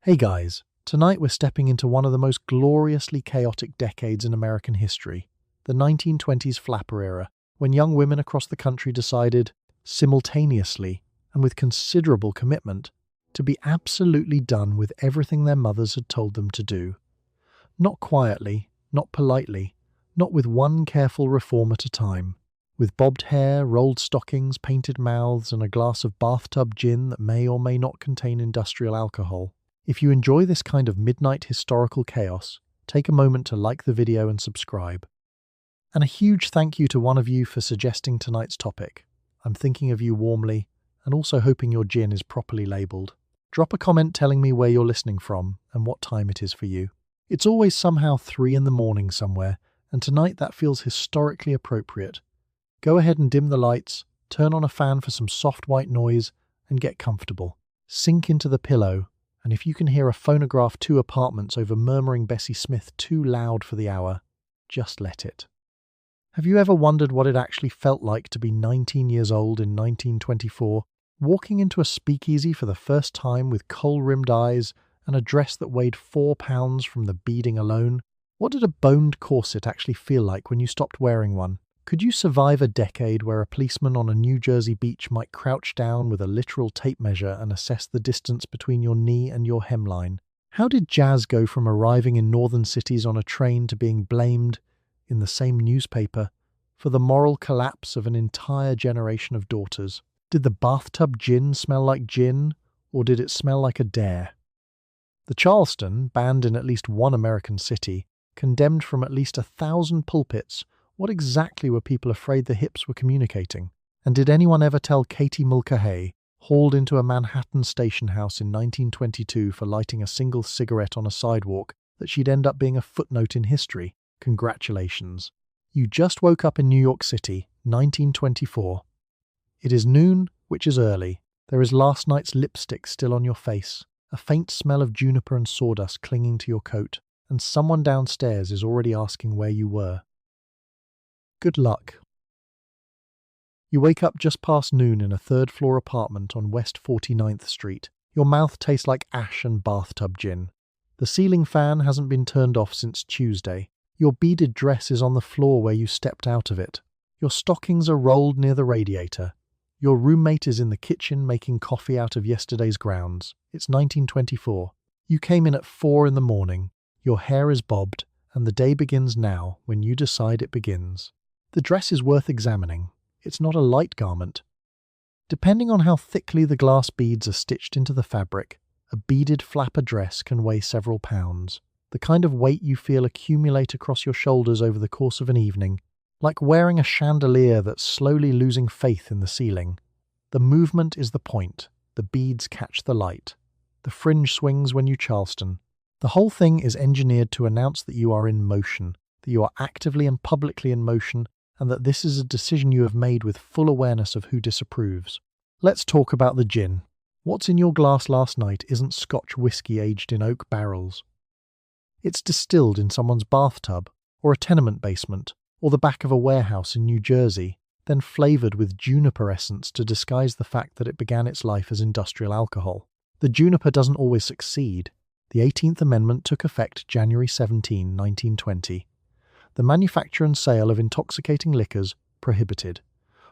Hey guys, tonight we're stepping into one of the most gloriously chaotic decades in American history, the 1920s flapper era, when young women across the country decided, simultaneously and with considerable commitment, to be absolutely done with everything their mothers had told them to do. Not quietly, not politely, not with one careful reform at a time. With bobbed hair, rolled stockings, painted mouths, and a glass of bathtub gin that may or may not contain industrial alcohol. If you enjoy this kind of midnight historical chaos, take a moment to like the video and subscribe. And a huge thank you to one of you for suggesting tonight's topic. I'm thinking of you warmly, and also hoping your gin is properly labelled. Drop a comment telling me where you're listening from and what time it is for you. It's always somehow 3 in the morning somewhere, and tonight that feels historically appropriate. Go ahead and dim the lights, turn on a fan for some soft white noise, and get comfortable. Sink into the pillow, and if you can hear a phonograph 2 apartments over murmuring Bessie Smith too loud for the hour, just let it. Have you ever wondered what it actually felt like to be 19 years old in 1924, walking into a speakeasy for the first time with kohl-rimmed eyes and a dress that weighed 4 pounds from the beading alone? What did a boned corset actually feel like when you stopped wearing one? Could you survive a decade where a policeman on a New Jersey beach might crouch down with a literal tape measure and assess the distance between your knee and your hemline? How did jazz go from arriving in northern cities on a train to being blamed, in the same newspaper, for the moral collapse of an entire generation of daughters? Did the bathtub gin smell like gin, or did it smell like a dare? The Charleston, banned in at least one American city, condemned from at least 1,000 pulpits. What exactly were people afraid the hips were communicating? And did anyone ever tell Katie Mulcahy, hauled into a Manhattan station house in 1922 for lighting a single cigarette on a sidewalk, that she'd end up being a footnote in history? Congratulations. You just woke up in New York City, 1924. It is noon, which is early. There is last night's lipstick still on your face, a faint smell of juniper and sawdust clinging to your coat, and someone downstairs is already asking where you were. Good luck. You wake up just past noon in a third-floor apartment on West 49th Street. Your mouth tastes like ash and bathtub gin. The ceiling fan hasn't been turned off since Tuesday. Your beaded dress is on the floor where you stepped out of it. Your stockings are rolled near the radiator. Your roommate is in the kitchen making coffee out of yesterday's grounds. It's 1924. You came in at 4 in the morning. Your hair is bobbed, and the day begins now when you decide it begins. The dress is worth examining. It's not a light garment. Depending on how thickly the glass beads are stitched into the fabric, a beaded flapper dress can weigh several pounds. The kind of weight you feel accumulate across your shoulders over the course of an evening, like wearing a chandelier that's slowly losing faith in the ceiling. The movement is the point. The beads catch the light. The fringe swings when you Charleston. The whole thing is engineered to announce that you are in motion, that you are actively and publicly in motion, and that this is a decision you have made with full awareness of who disapproves. Let's talk about the gin. What's in your glass last night isn't Scotch whiskey aged in oak barrels. It's distilled in someone's bathtub, or a tenement basement, or the back of a warehouse in New Jersey, then flavoured with juniper essence to disguise the fact that it began its life as industrial alcohol. The juniper doesn't always succeed. The 18th Amendment took effect January 17, 1920. The manufacture and sale of intoxicating liquors prohibited.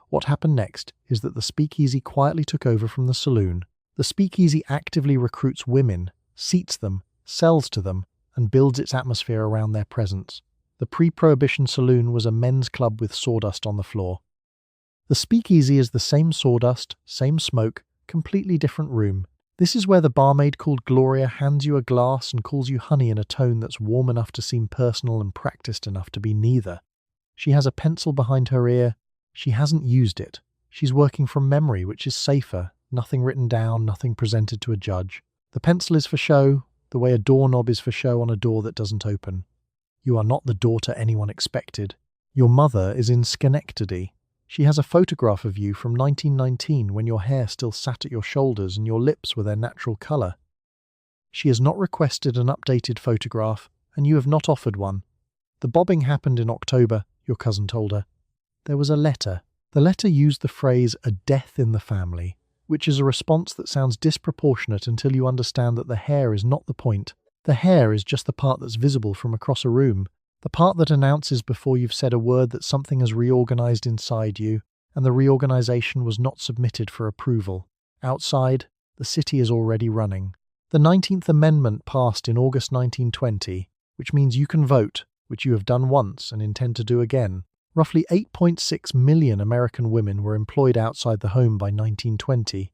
What happened next is that the speakeasy quietly took over from the saloon. The speakeasy actively recruits women, seats them, sells to them, and builds its atmosphere around their presence. The pre-prohibition saloon was a men's club with sawdust on the floor. The speakeasy is the same sawdust, same smoke, completely different room. This is where the barmaid called Gloria hands you a glass and calls you honey in a tone that's warm enough to seem personal and practiced enough to be neither. She has a pencil behind her ear. She hasn't used it. She's working from memory, which is safer. Nothing written down, nothing presented to a judge. The pencil is for show, the way a doorknob is for show on a door that doesn't open. You are not the daughter anyone expected. Your mother is in Schenectady. She has a photograph of you from 1919 when your hair still sat at your shoulders and your lips were their natural colour. She has not requested an updated photograph, and you have not offered one. The bobbing happened in October, your cousin told her. There was a letter. The letter used the phrase, "a death in the family." which is a response that sounds disproportionate until you understand that the hair is not the point. The hair is just the part that's visible from across a room, the part that announces before you've said a word that something has reorganized inside you, and the reorganization was not submitted for approval. Outside, the city is already running. The 19th Amendment passed in August 1920, which means you can vote, which you have done once and intend to do again. Roughly 8.6 million American women were employed outside the home by 1920.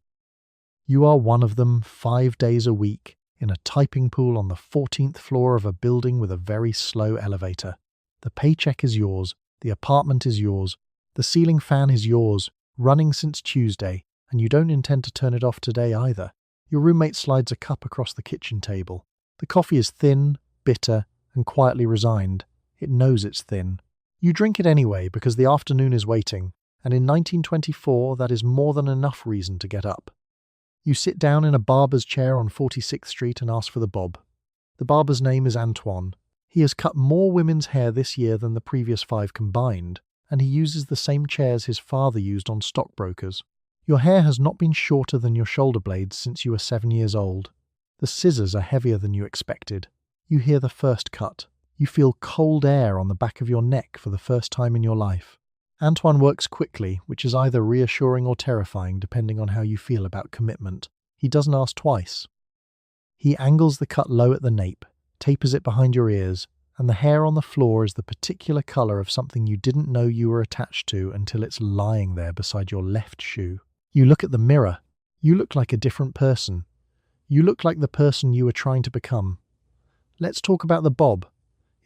You are one of them 5 days a week in a typing pool on the 14th floor of a building with a very slow elevator. The paycheck is yours, the apartment is yours, the ceiling fan is yours, running since Tuesday, and you don't intend to turn it off today either. Your roommate slides a cup across the kitchen table. The coffee is thin, bitter, and quietly resigned. It knows it's thin. You drink it anyway because the afternoon is waiting, and in 1924 that is more than enough reason to get up. You sit down in a barber's chair on 46th Street and ask for the bob. The barber's name is Antoine. He has cut more women's hair this year than the previous 5 combined, and he uses the same chairs his father used on stockbrokers. Your hair has not been shorter than your shoulder blades since you were 7 years old. The scissors are heavier than you expected. You hear the first cut. You feel cold air on the back of your neck for the first time in your life. Antoine works quickly, which is either reassuring or terrifying depending on how you feel about commitment. He doesn't ask twice. He angles the cut low at the nape, tapers it behind your ears, and the hair on the floor is the particular colour of something you didn't know you were attached to until it's lying there beside your left shoe. You look at the mirror. You look like a different person. You look like the person you were trying to become. Let's talk about the bob.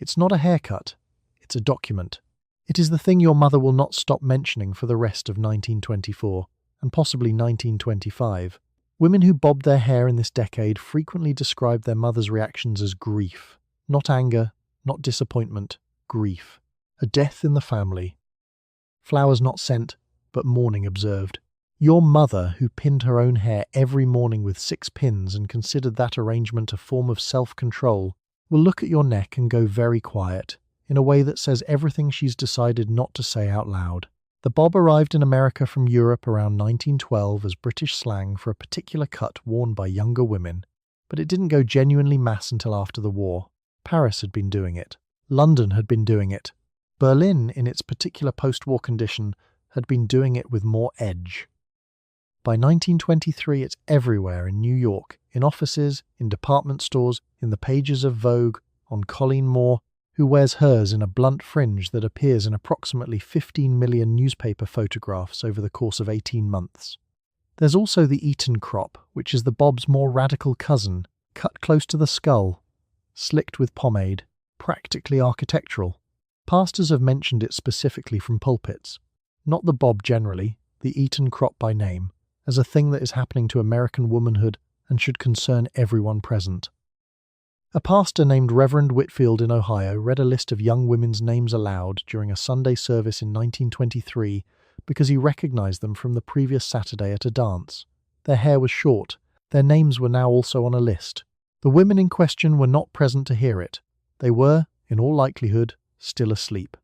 It's not a haircut. It's a document. It is the thing your mother will not stop mentioning for the rest of 1924, and possibly 1925. Women who bobbed their hair in this decade frequently described their mother's reactions as grief. Not anger, not disappointment, grief. A death in the family. Flowers not sent, but mourning observed. Your mother, who pinned her own hair every morning with 6 pins and considered that arrangement a form of self-control, will look at your neck and go very quiet, in a way that says everything she's decided not to say out loud. The bob arrived in America from Europe around 1912 as British slang for a particular cut worn by younger women, but it didn't go genuinely mass until after the war. Paris had been doing it. London had been doing it. Berlin, in its particular post-war condition, had been doing it with more edge. By 1923, it's everywhere in New York, in offices, in department stores, in the pages of Vogue, on Colleen Moore, who wears hers in a blunt fringe that appears in approximately 15 million newspaper photographs over the course of 18 months. There's also the Eton crop, which is the bob's more radical cousin, cut close to the skull, slicked with pomade, practically architectural. Pastors have mentioned it specifically from pulpits. Not the bob generally, the Eton crop by name, as a thing that is happening to American womanhood and should concern everyone present. A pastor named Reverend Whitfield in Ohio read a list of young women's names aloud during a Sunday service in 1923 because he recognized them from the previous Saturday at a dance. Their hair was short. Their names were now also on a list. The women in question were not present to hear it. They were, in all likelihood, still asleep.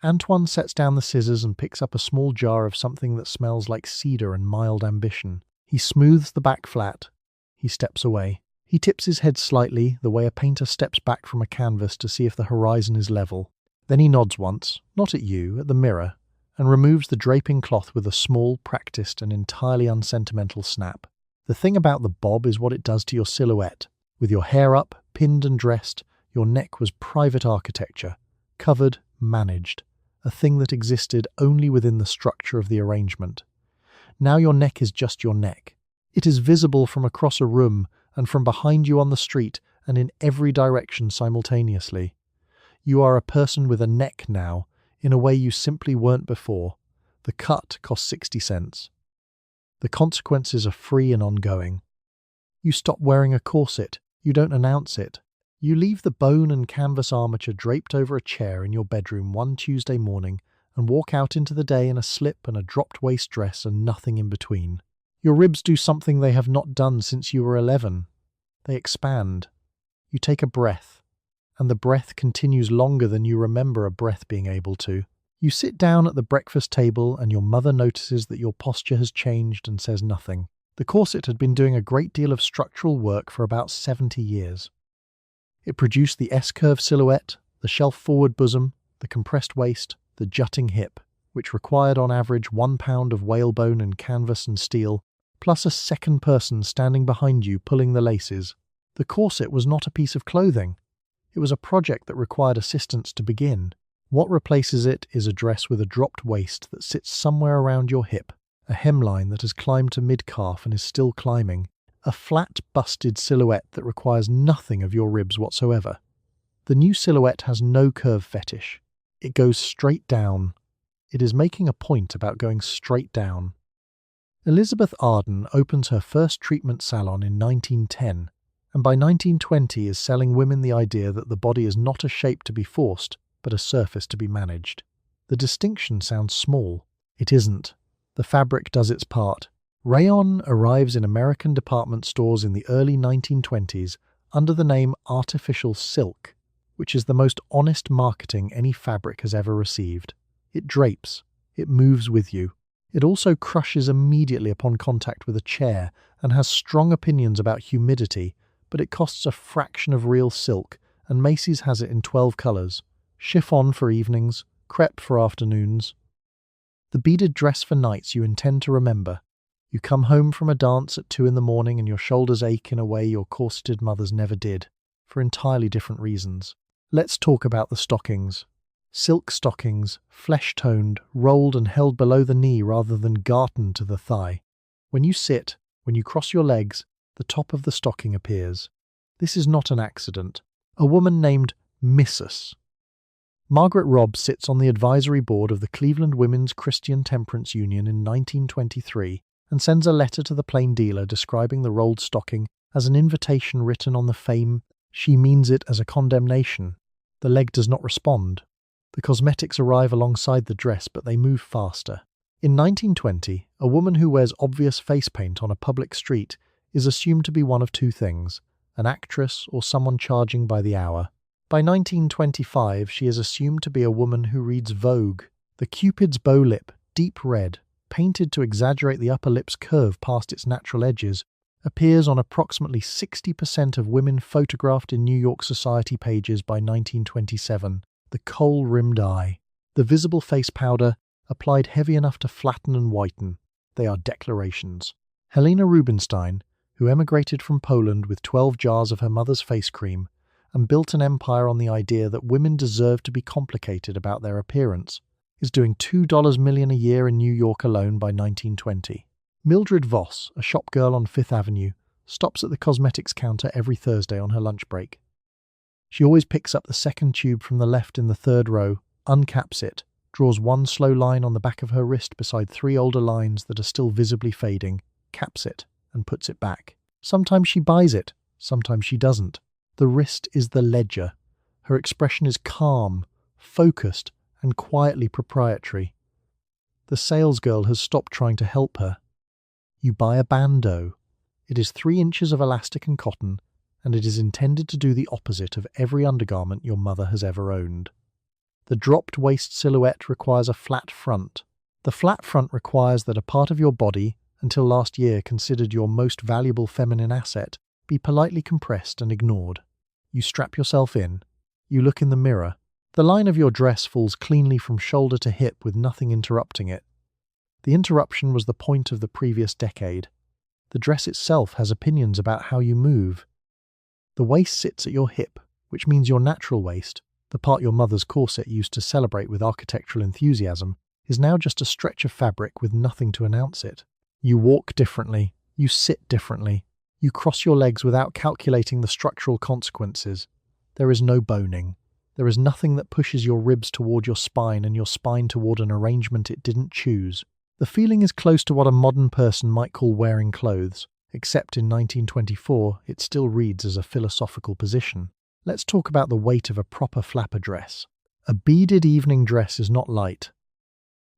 Antoine sets down the scissors and picks up a small jar of something that smells like cedar and mild ambition. He smooths the back flat. He steps away. He tips his head slightly, the way a painter steps back from a canvas to see if the horizon is level. Then he nods once, not at you, at the mirror, and removes the draping cloth with a small, practiced, and entirely unsentimental snap. The thing about the bob is what it does to your silhouette. With your hair up, pinned and dressed, your neck was private architecture, covered, managed, a thing that existed only within the structure of the arrangement. Now your neck is just your neck. It is visible from across a room and from behind you on the street and in every direction simultaneously. You are a person with a neck now, in a way you simply weren't before. The cut costs 60 cents. The consequences are free and ongoing. You stop wearing a corset. You don't announce it. You leave the bone and canvas armature draped over a chair in your bedroom one Tuesday morning and walk out into the day in a slip and a dropped waist dress and nothing in between. Your ribs do something they have not done since you were 11. They expand. You take a breath, and the breath continues longer than you remember a breath being able to. You sit down at the breakfast table and your mother notices that your posture has changed and says nothing. The corset had been doing a great deal of structural work for about 70 years. It produced the S-curve silhouette, the shelf-forward bosom, the compressed waist, the jutting hip, which required on average 1 pound of whalebone and canvas and steel, plus a second person standing behind you pulling the laces. The corset was not a piece of clothing. It was a project that required assistance to begin. What replaces it is a dress with a dropped waist that sits somewhere around your hip, a hemline that has climbed to mid-calf and is still climbing, a flat, busted silhouette that requires nothing of your ribs whatsoever. The new silhouette has no curve fetish. It goes straight down. It is making a point about going straight down. Elizabeth Arden opens her first treatment salon in 1910, and by 1920 is selling women the idea that the body is not a shape to be forced, but a surface to be managed. The distinction sounds small. It isn't. The fabric does its part. Rayon arrives in American department stores in the early 1920s under the name artificial silk, which is the most honest marketing any fabric has ever received. It drapes. It moves with you. It also crushes immediately upon contact with a chair and has strong opinions about humidity, but it costs a fraction of real silk, and Macy's has it in 12 colours. Chiffon for evenings, crepe for afternoons. The beaded dress for nights you intend to remember. You come home from a dance at 2 a.m. and your shoulders ache in a way your corseted mothers never did, for entirely different reasons. Let's talk about the stockings. Silk stockings, flesh-toned, rolled and held below the knee rather than gartered to the thigh. When you sit, when you cross your legs, the top of the stocking appears. This is not an accident. A woman named Mrs. Margaret Robb sits on the advisory board of the Cleveland Women's Christian Temperance Union in 1923 and sends a letter to the plain dealer describing the rolled stocking as an invitation written on the frame. She means it as a condemnation. The leg does not respond. The cosmetics arrive alongside the dress, but they move faster. In 1920, a woman who wears obvious face paint on a public street is assumed to be one of two things: an actress or someone charging by the hour. By 1925, she is assumed to be a woman who reads Vogue. The Cupid's bow lip, deep red, painted to exaggerate the upper lip's curve past its natural edges, appears on approximately 60% of women photographed in New York society pages by 1927. The kohl-rimmed eye. The visible face powder, applied heavy enough to flatten and whiten. They are declarations. Helena Rubinstein, who emigrated from Poland with 12 jars of her mother's face cream, and built an empire on the idea that women deserve to be complicated about their appearance, is doing $2 million a year in New York alone by 1920. Mildred Voss, a shop girl on Fifth Avenue, stops at the cosmetics counter every Thursday on her lunch break. She always picks up the second tube from the left in the third row, uncaps it, draws one slow line on the back of her wrist beside 3 older lines that are still visibly fading, caps it, and puts it back. Sometimes she buys it, sometimes she doesn't. The wrist is the ledger. Her expression is calm, focused, and quietly proprietary. The salesgirl has stopped trying to help her. You buy a bandeau. It is 3 inches of elastic and cotton, and it is intended to do the opposite of every undergarment your mother has ever owned. The dropped waist silhouette requires a flat front. The flat front requires that a part of your body, until last year considered your most valuable feminine asset, be politely compressed and ignored. You strap yourself in. You look in the mirror. The line of your dress falls cleanly from shoulder to hip with nothing interrupting it. The interruption was the point of the previous decade. The dress itself has opinions about how you move. The waist sits at your hip, which means your natural waist, the part your mother's corset used to celebrate with architectural enthusiasm, is now just a stretch of fabric with nothing to announce it. You walk differently. You sit differently. You cross your legs without calculating the structural consequences. There is no boning. There is nothing that pushes your ribs toward your spine and your spine toward an arrangement it didn't choose. The feeling is close to what a modern person might call wearing clothes, except in 1924 it still reads as a philosophical position. Let's talk about the weight of a proper flapper dress. A beaded evening dress is not light.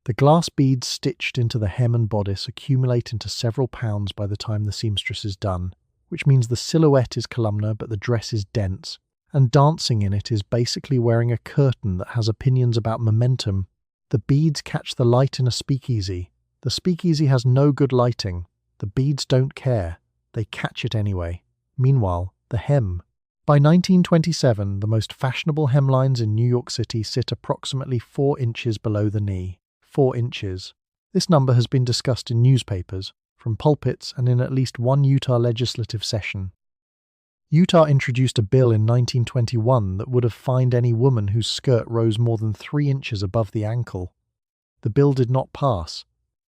The glass beads stitched into the hem and bodice accumulate into several pounds by the time the seamstress is done, which means the silhouette is columnar but the dress is dense, and dancing in it is basically wearing a curtain that has opinions about momentum. The beads catch the light in a speakeasy. The speakeasy has no good lighting. The beads don't care. They catch it anyway. Meanwhile, the hem. By 1927, the most fashionable hemlines in New York City sit approximately 4 inches below the knee. 4 inches. This number has been discussed in newspapers, from pulpits, and in at least one Utah legislative session. Utah introduced a bill in 1921 that would have fined any woman whose skirt rose more than 3 inches above the ankle. The bill did not pass.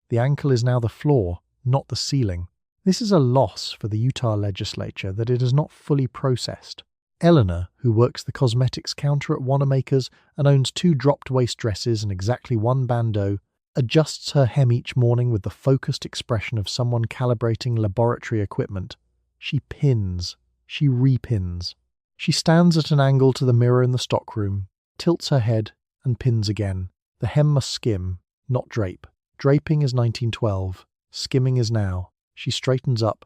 The ankle is now the floor, not the ceiling. This is a loss for the Utah legislature that it has not fully processed. Eleanor, who works the cosmetics counter at Wanamaker's and owns 2 dropped waist dresses and exactly 1 bandeau, adjusts her hem each morning with the focused expression of someone calibrating laboratory equipment. She pins. She repins. She stands at an angle to the mirror in the stockroom, tilts her head, and pins again. The hem must skim, not drape. Draping is 1912. Skimming is now. She straightens up.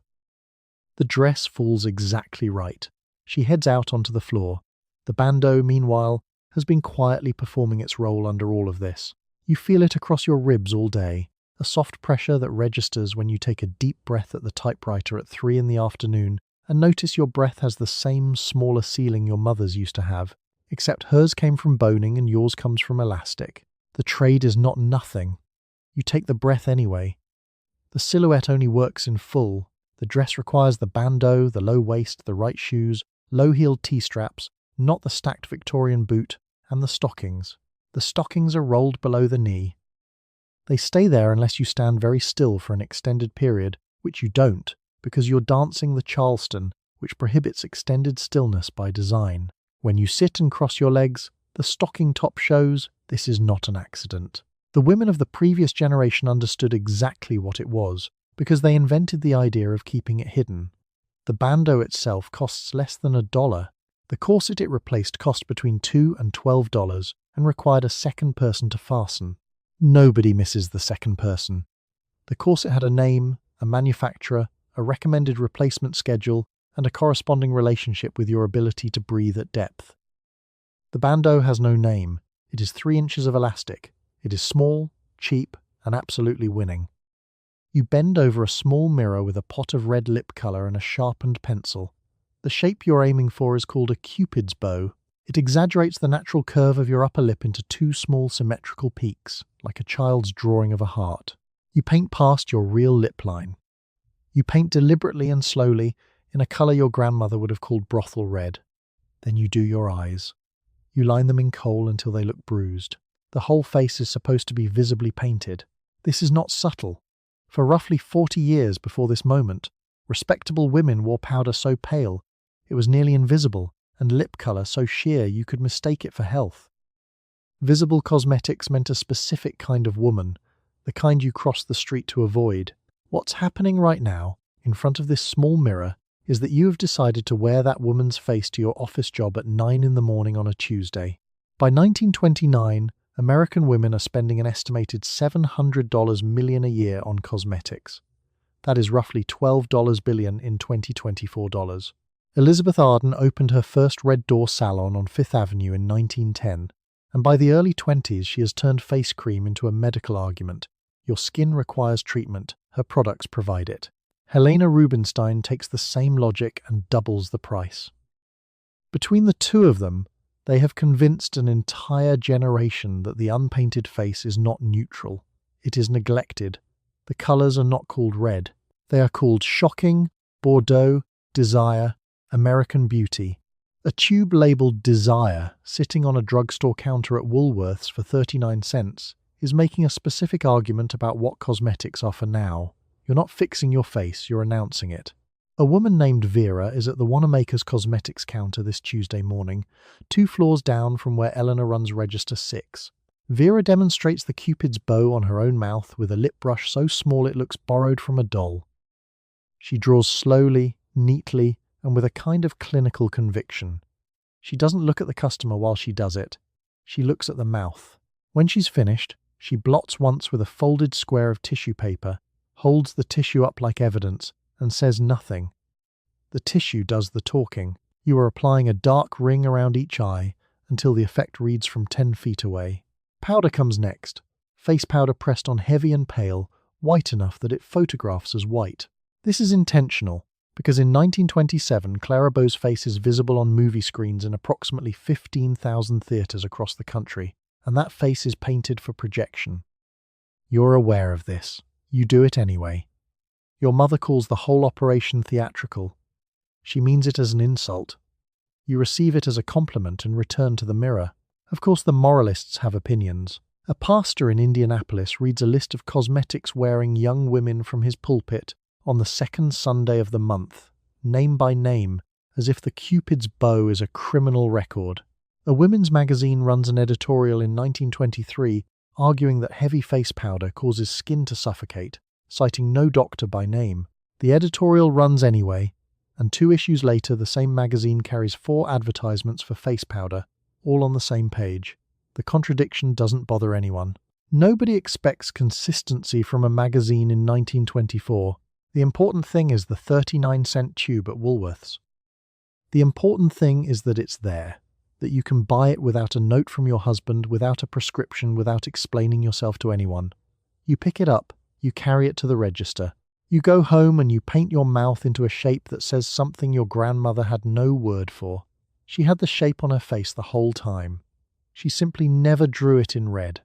The dress falls exactly right. She heads out onto the floor. The bandeau, meanwhile, has been quietly performing its role under all of this. You feel it across your ribs all day, a soft pressure that registers when you take a deep breath at the typewriter at 3 in the afternoon and notice your breath has the same smaller ceiling your mother's used to have, except hers came from boning and yours comes from elastic. The trade is not nothing. You take the breath anyway. The silhouette only works in full. The dress requires the bandeau, the low waist, the right shoes, low-heeled T-straps, not the stacked Victorian boot, and the stockings. The stockings are rolled below the knee. They stay there unless you stand very still for an extended period, which you don't, because you're dancing the Charleston, which prohibits extended stillness by design. When you sit and cross your legs, the stocking top shows. This is not an accident. The women of the previous generation understood exactly what it was, because they invented the idea of keeping it hidden. The bandeau itself costs less than $1. The corset it replaced cost between $2 and $12 and required a second person to fasten. Nobody misses the second person. The corset had a name, a manufacturer, a recommended replacement schedule, and a corresponding relationship with your ability to breathe at depth. The bandeau has no name. It is 3 inches of elastic. It is small, cheap, and absolutely winning. You bend over a small mirror with a pot of red lip colour and a sharpened pencil. The shape you're aiming for is called a Cupid's bow. It exaggerates the natural curve of your upper lip into 2 small symmetrical peaks, like a child's drawing of a heart. You paint past your real lip line. You paint deliberately and slowly in a colour your grandmother would have called brothel red. Then you do your eyes. You line them in kohl until they look bruised. The whole face is supposed to be visibly painted. This is not subtle. For roughly 40 years before this moment, respectable women wore powder so pale it was nearly invisible, and lip colour so sheer you could mistake it for health. Visible cosmetics meant a specific kind of woman, the kind you cross the street to avoid. What's happening right now, in front of this small mirror, is that you have decided to wear that woman's face to your office job at 9 in the morning on a Tuesday. By 1929, American women are spending an estimated $700 million a year on cosmetics. That is roughly $12 billion in 2024 dollars. Elizabeth Arden opened her first Red Door salon on Fifth Avenue in 1910, and by the early 20s she has turned face cream into a medical argument. Your skin requires treatment, her products provide it. Helena Rubinstein takes the same logic and doubles the price. Between the two of them, they have convinced an entire generation that the unpainted face is not neutral. It is neglected. The colours are not called red. They are called shocking, Bordeaux, desire, American beauty. A tube labelled Desire, sitting on a drugstore counter at Woolworth's for 39 cents, is making a specific argument about what cosmetics are for now. You're not fixing your face, you're announcing it. A woman named Vera is at the Wanamaker's cosmetics counter this Tuesday morning, 2 floors down from where Eleanor runs register 6. Vera demonstrates the Cupid's bow on her own mouth with a lip brush so small it looks borrowed from a doll. She draws slowly, neatly, and with a kind of clinical conviction. She doesn't look at the customer while she does it. She looks at the mouth. When she's finished, she blots once with a folded square of tissue paper, holds the tissue up like evidence, and says nothing. The tissue does the talking. You are applying a dark ring around each eye until the effect reads from 10 feet away. Powder comes next. Face powder pressed on heavy and pale, white enough that it photographs as white. This is intentional, because in 1927, Clara Bow's face is visible on movie screens in approximately 15,000 theatres across the country, and that face is painted for projection. You're aware of this. You do it anyway. Your mother calls the whole operation theatrical. She means it as an insult. You receive it as a compliment and return to the mirror. Of course, the moralists have opinions. A pastor in Indianapolis reads a list of cosmetics-wearing young women from his pulpit on the second Sunday of the month, name by name, as if the Cupid's bow is a criminal record. A women's magazine runs an editorial in 1923 arguing that heavy face powder causes skin to suffocate, citing no doctor by name. The editorial runs anyway, and 2 issues later the same magazine carries 4 advertisements for face powder, all on the same page. The contradiction doesn't bother anyone. Nobody expects consistency from a magazine in 1924. The important thing is the 39-cent tube at Woolworth's. The important thing is that it's there, that you can buy it without a note from your husband, without a prescription, without explaining yourself to anyone. You pick it up, you carry it to the register. You go home and you paint your mouth into a shape that says something your grandmother had no word for. She had the shape on her face the whole time. She simply never drew it in red.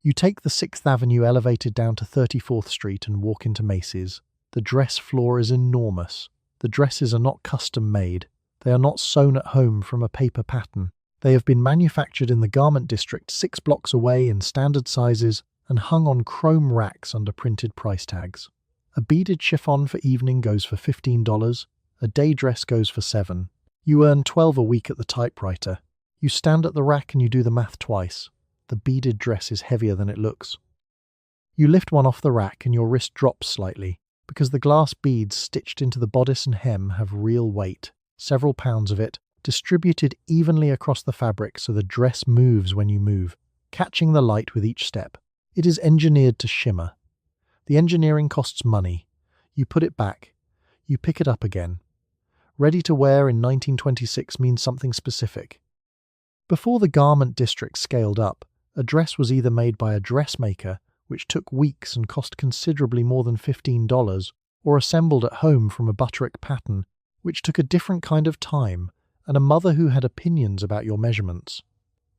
You take the 6th Avenue elevated down to 34th Street and walk into Macy's. The dress floor is enormous. The dresses are not custom made. They are not sewn at home from a paper pattern. They have been manufactured in the garment district 6 blocks away in standard sizes and hung on chrome racks under printed price tags. A beaded chiffon for evening goes for $15. A day dress goes for $7. You earn $12 a week at the typewriter. You stand at the rack and you do the math twice. The beaded dress is heavier than it looks. You lift one off the rack and your wrist drops slightly, because the glass beads stitched into the bodice and hem have real weight, several pounds of it, distributed evenly across the fabric so the dress moves when you move, catching the light with each step. It is engineered to shimmer. The engineering costs money. You put it back. You pick it up again. Ready to wear in 1926 means something specific. Before the garment district scaled up, a dress was either made by a dressmaker, which took weeks and cost considerably more than $15, or assembled at home from a butterick pattern, which took a different kind of time, and a mother who had opinions about your measurements.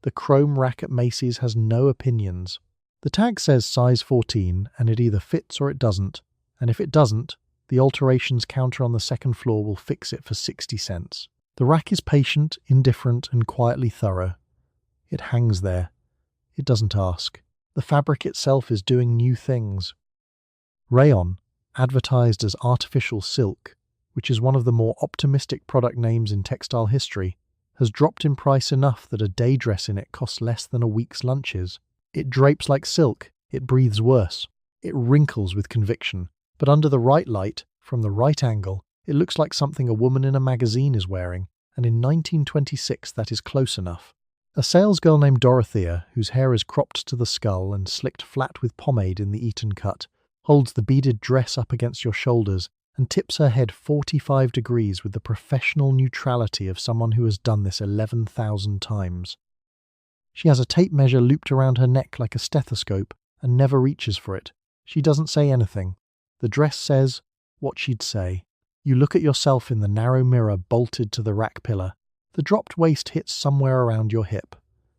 The chrome rack at Macy's has no opinions. The tag says size 14, and it either fits or it doesn't, and if it doesn't, the alterations counter on the second floor will fix it for 60 cents. The rack is patient, indifferent, and quietly thorough. It hangs there. It doesn't ask. The fabric itself is doing new things. Rayon, advertised as artificial silk, which is one of the more optimistic product names in textile history, has dropped in price enough that a day dress in it costs less than a week's lunches. It drapes like silk. It breathes worse. It wrinkles with conviction. But under the right light, from the right angle, it looks like something a woman in a magazine is wearing, and in 1926 that is close enough. A salesgirl named Dorothea, whose hair is cropped to the skull and slicked flat with pomade in the Eton cut, holds the beaded dress up against your shoulders and tips her head 45 degrees with the professional neutrality of someone who has done this 11,000 times. She has a tape measure looped around her neck like a stethoscope and never reaches for it. She doesn't say anything. The dress says what she'd say. You look at yourself in the narrow mirror bolted to the rack pillar. The dropped waist hits somewhere around your hip.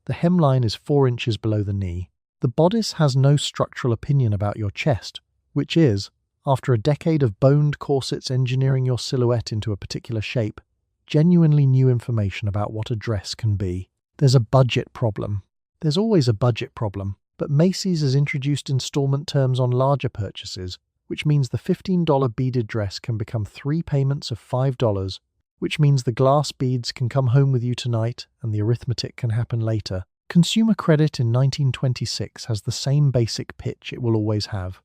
The hemline is 4 inches below the knee. The bodice has no structural opinion about your chest, which is, after a decade of boned corsets engineering your silhouette into a particular shape, genuinely new information about what a dress can be. There's a budget problem. There's always a budget problem, but Macy's has introduced installment terms on larger purchases, which means the $15 beaded dress can become 3 payments of $5, which means the glass beads can come home with you tonight and the arithmetic can happen later. Consumer credit in 1926 has the same basic pitch it will always have.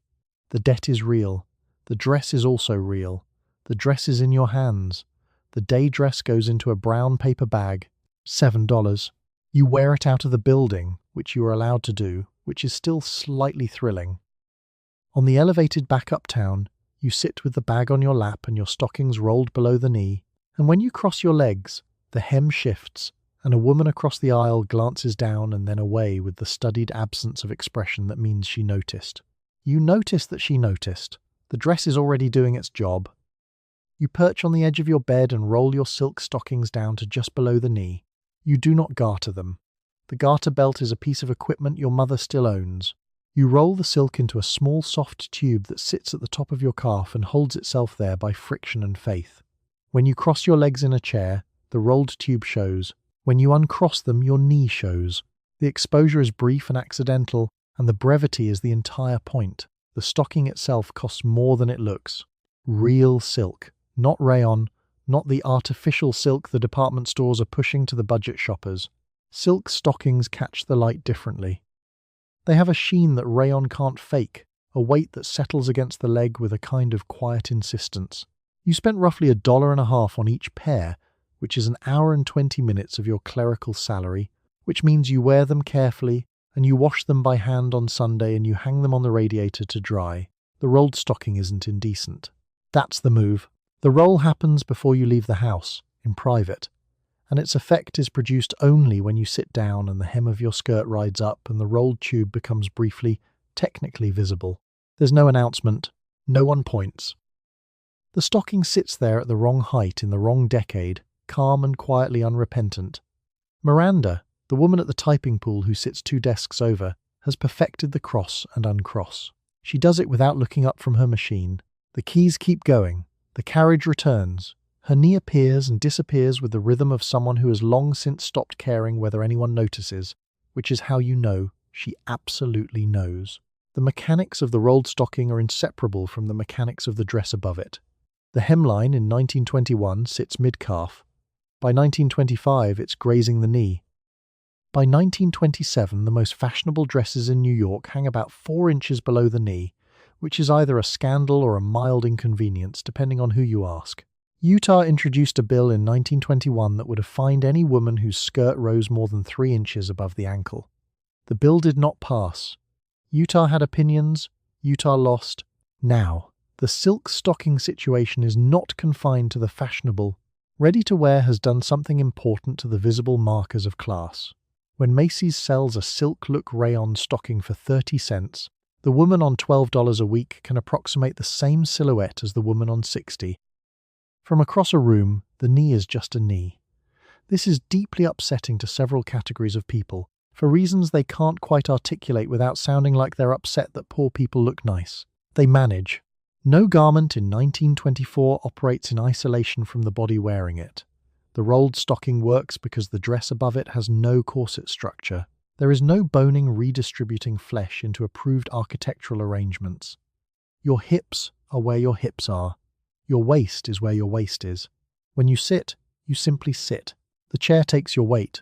The debt is real. The dress is also real. The dress is in your hands. The day dress goes into a brown paper bag. $7. You wear it out of the building, which you are allowed to do, which is still slightly thrilling. On the elevated back uptown, you sit with the bag on your lap and your stockings rolled below the knee, and when you cross your legs, the hem shifts, and a woman across the aisle glances down and then away with the studied absence of expression that means she noticed. You notice that she noticed. The dress is already doing its job. You perch on the edge of your bed and roll your silk stockings down to just below the knee. You do not garter them. The garter belt is a piece of equipment your mother still owns. You roll the silk into a small soft tube that sits at the top of your calf and holds itself there by friction and faith. When you cross your legs in a chair, the rolled tube shows. When you uncross them, your knee shows. The exposure is brief and accidental, and the brevity is the entire point. The stocking itself costs more than it looks. Real silk, not rayon, not the artificial silk the department stores are pushing to the budget shoppers. Silk stockings catch the light differently. They have a sheen that rayon can't fake, a weight that settles against the leg with a kind of quiet insistence. You spent roughly $1.50 on each pair, which is an hour and 20 minutes of your clerical salary, which means you wear them carefully, and you wash them by hand on Sunday and you hang them on the radiator to dry. The rolled stocking isn't indecent. That's the move. The roll happens before you leave the house, in private, and its effect is produced only when you sit down and the hem of your skirt rides up and the rolled tube becomes briefly, technically visible. There's no announcement. No one points. The stocking sits there at the wrong height in the wrong decade, calm and quietly unrepentant. Miranda, the woman at the typing pool who sits 2 desks over, has perfected the cross and uncross. She does it without looking up from her machine. The keys keep going. The carriage returns. Her knee appears and disappears with the rhythm of someone who has long since stopped caring whether anyone notices, which is how you know she absolutely knows. The mechanics of the rolled stocking are inseparable from the mechanics of the dress above it. The hemline in 1921 sits mid-calf. By 1925, it's grazing the knee. By 1927, the most fashionable dresses in New York hang about 4 inches below the knee, which is either a scandal or a mild inconvenience, depending on who you ask. Utah introduced a bill in 1921 that would have fined any woman whose skirt rose more than 3 inches above the ankle. The bill did not pass. Utah had opinions. Utah lost. Now, the silk stocking situation is not confined to the fashionable. Ready-to-wear has done something important to the visible markers of class. When Macy's sells a silk look rayon stocking for 30 cents, the woman on $12 a week can approximate the same silhouette as the woman on 60. From across a room, the knee is just a knee. This is deeply upsetting to several categories of people, for reasons they can't quite articulate without sounding like they're upset that poor people look nice. They manage. No garment in 1924 operates in isolation from the body wearing it. The rolled stocking works because the dress above it has no corset structure. There is no boning redistributing flesh into approved architectural arrangements. Your hips are where your hips are. Your waist is where your waist is. When you sit, you simply sit. The chair takes your weight.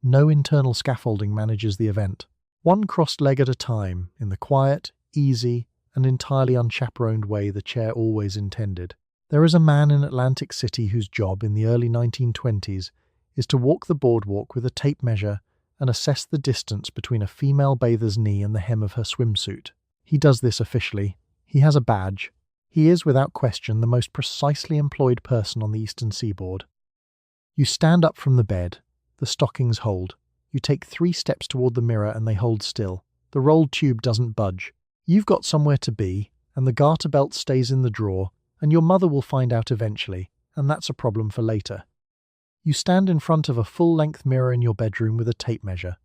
No internal scaffolding manages the event. One crossed leg at a time, in the quiet, easy, and entirely unchaperoned way the chair always intended. There is a man in Atlantic City whose job in the early 1920s is to walk the boardwalk with a tape measure and assess the distance between a female bather's knee and the hem of her swimsuit. He does this officially. He has a badge. He is, without question, the most precisely employed person on the eastern seaboard. You stand up from the bed. The stockings hold. You take 3 steps toward the mirror and they hold still. The rolled tube doesn't budge. You've got somewhere to be, and the garter belt stays in the drawer, and your mother will find out eventually, and that's a problem for later. You stand in front of a full-length mirror in your bedroom with a tape measure.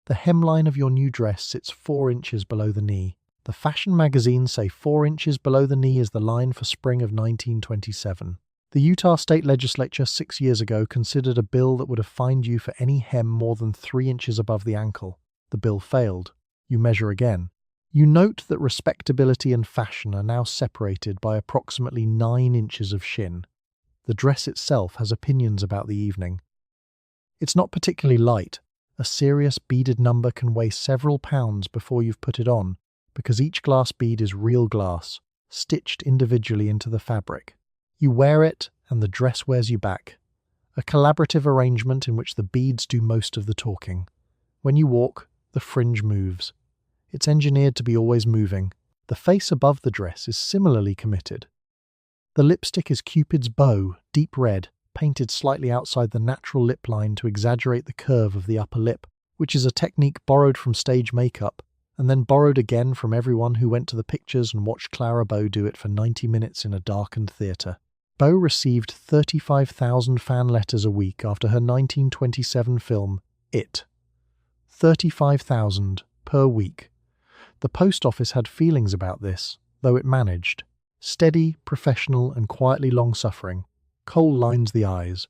The hemline of your new dress sits 4 inches below the knee. The fashion magazines say 4 inches below the knee is the line for spring of 1927. The Utah State Legislature 6 years ago considered a bill that would have fined you for any hem more than 3 inches above the ankle. The bill failed. You measure again. You note that respectability and fashion are now separated by approximately 9 inches of shin. The dress itself has opinions about the evening. It's not particularly light. A serious beaded number can weigh several pounds before you've put it on, because each glass bead is real glass, stitched individually into the fabric. You wear it, and the dress wears you back. A collaborative arrangement in which the beads do most of the talking. When you walk, the fringe moves. It's engineered to be always moving. The face above the dress is similarly committed. The lipstick is Cupid's bow, deep red, painted slightly outside the natural lip line to exaggerate the curve of the upper lip, which is a technique borrowed from stage makeup and then borrowed again from everyone who went to the pictures and watched Clara Bow do it for 90 minutes in a darkened theatre. Bow received 35,000 fan letters a week after her 1927 film, It. 35,000 per week. The post office had feelings about this, though it managed. Steady, professional, and quietly long-suffering. Kohl lines the eyes.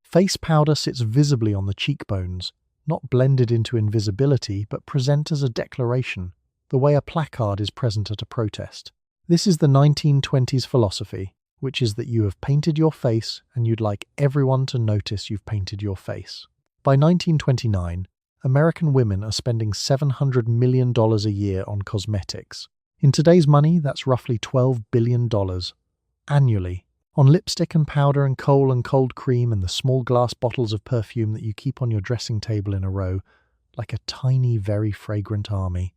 Face powder sits visibly on the cheekbones, not blended into invisibility, but present as a declaration, the way a placard is present at a protest. This is the 1920s philosophy, which is that you have painted your face and you'd like everyone to notice you've painted your face. By 1929, American women are spending $700 million a year on cosmetics. In today's money, that's roughly $12 billion annually. On lipstick and powder and coal and cold cream and the small glass bottles of perfume that you keep on your dressing table in a row, like a tiny, very fragrant army.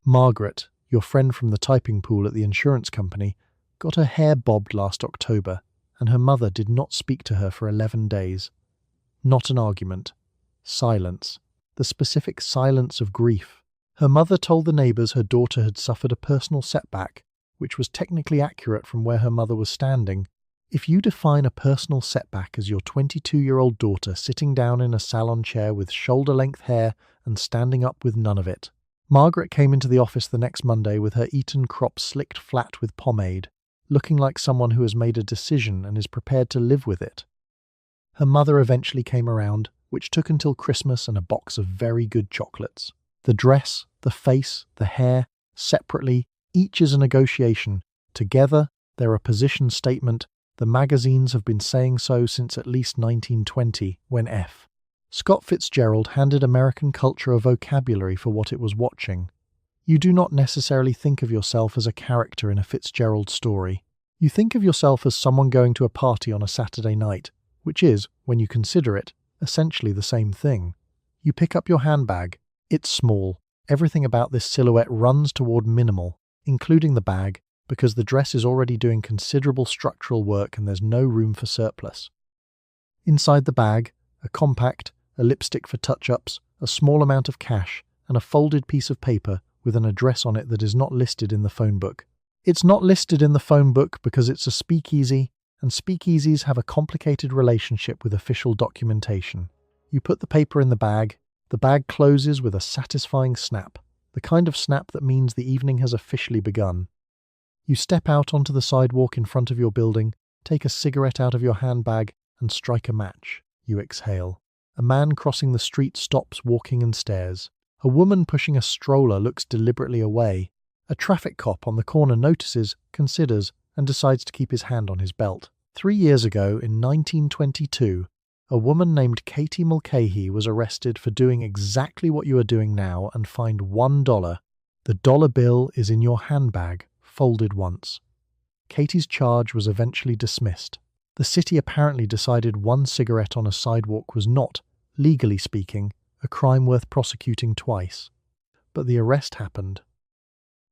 Margaret, your friend from the typing pool at the insurance company, got her hair bobbed last October, and her mother did not speak to her for 11 days. Not an argument. Silence. The specific silence of grief. Her mother told the neighbours her daughter had suffered a personal setback, which was technically accurate from where her mother was standing. If you define a personal setback as your 22-year-old daughter sitting down in a salon chair with shoulder-length hair and standing up with none of it. Margaret came into the office the next Monday with her Eton crop slicked flat with pomade, looking like someone who has made a decision and is prepared to live with it. Her mother eventually came around, which took until Christmas and a box of very good chocolates. The dress, the face, the hair, separately, each is a negotiation. Together, they're a position statement. The magazines have been saying so since at least 1920, when F. Scott Fitzgerald handed American culture a vocabulary for what it was watching. You do not necessarily think of yourself as a character in a Fitzgerald story. You think of yourself as someone going to a party on a Saturday night, which is, when you consider it, essentially the same thing. You pick up your handbag. It's small. Everything about this silhouette runs toward minimal, including the bag, because the dress is already doing considerable structural work and there's no room for surplus. Inside the bag, a compact, a lipstick for touch-ups, a small amount of cash, and a folded piece of paper with an address on it that is not listed in the phone book. It's not listed in the phone book because it's a speakeasy, and speakeasies have a complicated relationship with official documentation. You put the paper in the bag closes with a satisfying snap, the kind of snap that means the evening has officially begun. You step out onto the sidewalk in front of your building, take a cigarette out of your handbag, and strike a match. You exhale. A man crossing the street stops walking and stares. A woman pushing a stroller looks deliberately away. A traffic cop on the corner notices, considers, and decides to keep his hand on his belt. 3 years ago, in 1922, a woman named Katie Mulcahy was arrested for doing exactly what you are doing now and fined $1. The dollar bill is in your handbag, folded once. Katie's charge was eventually dismissed. The city apparently decided one cigarette on a sidewalk was not, legally speaking, a crime worth prosecuting twice. But the arrest happened.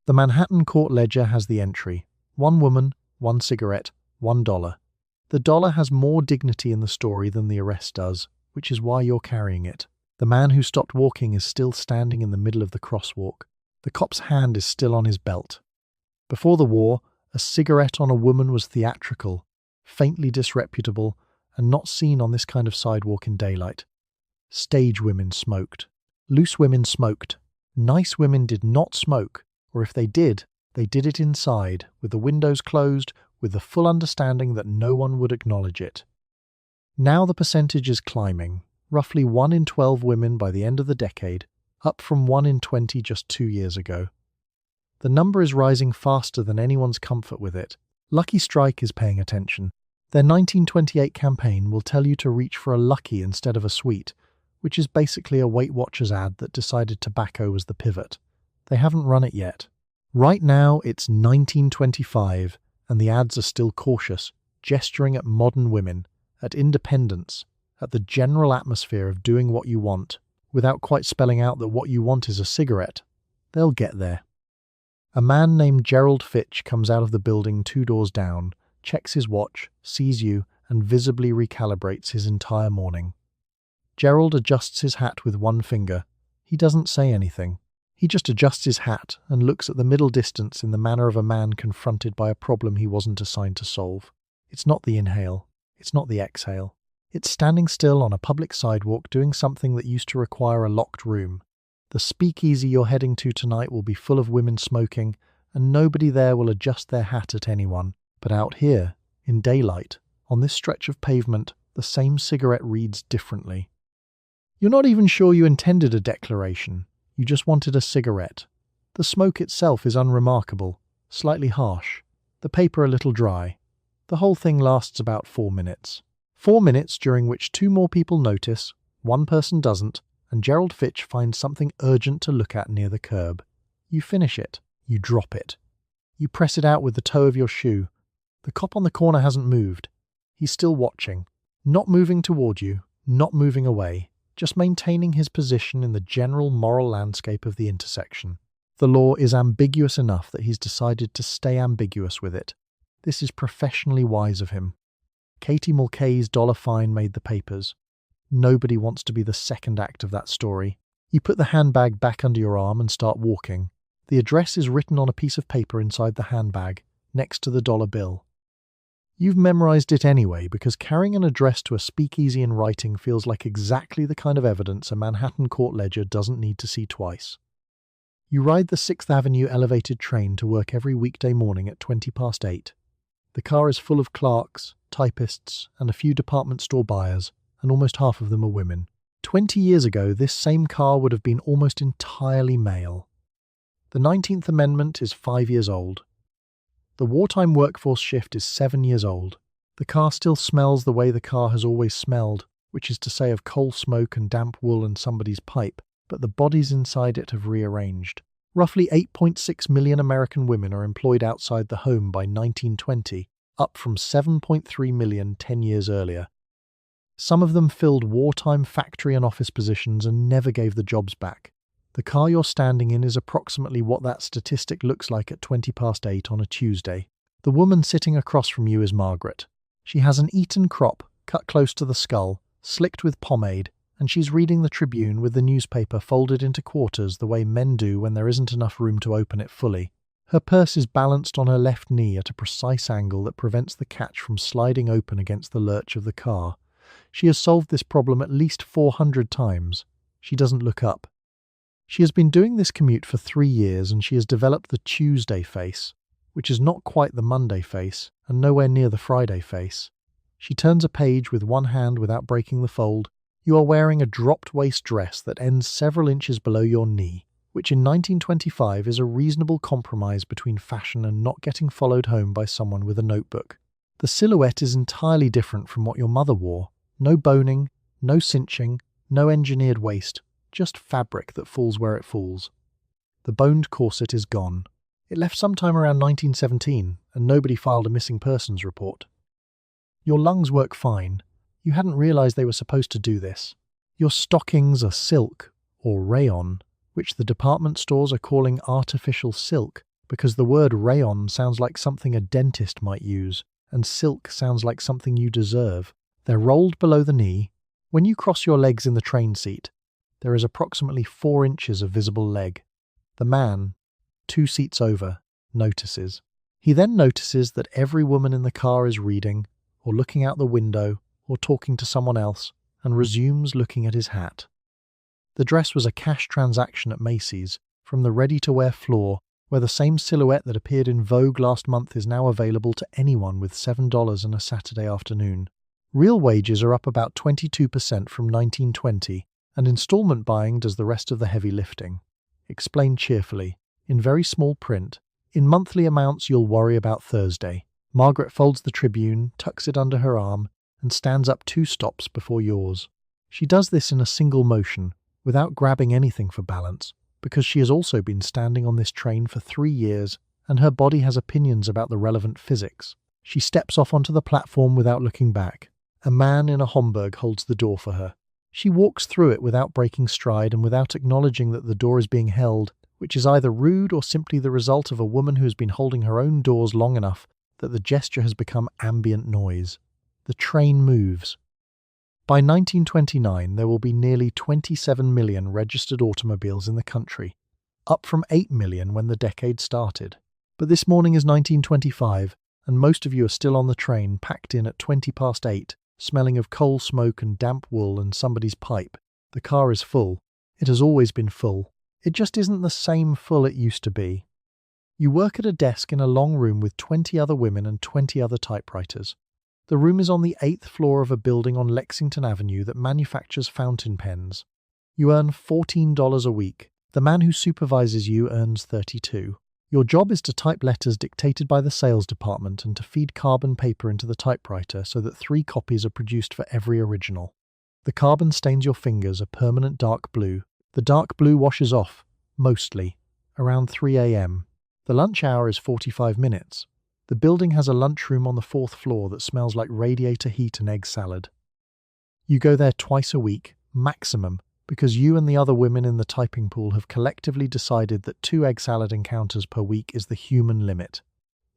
The Manhattan court ledger has the entry: 1 woman, 1 cigarette, $1. The dollar has more dignity in the story than the arrest does, which is why you're carrying it. The man who stopped walking is still standing in the middle of the crosswalk. The cop's hand is still on his belt. Before the war, a cigarette on a woman was theatrical, faintly disreputable, and not seen on this kind of sidewalk in daylight. Stage women smoked. Loose women smoked. Nice women did not smoke, or if they did it inside, with the windows closed, with the full understanding that no one would acknowledge it. Now the percentage is climbing, roughly 1 in 12 women by the end of the decade, up from 1 in 20 just 2 years ago. The number is rising faster than anyone's comfort with it. Lucky Strike is paying attention. Their 1928 campaign will tell you to reach for a Lucky instead of a Sweet, which is basically a Weight Watchers ad that decided tobacco was the pivot. They haven't run it yet. Right now it's 1925, and the ads are still cautious, gesturing at modern women, at independence, at the general atmosphere of doing what you want, without quite spelling out that what you want is a cigarette. They'll get there. A man named Gerald Fitch comes out of the building 2 doors down, checks his watch, sees you, and visibly recalibrates his entire morning. Gerald adjusts his hat with 1 finger. He doesn't say anything. He just adjusts his hat and looks at the middle distance in the manner of a man confronted by a problem he wasn't assigned to solve. It's not the inhale. It's not the exhale. It's standing still on a public sidewalk doing something that used to require a locked room. The speakeasy you're heading to tonight will be full of women smoking, and nobody there will adjust their hat at anyone. But out here, in daylight, on this stretch of pavement, the same cigarette reads differently. You're not even sure you intended a declaration. You just wanted a cigarette. The smoke itself is unremarkable, slightly harsh. The paper a little dry. The whole thing lasts about 4 minutes. 4 minutes during which 2 more people notice, 1 person doesn't, and Gerald Fitch finds something urgent to look at near the curb. You finish it. You drop it. You press it out with the toe of your shoe. The cop on the corner hasn't moved. He's still watching. Not moving toward you, not moving away, just maintaining his position in the general moral landscape of the intersection. The law is ambiguous enough that he's decided to stay ambiguous with it. This is professionally wise of him. Katie Mulcahy's dollar fine made the papers. Nobody wants to be the second act of that story. You put the handbag back under your arm and start walking. The address is written on a piece of paper inside the handbag, next to the dollar bill. You've memorized it anyway because carrying an address to a speakeasy in writing feels like exactly the kind of evidence a Manhattan court ledger doesn't need to see twice. You ride the 6th Avenue elevated train to work every weekday morning at 8:20. The car is full of clerks, typists, and a few department store buyers, and almost half of them are women. 20 years ago, this same car would have been almost entirely male. The 19th Amendment is 5 years old. The wartime workforce shift is 7 years old. The car still smells the way the car has always smelled, which is to say of coal smoke and damp wool and somebody's pipe, but the bodies inside it have rearranged. Roughly 8.6 million American women are employed outside the home by 1920, up from 7.3 million 10 years earlier. Some of them filled wartime factory and office positions and never gave the jobs back. The car you're standing in is approximately what that statistic looks like at 8:20 on a Tuesday. The woman sitting across from you is Margaret. She has an Eton crop, cut close to the skull, slicked with pomade, and she's reading the Tribune with the newspaper folded into quarters the way men do when there isn't enough room to open it fully. Her purse is balanced on her left knee at a precise angle that prevents the catch from sliding open against the lurch of the car. She has solved this problem at least 400 times. She doesn't look up. She has been doing this commute for 3 years and she has developed the Tuesday face, which is not quite the Monday face and nowhere near the Friday face. She turns a page with one hand without breaking the fold. You are wearing a dropped waist dress that ends several inches below your knee, which in 1925 is a reasonable compromise between fashion and not getting followed home by someone with a notebook. The silhouette is entirely different from what your mother wore. No boning, no cinching, no engineered waist. Just fabric that falls where it falls. The boned corset is gone. It left sometime around 1917, and nobody filed a missing persons report. Your lungs work fine. You hadn't realized they were supposed to do this. Your stockings are silk, or rayon, which the department stores are calling artificial silk, because the word rayon sounds like something a dentist might use, and silk sounds like something you deserve. They're rolled below the knee. When you cross your legs in the train seat, there is approximately 4 inches of visible leg. The man, 2 seats over, notices. He then notices that every woman in the car is reading, or looking out the window, or talking to someone else, and resumes looking at his hat. The dress was a cash transaction at Macy's, from the ready-to-wear floor, where the same silhouette that appeared in Vogue last month is now available to anyone with $7 on a Saturday afternoon. Real wages are up about 22% from 1920, and installment buying does the rest of the heavy lifting. Explained cheerfully, in very small print, in monthly amounts you'll worry about Thursday. Margaret folds the Tribune, tucks it under her arm, and stands up 2 stops before yours. She does this in a single motion, without grabbing anything for balance, because she has also been standing on this train for 3 years, and her body has opinions about the relevant physics. She steps off onto the platform without looking back. A man in a Homburg holds the door for her. She walks through it without breaking stride and without acknowledging that the door is being held, which is either rude or simply the result of a woman who has been holding her own doors long enough that the gesture has become ambient noise. The train moves. By 1929, there will be nearly 27 million registered automobiles in the country. up from 8 million when the decade started. But this morning is 1925, and most of you are still on the train, packed in at 8:20, smelling of coal smoke and damp wool and somebody's pipe. The car is full. It has always been full. It just isn't the same full it used to be. You work at a desk in a long room with 20 other women and 20 other typewriters. The room is on the 8th floor of a building on Lexington Avenue that manufactures fountain pens. You earn $14 a week. The man who supervises you earns $32. Your job is to type letters dictated by the sales department and to feed carbon paper into the typewriter so that 3 copies are produced for every original. The carbon stains your fingers a permanent dark blue. The dark blue washes off, mostly, around 3 a.m. The lunch hour is 45 minutes. The building has a lunchroom on the 4th floor that smells like radiator heat and egg salad. You go there twice a week, maximum, because you and the other women in the typing pool have collectively decided that 2 egg salad encounters per week is the human limit.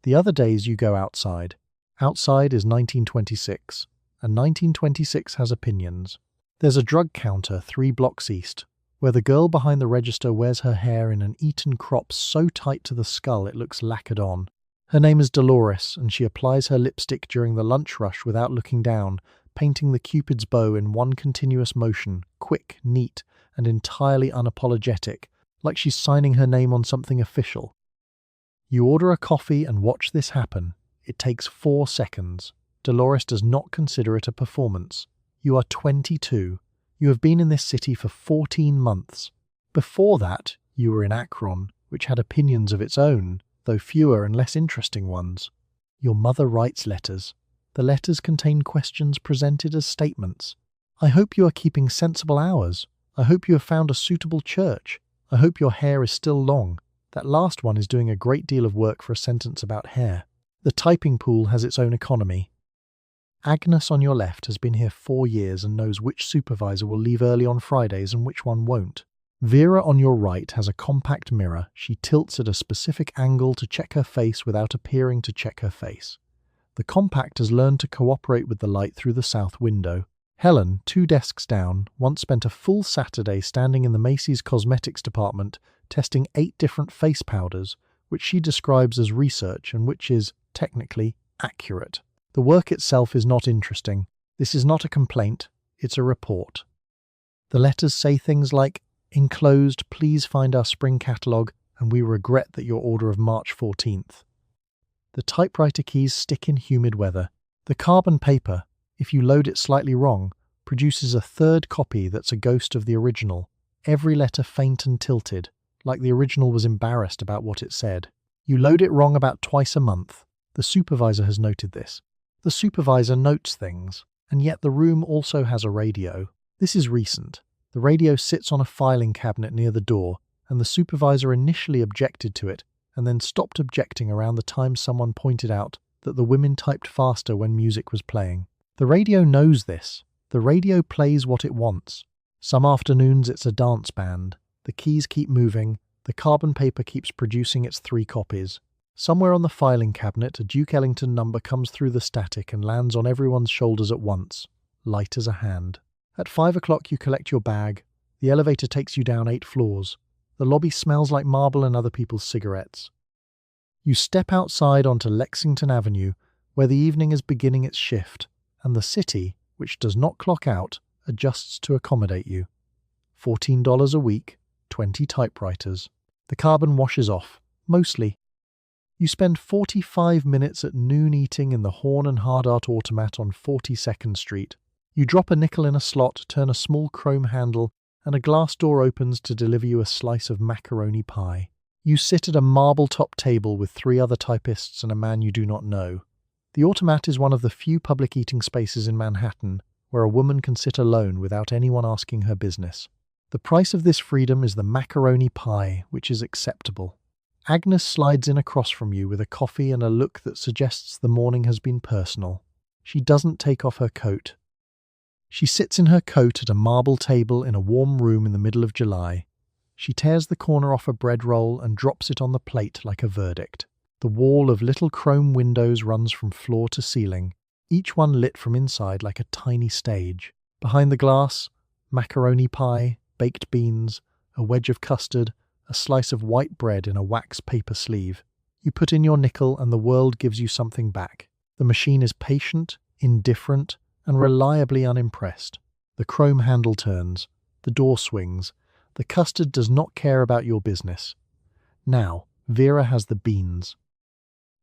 The other days you go outside. Outside is 1926, and 1926 has opinions. There's a drug counter 3 blocks east, where the girl behind the register wears her hair in an Eton crop so tight to the skull it looks lacquered on. Her name is Dolores, and she applies her lipstick during the lunch rush without looking down, painting the Cupid's bow in one continuous motion, quick, neat, and entirely unapologetic, like she's signing her name on something official. You order a coffee and watch this happen. It takes 4 seconds. Dolores does not consider it a performance. You are 22. You have been in this city for 14 months. Before that, you were in Akron, which had opinions of its own, though fewer and less interesting ones. Your mother writes letters. The letters contain questions presented as statements. I hope you are keeping sensible hours. I hope you have found a suitable church. I hope your hair is still long. That last one is doing a great deal of work for a sentence about hair. The typing pool has its own economy. Agnes on your left has been here 4 years and knows which supervisor will leave early on Fridays and which one won't. Vera on your right has a compact mirror. She tilts at a specific angle to check her face without appearing to check her face. The compact has learned to cooperate with the light through the south window. Helen, 2 desks down, once spent a full Saturday standing in the Macy's cosmetics department testing 8 different face powders, which she describes as research and which is, technically, accurate. The work itself is not interesting. This is not a complaint, it's a report. The letters say things like, "Enclosed, please find our spring catalogue, and we regret that your order of March 14th. The typewriter keys stick in humid weather. The carbon paper, if you load it slightly wrong, produces a 3rd copy that's a ghost of the original, every letter faint and tilted, like the original was embarrassed about what it said. You load it wrong about twice a month. The supervisor has noted this. The supervisor notes things, and yet the room also has a radio. This is recent. The radio sits on a filing cabinet near the door, and the supervisor initially objected to it, and then stopped objecting around the time someone pointed out that the women typed faster when music was playing. The radio knows this. The radio plays what it wants. Some afternoons it's a dance band. The keys keep moving. The carbon paper keeps producing its 3 copies. Somewhere on the filing cabinet, a Duke Ellington number comes through the static and lands on everyone's shoulders at once, light as a hand. At 5 o'clock you collect your bag. The elevator takes you down 8 floors. The lobby smells like marble and other people's cigarettes. You step outside onto Lexington Avenue, where the evening is beginning its shift, and the city, which does not clock out, adjusts to accommodate you. $14 a week, 20 typewriters. The carbon washes off, mostly. You spend 45 minutes at noon eating in the Horn and Hardart automat on 42nd Street. You drop a nickel in a slot, turn a small chrome handle, and a glass door opens to deliver you a slice of macaroni pie. You sit at a marble-top table with 3 other typists and a man you do not know. The automat is one of the few public eating spaces in Manhattan where a woman can sit alone without anyone asking her business. The price of this freedom is the macaroni pie, which is acceptable. Agnes slides in across from you with a coffee and a look that suggests the morning has been personal. She doesn't take off her coat. She sits in her coat at a marble table in a warm room in the middle of July. She tears the corner off a bread roll and drops it on the plate like a verdict. The wall of little chrome windows runs from floor to ceiling, each one lit from inside like a tiny stage. Behind the glass, macaroni pie, baked beans, a wedge of custard, a slice of white bread in a wax paper sleeve. You put in your nickel and the world gives you something back. The machine is patient, indifferent, and reliably unimpressed. The chrome handle turns. The door swings. The custard does not care about your business. Now, Vera has the beans.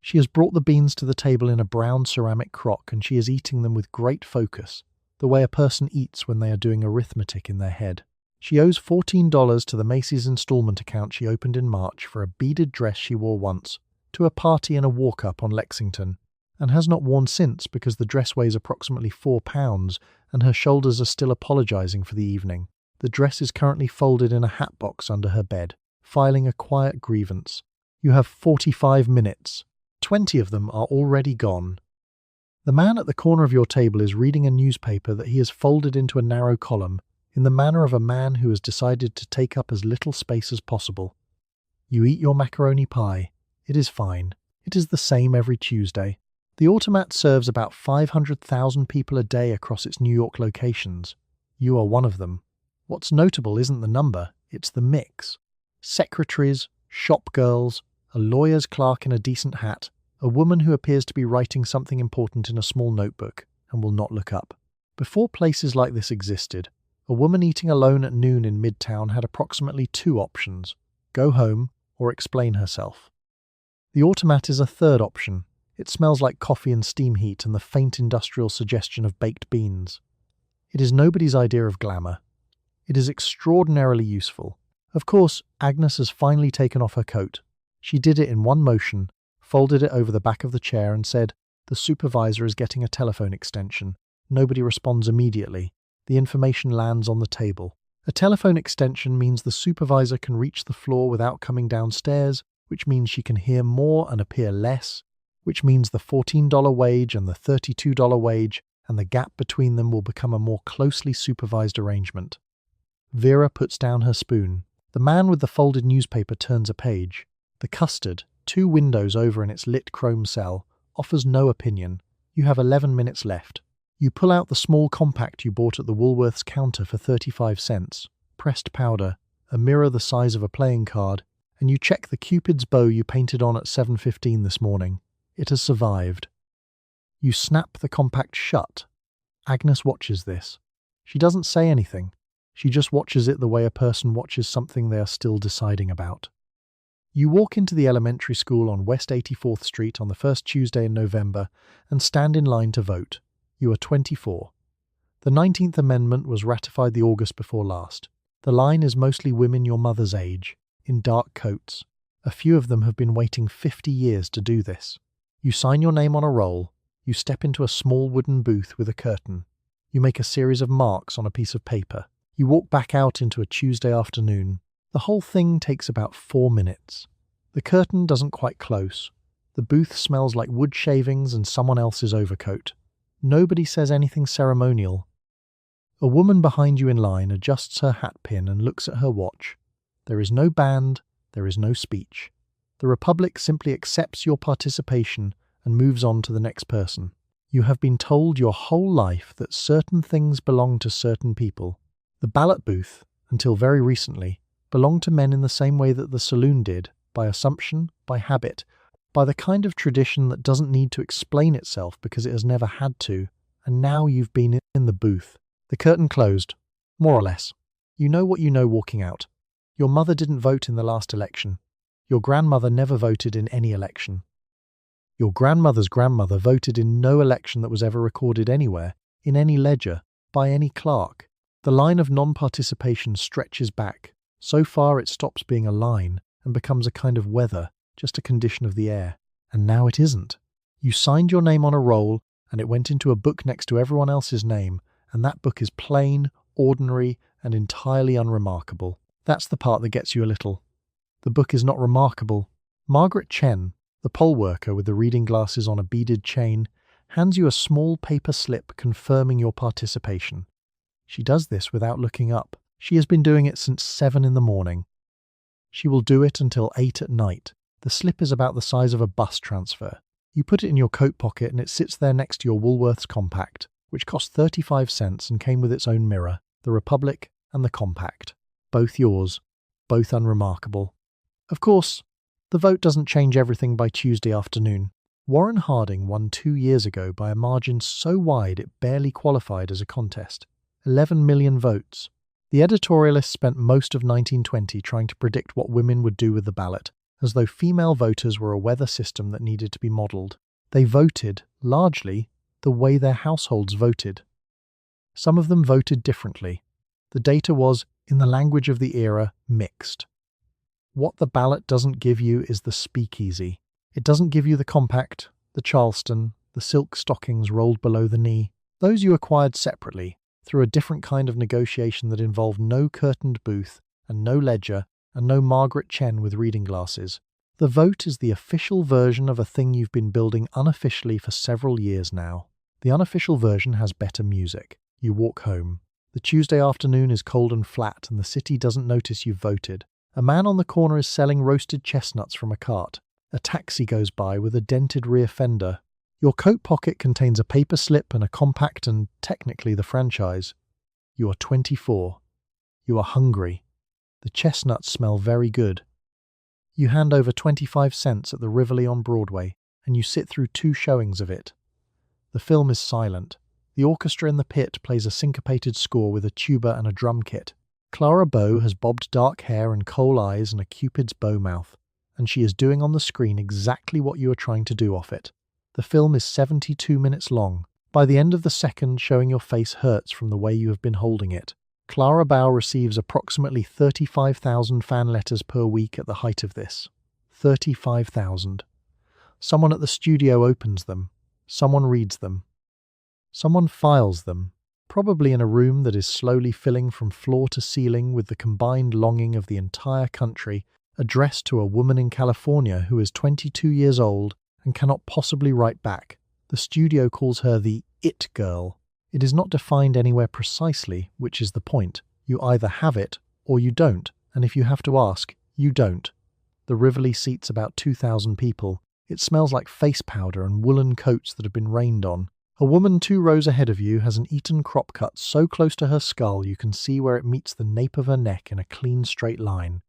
She has brought the beans to the table in a brown ceramic crock and she is eating them with great focus, the way a person eats when they are doing arithmetic in their head. She owes $14 to the Macy's installment account she opened in March for a beaded dress she wore once to a party in a walk-up on Lexington, and has not worn since because the dress weighs approximately 4 pounds and her shoulders are still apologizing for the evening. The dress is currently folded in a hat box under her bed, filing a quiet grievance. You have 45 minutes. 20 of them are already gone. The man at the corner of your table is reading a newspaper that he has folded into a narrow column in the manner of a man who has decided to take up as little space as possible. You eat your macaroni pie. It is fine. It is the same every Tuesday. The automat serves about 500,000 people a day across its New York locations. You are one of them. What's notable isn't the number, it's the mix. Secretaries, shop girls, a lawyer's clerk in a decent hat, a woman who appears to be writing something important in a small notebook and will not look up. Before places like this existed, a woman eating alone at noon in Midtown had approximately 2 options: go home or explain herself. The automat is a third option. It smells like coffee and steam heat and the faint industrial suggestion of baked beans. It is nobody's idea of glamour. It is extraordinarily useful. Of course, Agnes has finally taken off her coat. She did it in one motion, folded it over the back of the chair and said, "The supervisor is getting a telephone extension." Nobody responds immediately. The information lands on the table. A telephone extension means the supervisor can reach the floor without coming downstairs, which means she can hear more and appear less, which means the $14 wage and the $32 wage and the gap between them will become a more closely supervised arrangement. Vera puts down her spoon. The man with the folded newspaper turns a page. The custard, 2 windows over in its lit chrome cell, offers no opinion. You have 11 minutes left. You pull out the small compact you bought at the Woolworths counter for 35 cents, pressed powder, a mirror the size of a playing card, and you check the Cupid's bow you painted on at 7:15 this morning. It has survived. You snap the compact shut. Agnes watches this. She doesn't say anything. She just watches it the way a person watches something they are still deciding about. You walk into the elementary school on West 84th Street on the first Tuesday in November and stand in line to vote. You are 24. The 19th Amendment was ratified the August before last. The line is mostly women your mother's age, in dark coats. A few of them have been waiting 50 years to do this. You sign your name on a roll. You step into a small wooden booth with a curtain. You make a series of marks on a piece of paper. You walk back out into a Tuesday afternoon. The whole thing takes about 4 minutes. The curtain doesn't quite close. The booth smells like wood shavings and someone else's overcoat. Nobody says anything ceremonial. A woman behind you in line adjusts her hat pin and looks at her watch. There is no band, there is no speech. The Republic simply accepts your participation and moves on to the next person. You have been told your whole life that certain things belong to certain people. The ballot booth, until very recently, belonged to men in the same way that the saloon did, by assumption, by habit, by the kind of tradition that doesn't need to explain itself because it has never had to, and now you've been in the booth. The curtain closed, more or less. You know what you know walking out. Your mother didn't vote in the last election. Your grandmother never voted in any election. Your grandmother's grandmother voted in no election that was ever recorded anywhere, in any ledger, by any clerk. The line of non-participation stretches back. So far it stops being a line and becomes a kind of weather, just a condition of the air. And now it isn't. You signed your name on a roll and it went into a book next to everyone else's name, and that book is plain, ordinary, and entirely unremarkable. That's the part that gets you a little. The book is not remarkable. Margaret Chen, the poll worker with the reading glasses on a beaded chain, hands you a small paper slip confirming your participation. She does this without looking up. She has been doing it since 7 in the morning. She will do it until 8 at night. The slip is about the size of a bus transfer. You put it in your coat pocket and it sits there next to your Woolworths compact, which cost 35 cents and came with its own mirror, the Republic and the compact. Both yours, both unremarkable. Of course, the vote doesn't change everything by Tuesday afternoon. Warren Harding won 2 years ago by a margin so wide it barely qualified as a contest. 11 million votes. The editorialists spent most of 1920 trying to predict what women would do with the ballot, as though female voters were a weather system that needed to be modelled. They voted, largely, the way their households voted. Some of them voted differently. The data was, in the language of the era, mixed. What the ballot doesn't give you is the speakeasy. It doesn't give you the compact, the Charleston, the silk stockings rolled below the knee. Those you acquired separately, through a different kind of negotiation that involved no curtained booth, and no ledger, and no Margaret Chen with reading glasses. The vote is the official version of a thing you've been building unofficially for several years now. The unofficial version has better music. You walk home. The Tuesday afternoon is cold and flat, and the city doesn't notice you've voted. A man on the corner is selling roasted chestnuts from a cart. A taxi goes by with a dented rear fender. Your coat pocket contains a paper slip and a compact and, technically, the franchise. You are 24. You are hungry. The chestnuts smell very good. You hand over 25 cents at the Rivoli on Broadway, and you sit through 2 showings of it. The film is silent. The orchestra in the pit plays a syncopated score with a tuba and a drum kit. Clara Bow has bobbed dark hair and coal eyes and a Cupid's bow mouth, and she is doing on the screen exactly what you are trying to do off it. The film is 72 minutes long. By the end of the second, showing your face hurts from the way you have been holding it. Clara Bow receives approximately 35,000 fan letters per week at the height of this. 35,000. Someone at the studio opens them. Someone reads them. Someone files them, probably in a room that is slowly filling from floor to ceiling with the combined longing of the entire country, addressed to a woman in California who is 22 years old and cannot possibly write back. The studio calls her the It Girl. It is not defined anywhere precisely, which is the point. You either have it or you don't, and if you have to ask, you don't. The Rivoli seats about 2,000 people. It smells like face powder and woolen coats that have been rained on. A woman 2 rows ahead of you has an Eton crop cut so close to her skull you can see where it meets the nape of her neck in a clean straight line.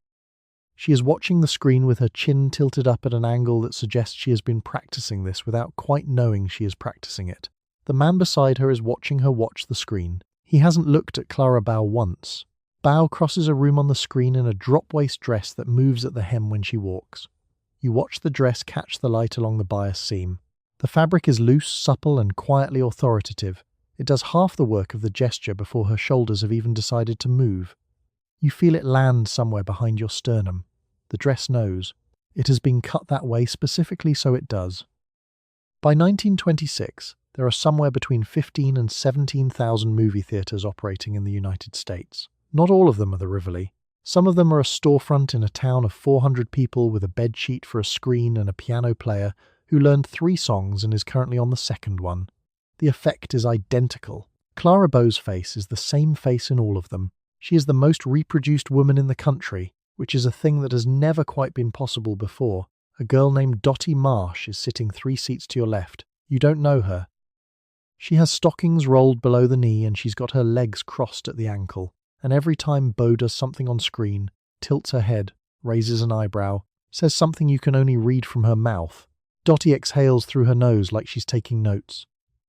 She is watching the screen with her chin tilted up at an angle that suggests she has been practicing this without quite knowing she is practicing it. The man beside her is watching her watch the screen. He hasn't looked at Clara Bow once. Bow crosses a room on the screen in a drop-waist dress that moves at the hem when she walks. You watch the dress catch the light along the bias seam. The fabric is loose, supple, and quietly authoritative. It does half the work of the gesture before her shoulders have even decided to move. You feel it land somewhere behind your sternum. The dress knows. It has been cut that way specifically so it does. By 1926, there are somewhere between 15 and 17,000 movie theatres operating in the United States. Not all of them are the Rivoli. Some of them are a storefront in a town of 400 people with a bedsheet for a screen and a piano player who learned 3 songs and is currently on the 2nd one. The effect is identical. Clara Bow's face is the same face in all of them. She is the most reproduced woman in the country, which is a thing that has never quite been possible before. A girl named Dottie Marsh is sitting 3 seats to your left. You don't know her. She has stockings rolled below the knee and she's got her legs crossed at the ankle. And every time Bow does something on screen, tilts her head, raises an eyebrow, says something you can only read from her mouth, Dottie exhales through her nose like she's taking notes.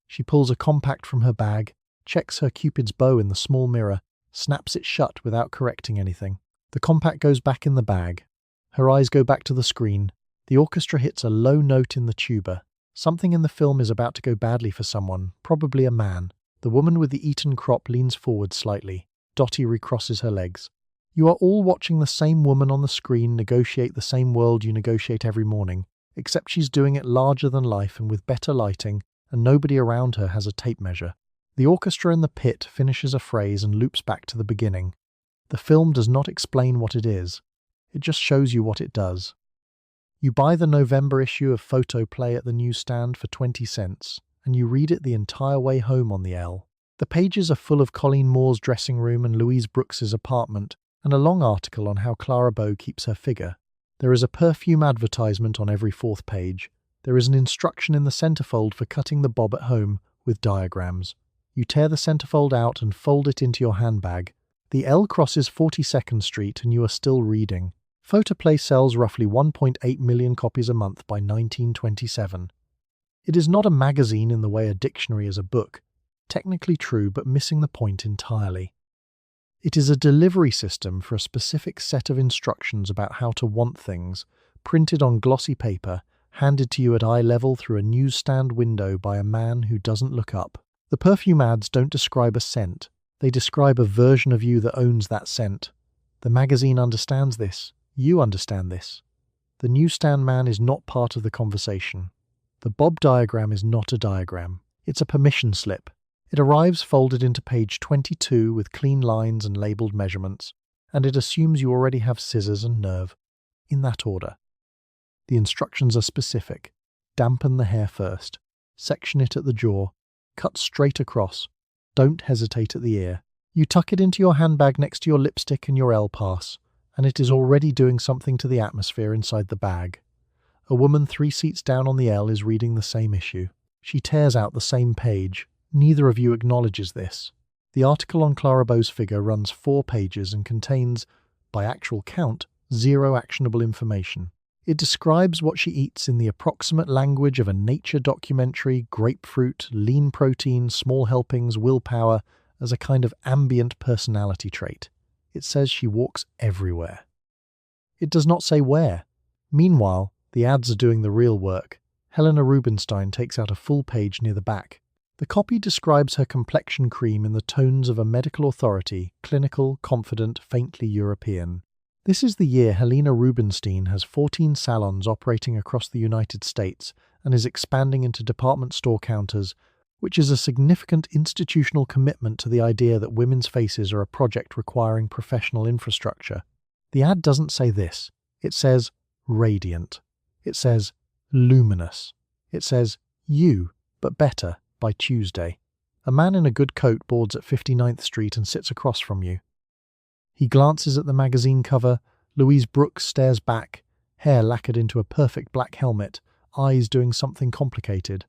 She pulls a compact from her bag, checks her Cupid's bow in the small mirror, snaps it shut without correcting anything. The compact goes back in the bag. Her eyes go back to the screen. The orchestra hits a low note in the tuba. Something in the film is about to go badly for someone, probably a man. The woman with the Eton crop leans forward slightly. Dottie recrosses her legs. You are all watching the same woman on the screen negotiate the same world you negotiate every morning, except she's doing it larger than life and with better lighting, and nobody around her has a tape measure. The orchestra in the pit finishes a phrase and loops back to the beginning. The film does not explain what it is. It just shows you what it does. You buy the November issue of Photoplay at the newsstand for 20 cents, and you read it the entire way home on the L. The pages are full of Colleen Moore's dressing room and Louise Brooks's apartment, and a long article on how Clara Bow keeps her figure. There is a perfume advertisement on every 4th page. There is an instruction in the centerfold for cutting the bob at home, with diagrams. You tear the centerfold out and fold it into your handbag. The L crosses 42nd Street and you are still reading. Photoplay sells roughly 1.8 million copies a month by 1927. It is not a magazine in the way a dictionary is a book. Technically true, but missing the point entirely. It is a delivery system for a specific set of instructions about how to want things, printed on glossy paper, handed to you at eye level through a newsstand window by a man who doesn't look up. The perfume ads don't describe a scent. They describe a version of you that owns that scent. The magazine understands this. You understand this. The newsstand man is not part of the conversation. The Bob diagram is not a diagram. It's a permission slip. It arrives folded into page 22 with clean lines and labelled measurements, and it assumes you already have scissors and nerve. In that order. The instructions are specific. Dampen the hair first. Section it at the jaw. Cut straight across. Don't hesitate at the ear. You tuck it into your handbag next to your lipstick and your L-pass, and it is already doing something to the atmosphere inside the bag. A woman 3 seats down on the L is reading the same issue. She tears out the same page. Neither of you acknowledges this. The article on Clara Bow's figure runs 4 pages and contains, by actual count, 0 actionable information. It describes what she eats in the approximate language of a nature documentary, grapefruit, lean protein, small helpings, willpower, as a kind of ambient personality trait. It says she walks everywhere. It does not say where. Meanwhile, the ads are doing the real work. Helena Rubinstein takes out a full page near the back. The copy describes her complexion cream in the tones of a medical authority, clinical, confident, faintly European. This is the year Helena Rubinstein has 14 salons operating across the United States and is expanding into department store counters, which is a significant institutional commitment to the idea that women's faces are a project requiring professional infrastructure. The ad doesn't say this. It says radiant. It says luminous. It says you, but better, by Tuesday. A man in a good coat boards at 59th Street and sits across from you. He glances at the magazine cover. Louise Brooks stares back, hair lacquered into a perfect black helmet, eyes doing something complicated.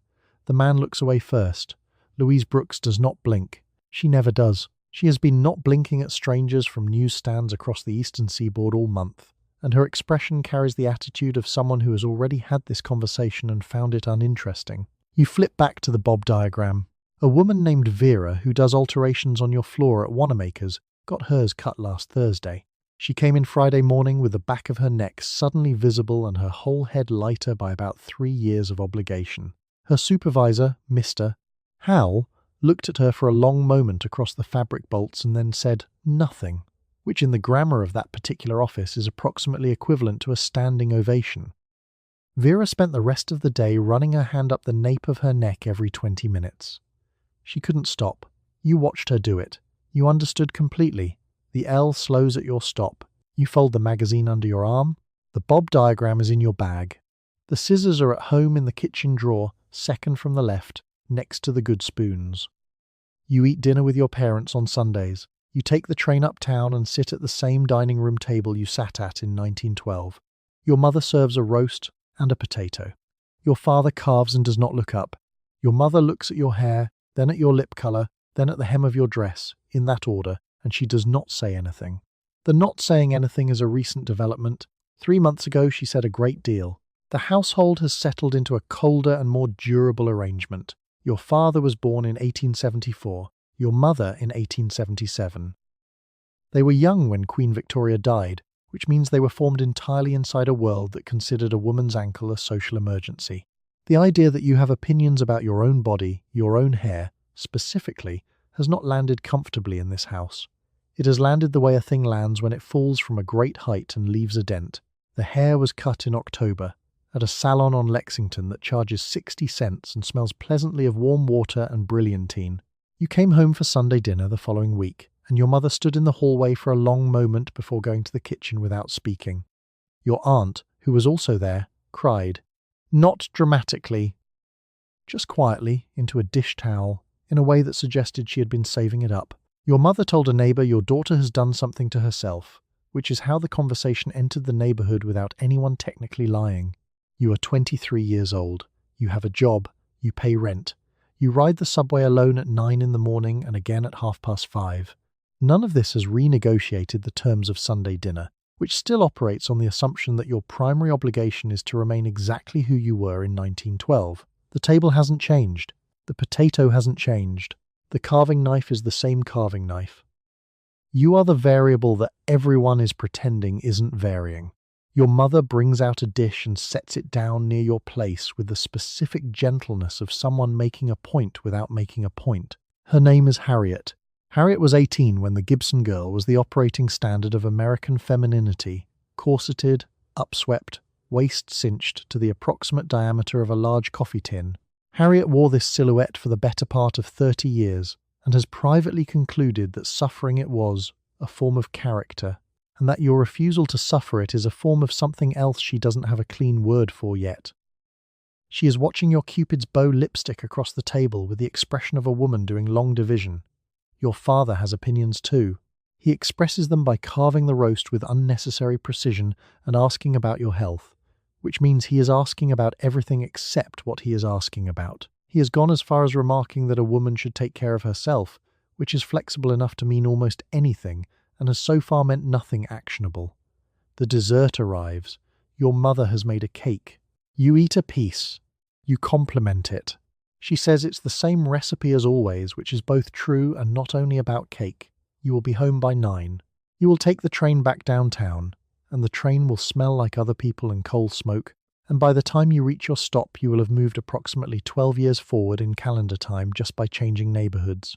The man looks away first. Louise Brooks does not blink. She never does. She has been not blinking at strangers from newsstands across the eastern seaboard all month, and her expression carries the attitude of someone who has already had this conversation and found it uninteresting. You flip back to the Bob diagram. A woman named Vera, who does alterations on your floor at Wanamaker's, got hers cut last Thursday. She came in Friday morning with the back of her neck suddenly visible and her whole head lighter by about 3 years of obligation. Her supervisor, Mr. Hal, looked at her for a long moment across the fabric bolts and then said nothing, which in the grammar of that particular office is approximately equivalent to a standing ovation. Vera spent the rest of the day running her hand up the nape of her neck every 20 minutes. She couldn't stop. You watched her do it. You understood completely. The L slows at your stop. You fold the magazine under your arm. The Bob diagram is in your bag. The scissors are at home in the kitchen drawer, second from the left, next to the good spoons. You eat dinner with your parents on Sundays. You take the train uptown and sit at the same dining room table you sat at in 1912. Your mother serves a roast and a potato. Your father carves and does not look up. Your mother looks at your hair, then at your lip colour, then at the hem of your dress, in that order, and she does not say anything. The not saying anything is a recent development. 3 months ago she said a great deal. The household has settled into a colder and more durable arrangement. Your father was born in 1874, your mother in 1877. They were young when Queen Victoria died, which means they were formed entirely inside a world that considered a woman's ankle a social emergency. The idea that you have opinions about your own body, your own hair, specifically, has not landed comfortably in this house. It has landed the way a thing lands when it falls from a great height and leaves a dent. The hair was cut in October, at a salon on Lexington that charges 60 cents and smells pleasantly of warm water and brilliantine. You came home for Sunday dinner the following week, and your mother stood in the hallway for a long moment before going to the kitchen without speaking. Your aunt, who was also there, cried. Not dramatically, just quietly, into a dish towel, in a way that suggested she had been saving it up. Your mother told a neighbour your daughter has done something to herself, which is how the conversation entered the neighbourhood without anyone technically lying. You are 23 years old. You have a job. You pay rent. You ride the subway alone at 9 in the morning and again at 5:30. None of this has renegotiated the terms of Sunday dinner. which still operates on the assumption that your primary obligation is to remain exactly who you were in 1912. The table hasn't changed. The potato hasn't changed. The carving knife is the same carving knife. You are the variable that everyone is pretending isn't varying. Your mother brings out a dish and sets it down near your place with the specific gentleness of someone making a point without making a point. Her name is Harriet. Harriet was 18 when the Gibson girl was the operating standard of American femininity, corseted, upswept, waist cinched to the approximate diameter of a large coffee tin. Harriet wore this silhouette for the better part of 30 years and has privately concluded that suffering it was a form of character, and that your refusal to suffer it is a form of something else she doesn't have a clean word for yet. She is watching your Cupid's bow lipstick across the table with the expression of a woman doing long division. Your father has opinions too. He expresses them by carving the roast with unnecessary precision and asking about your health, which means he is asking about everything except what he is asking about. He has gone as far as remarking that a woman should take care of herself, which is flexible enough to mean almost anything and has so far meant nothing actionable. The dessert arrives. Your mother has made a cake. You eat a piece. You compliment it. She says it's the same recipe as always, which is both true and not only about cake. You will be home by 9. You will take the train back downtown, and the train will smell like other people and coal smoke, and by the time you reach your stop you will have moved approximately 12 years forward in calendar time just by changing neighbourhoods.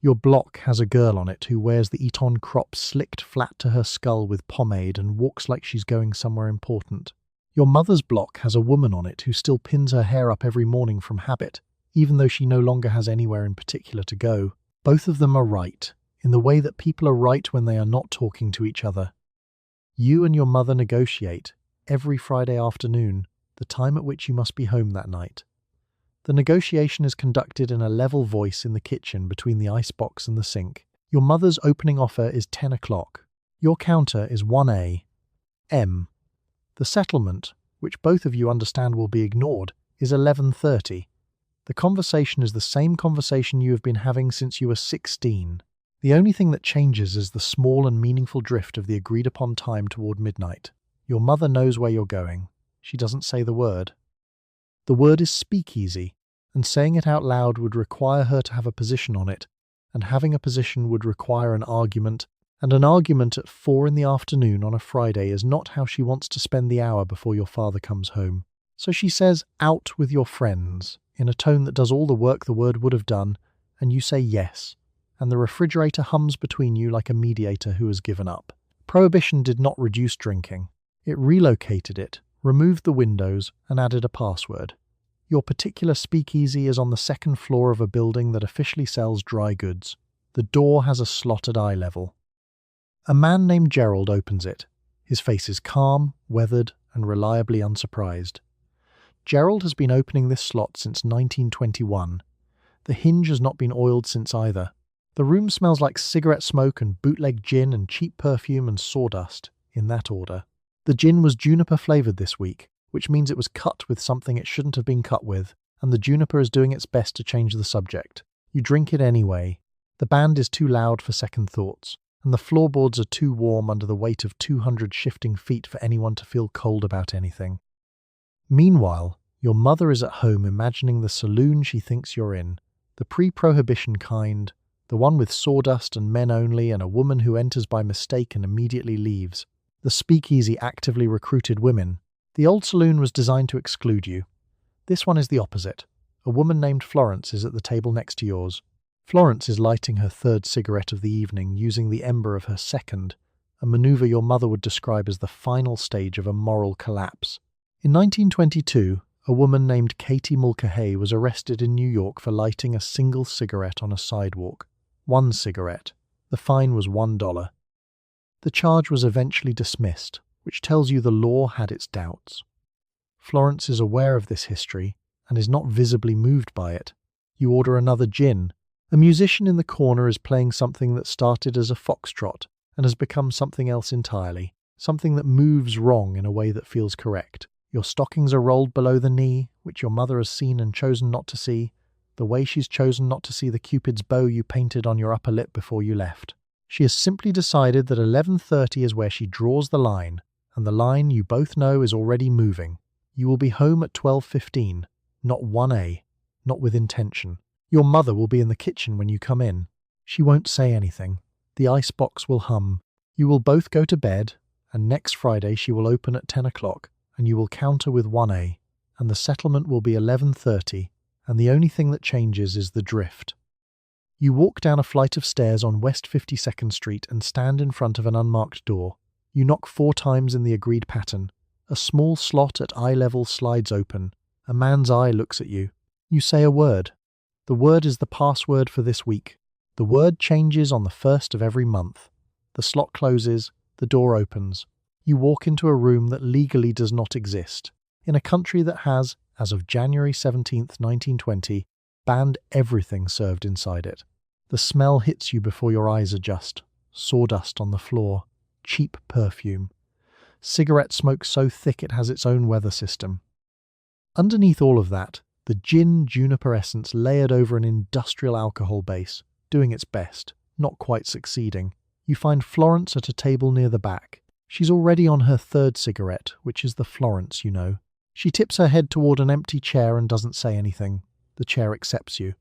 Your block has a girl on it who wears the Eton crop slicked flat to her skull with pomade and walks like she's going somewhere important. Your mother's block has a woman on it who still pins her hair up every morning from habit, even though she no longer has anywhere in particular to go. Both of them are right, in the way that people are right when they are not talking to each other. You and your mother negotiate, every Friday afternoon, the time at which you must be home that night. The negotiation is conducted in a level voice in the kitchen between the icebox and the sink. Your mother's opening offer is 10 o'clock. Your counter is 1A. M. The settlement, which both of you understand will be ignored, is 11:30. The conversation is the same conversation you have been having since you were 16. The only thing that changes is the small and meaningful drift of the agreed-upon time toward midnight. Your mother knows where you're going. She doesn't say the word. The word is speakeasy, and saying it out loud would require her to have a position on it, and having a position would require an argument, and an argument at 4 in the afternoon on a Friday is not how she wants to spend the hour before your father comes home. So she says, "Out with your friends," in a tone that does all the work the word would have done, and you say yes, and the refrigerator hums between you like a mediator who has given up. Prohibition did not reduce drinking. It relocated it, removed the windows, and added a password. Your particular speakeasy is on the second floor of a building that officially sells dry goods. The door has a slot at eye level. A man named Gerald opens it. His face is calm, weathered, and reliably unsurprised. Gerald has been opening this slot since 1921. The hinge has not been oiled since either. The room smells like cigarette smoke and bootleg gin and cheap perfume and sawdust, in that order. The gin was juniper-flavoured this week, which means it was cut with something it shouldn't have been cut with, and the juniper is doing its best to change the subject. You drink it anyway. The band is too loud for second thoughts, and the floorboards are too warm under the weight of 200 shifting feet for anyone to feel cold about anything. Meanwhile, your mother is at home imagining the saloon she thinks you're in, the pre-prohibition kind, the one with sawdust and men only and a woman who enters by mistake and immediately leaves. The speakeasy actively recruited women. The old saloon was designed to exclude you. This one is the opposite. A woman named Florence is at the table next to yours. Florence is lighting her third cigarette of the evening using the ember of her second, a maneuver your mother would describe as the final stage of a moral collapse. In 1922, a woman named Katie Mulcahy was arrested in New York for lighting a single cigarette on a sidewalk. One cigarette. The fine was $1. The charge was eventually dismissed, which tells you the law had its doubts. Florence is aware of this history and is not visibly moved by it. You order another gin. A musician in the corner is playing something that started as a foxtrot and has become something else entirely, something that moves wrong in a way that feels correct. Your stockings are rolled below the knee, which your mother has seen and chosen not to see, the way she's chosen not to see the Cupid's bow you painted on your upper lip before you left. She has simply decided that 11:30 is where she draws the line, and the line, you both know, is already moving. You will be home at 12:15, not 1 a, not with intention. Your mother will be in the kitchen when you come in. She won't say anything. The icebox will hum. You will both go to bed, and next Friday she will open at 10 o'clock, and you will counter with 1 a, and the settlement will be 11:30, and the only thing that changes is the drift. You walk down a flight of stairs on West 52nd Street and stand in front of an unmarked door. You knock 4 times in the agreed pattern. A small slot at eye level slides open. A man's eye looks at you. You say a word. The word is the password for this week. The word changes on the 1st of every month. The slot closes, the door opens. You walk into a room that legally does not exist, in a country that has, as of January 17th, 1920, banned everything served inside it. The smell hits you before your eyes adjust. Sawdust on the floor. Cheap perfume. Cigarette smoke so thick it has its own weather system. Underneath all of that, the gin juniper essence layered over an industrial alcohol base, doing its best, not quite succeeding. You find Florence at a table near the back. She's already on her 3rd cigarette, which is the Florence, you know. She tips her head toward an empty chair and doesn't say anything. The chair accepts you.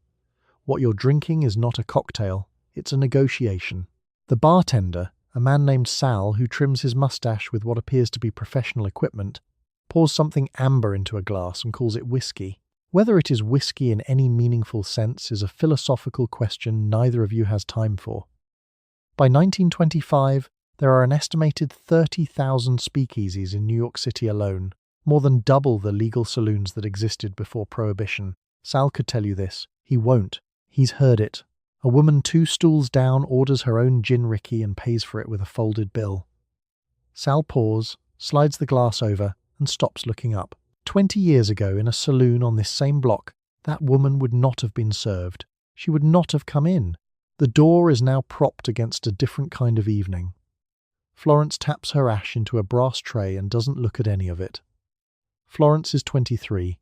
What you're drinking is not a cocktail, it's a negotiation. The bartender, a man named Sal who trims his mustache with what appears to be professional equipment, pours something amber into a glass and calls it whiskey. Whether it is whiskey in any meaningful sense is a philosophical question neither of you has time for. By 1925, there are an estimated 30,000 speakeasies in New York City alone, more than double the legal saloons that existed before Prohibition. Sal could tell you this. He won't. He's heard it. A woman 2 stools down orders her own gin Ricky and pays for it with a folded bill. Sal pours, slides the glass over, and stops looking up. 20 years ago, in a saloon on this same block, that woman would not have been served. She would not have come in. The door is now propped against a different kind of evening. Florence taps her ash into a brass tray and doesn't look at any of it. Florence is 23.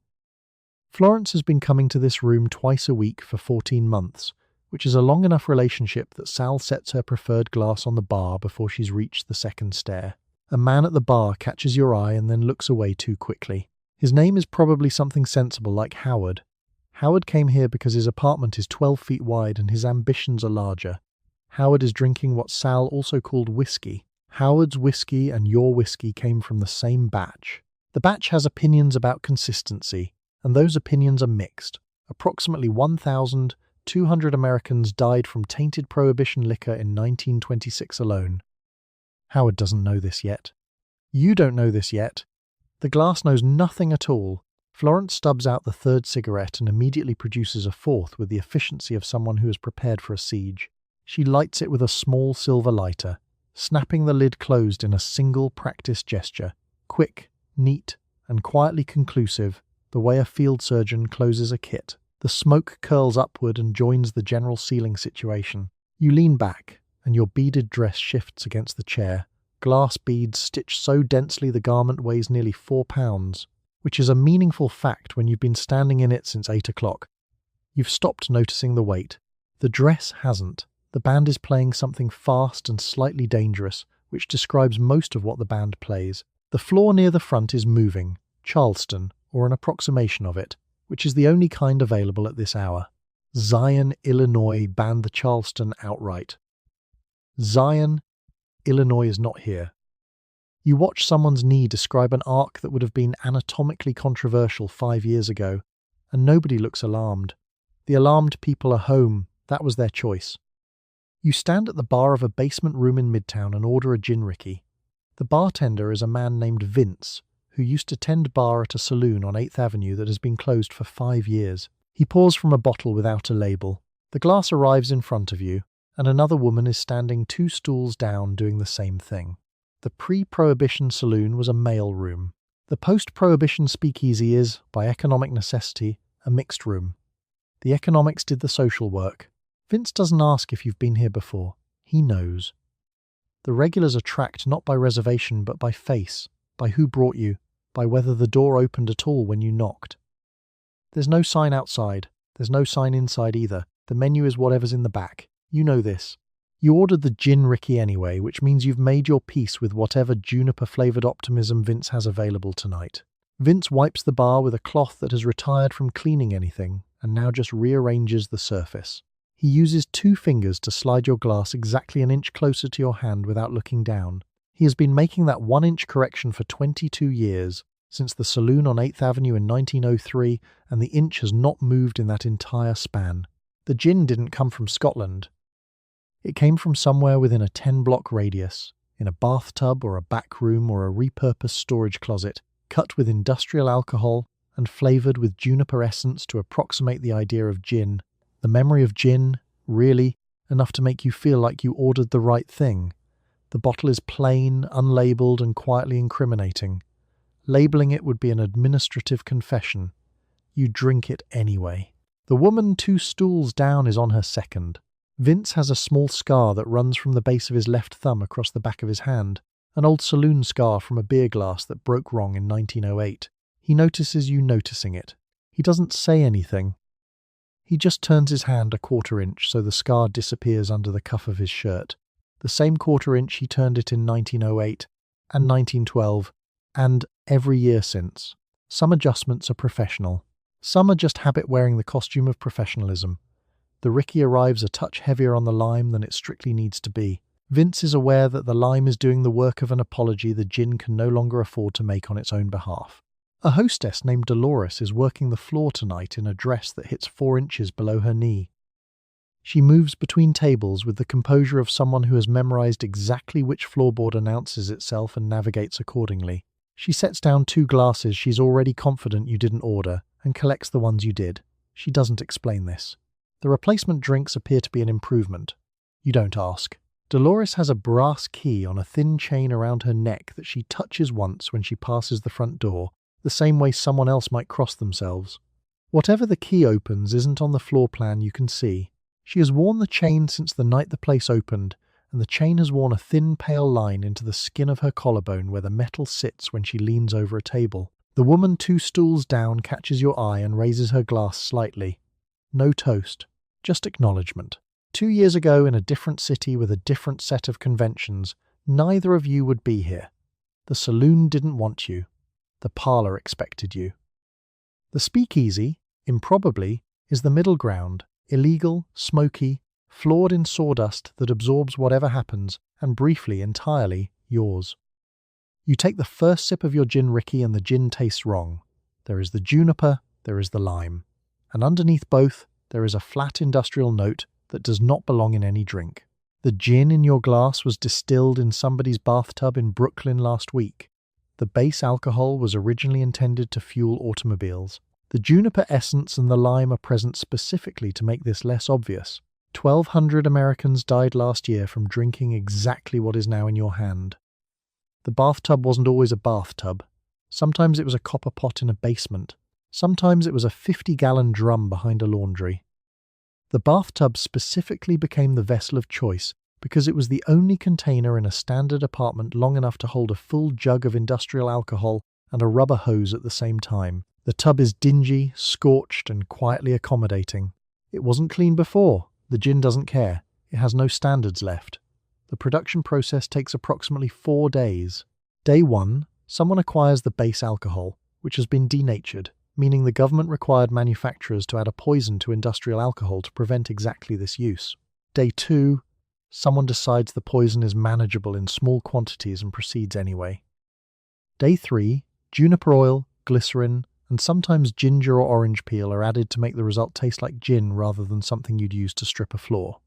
Florence has been coming to this room twice a week for 14 months, which is a long enough relationship that Sal sets her preferred glass on the bar before she's reached the 2nd stair. A man at the bar catches your eye and then looks away too quickly. His name is probably something sensible like Howard. Howard came here because his apartment is 12 feet wide and his ambitions are larger. Howard is drinking what Sal also called whiskey. Howard's whiskey and your whiskey came from the same batch. The batch has opinions about consistency, and those opinions are mixed. Approximately 1,200 Americans died from tainted Prohibition liquor in 1926 alone. Howard doesn't know this yet. You don't know this yet. The glass knows nothing at all. Florence stubs out the 3rd cigarette and immediately produces a 4th with the efficiency of someone who is prepared for a siege. She lights it with a small silver lighter, snapping the lid closed in a single practiced gesture, quick, neat, and quietly conclusive, the way a field surgeon closes a kit. The smoke curls upward and joins the general ceiling situation. You lean back, and your beaded dress shifts against the chair. Glass beads stitched so densely the garment weighs nearly 4 pounds, which is a meaningful fact when you've been standing in it since 8 o'clock. You've stopped noticing the weight. The dress hasn't. The band is playing something fast and slightly dangerous, which describes most of what the band plays. The floor near the front is moving, Charleston, or an approximation of it, which is the only kind available at this hour. Zion, Illinois banned the Charleston outright. Zion, Illinois is not here. You watch someone's knee describe an arc that would have been anatomically controversial 5 years ago, and nobody looks alarmed. The alarmed people are home. That was their choice. You stand at the bar of a basement room in Midtown and order a gin Ricky. The bartender is a man named Vince, who used to tend bar at a saloon on 8th Avenue that has been closed for 5 years. He pours from a bottle without a label. The glass arrives in front of you, and another woman is standing 2 stools down doing the same thing. The pre-Prohibition saloon was a male room. The post-Prohibition speakeasy is, by economic necessity, a mixed room. The economics did the social work. Vince doesn't ask if you've been here before. He knows. The regulars are tracked not by reservation but by face, by who brought you, by whether the door opened at all when you knocked. There's no sign outside. There's no sign inside either. The menu is whatever's in the back. You know this. You ordered the gin Ricky anyway, which means you've made your peace with whatever juniper-flavoured optimism Vince has available tonight. Vince wipes the bar with a cloth that has retired from cleaning anything and now just rearranges the surface. He uses 2 fingers to slide your glass exactly an inch closer to your hand without looking down. He has been making that 1-inch correction for 22 years, since the saloon on 8th Avenue in 1903, and the inch has not moved in that entire span. The gin didn't come from Scotland. It came from somewhere within a 10-block radius, in a bathtub or a back room or a repurposed storage closet, cut with industrial alcohol and flavoured with juniper essence to approximate the idea of gin. The memory of gin, really, enough to make you feel like you ordered the right thing. The bottle is plain, unlabelled, and quietly incriminating. Labelling it would be an administrative confession. You drink it anyway. The woman 2 stools down is on her second. Vince has a small scar that runs from the base of his left thumb across the back of his hand, an old saloon scar from a beer glass that broke wrong in 1908. He notices you noticing it. He doesn't say anything. He just turns his hand a 1/4 inch so the scar disappears under the cuff of his shirt. The same 1/4 inch he turned it in 1908 and 1912 and every year since. Some adjustments are professional. Some are just habit wearing the costume of professionalism. The Ricky arrives a touch heavier on the lime than it strictly needs to be. Vince is aware that the lime is doing the work of an apology the gin can no longer afford to make on its own behalf. A hostess named Dolores is working the floor tonight in a dress that hits 4 inches below her knee. She moves between tables with the composure of someone who has memorized exactly which floorboard announces itself and navigates accordingly. She sets down 2 glasses she's already confident you didn't order and collects the ones you did. She doesn't explain this. The replacement drinks appear to be an improvement. You don't ask. Dolores has a brass key on a thin chain around her neck that she touches once when she passes the front door, the same way someone else might cross themselves. Whatever the key opens isn't on the floor plan you can see. She has worn the chain since the night the place opened, and the chain has worn a thin pale line into the skin of her collarbone where the metal sits when she leans over a table. The woman 2 stools down catches your eye and raises her glass slightly. No toast, just acknowledgement. 2 years ago, in a different city with a different set of conventions, neither of you would be here. The saloon didn't want you. The parlour expected you. The speakeasy, improbably, is the middle ground, illegal, smoky, flawed in sawdust that absorbs whatever happens, and briefly, entirely, yours. You take the first sip of your gin Ricky and the gin tastes wrong. There is the juniper, there is the lime. And underneath both, there is a flat industrial note that does not belong in any drink. The gin in your glass was distilled in somebody's bathtub in Brooklyn last week. The base alcohol was originally intended to fuel automobiles. The juniper essence and the lime are present specifically to make this less obvious. 1,200 Americans died last year from drinking exactly what is now in your hand. The bathtub wasn't always a bathtub. Sometimes it was a copper pot in a basement. Sometimes it was a 50-gallon drum behind a laundry. The bathtub specifically became the vessel of choice because it was the only container in a standard apartment long enough to hold a full jug of industrial alcohol and a rubber hose at the same time. The tub is dingy, scorched, and quietly accommodating. It wasn't clean before. The gin doesn't care. It has no standards left. The production process takes approximately 4 days. Day 1, someone acquires the base alcohol, which has been denatured, meaning the government required manufacturers to add a poison to industrial alcohol to prevent exactly this use. Day 2, someone decides the poison is manageable in small quantities and proceeds anyway. Day 3, juniper oil, glycerin, and sometimes ginger or orange peel are added to make the result taste like gin rather than something you'd use to strip a floor.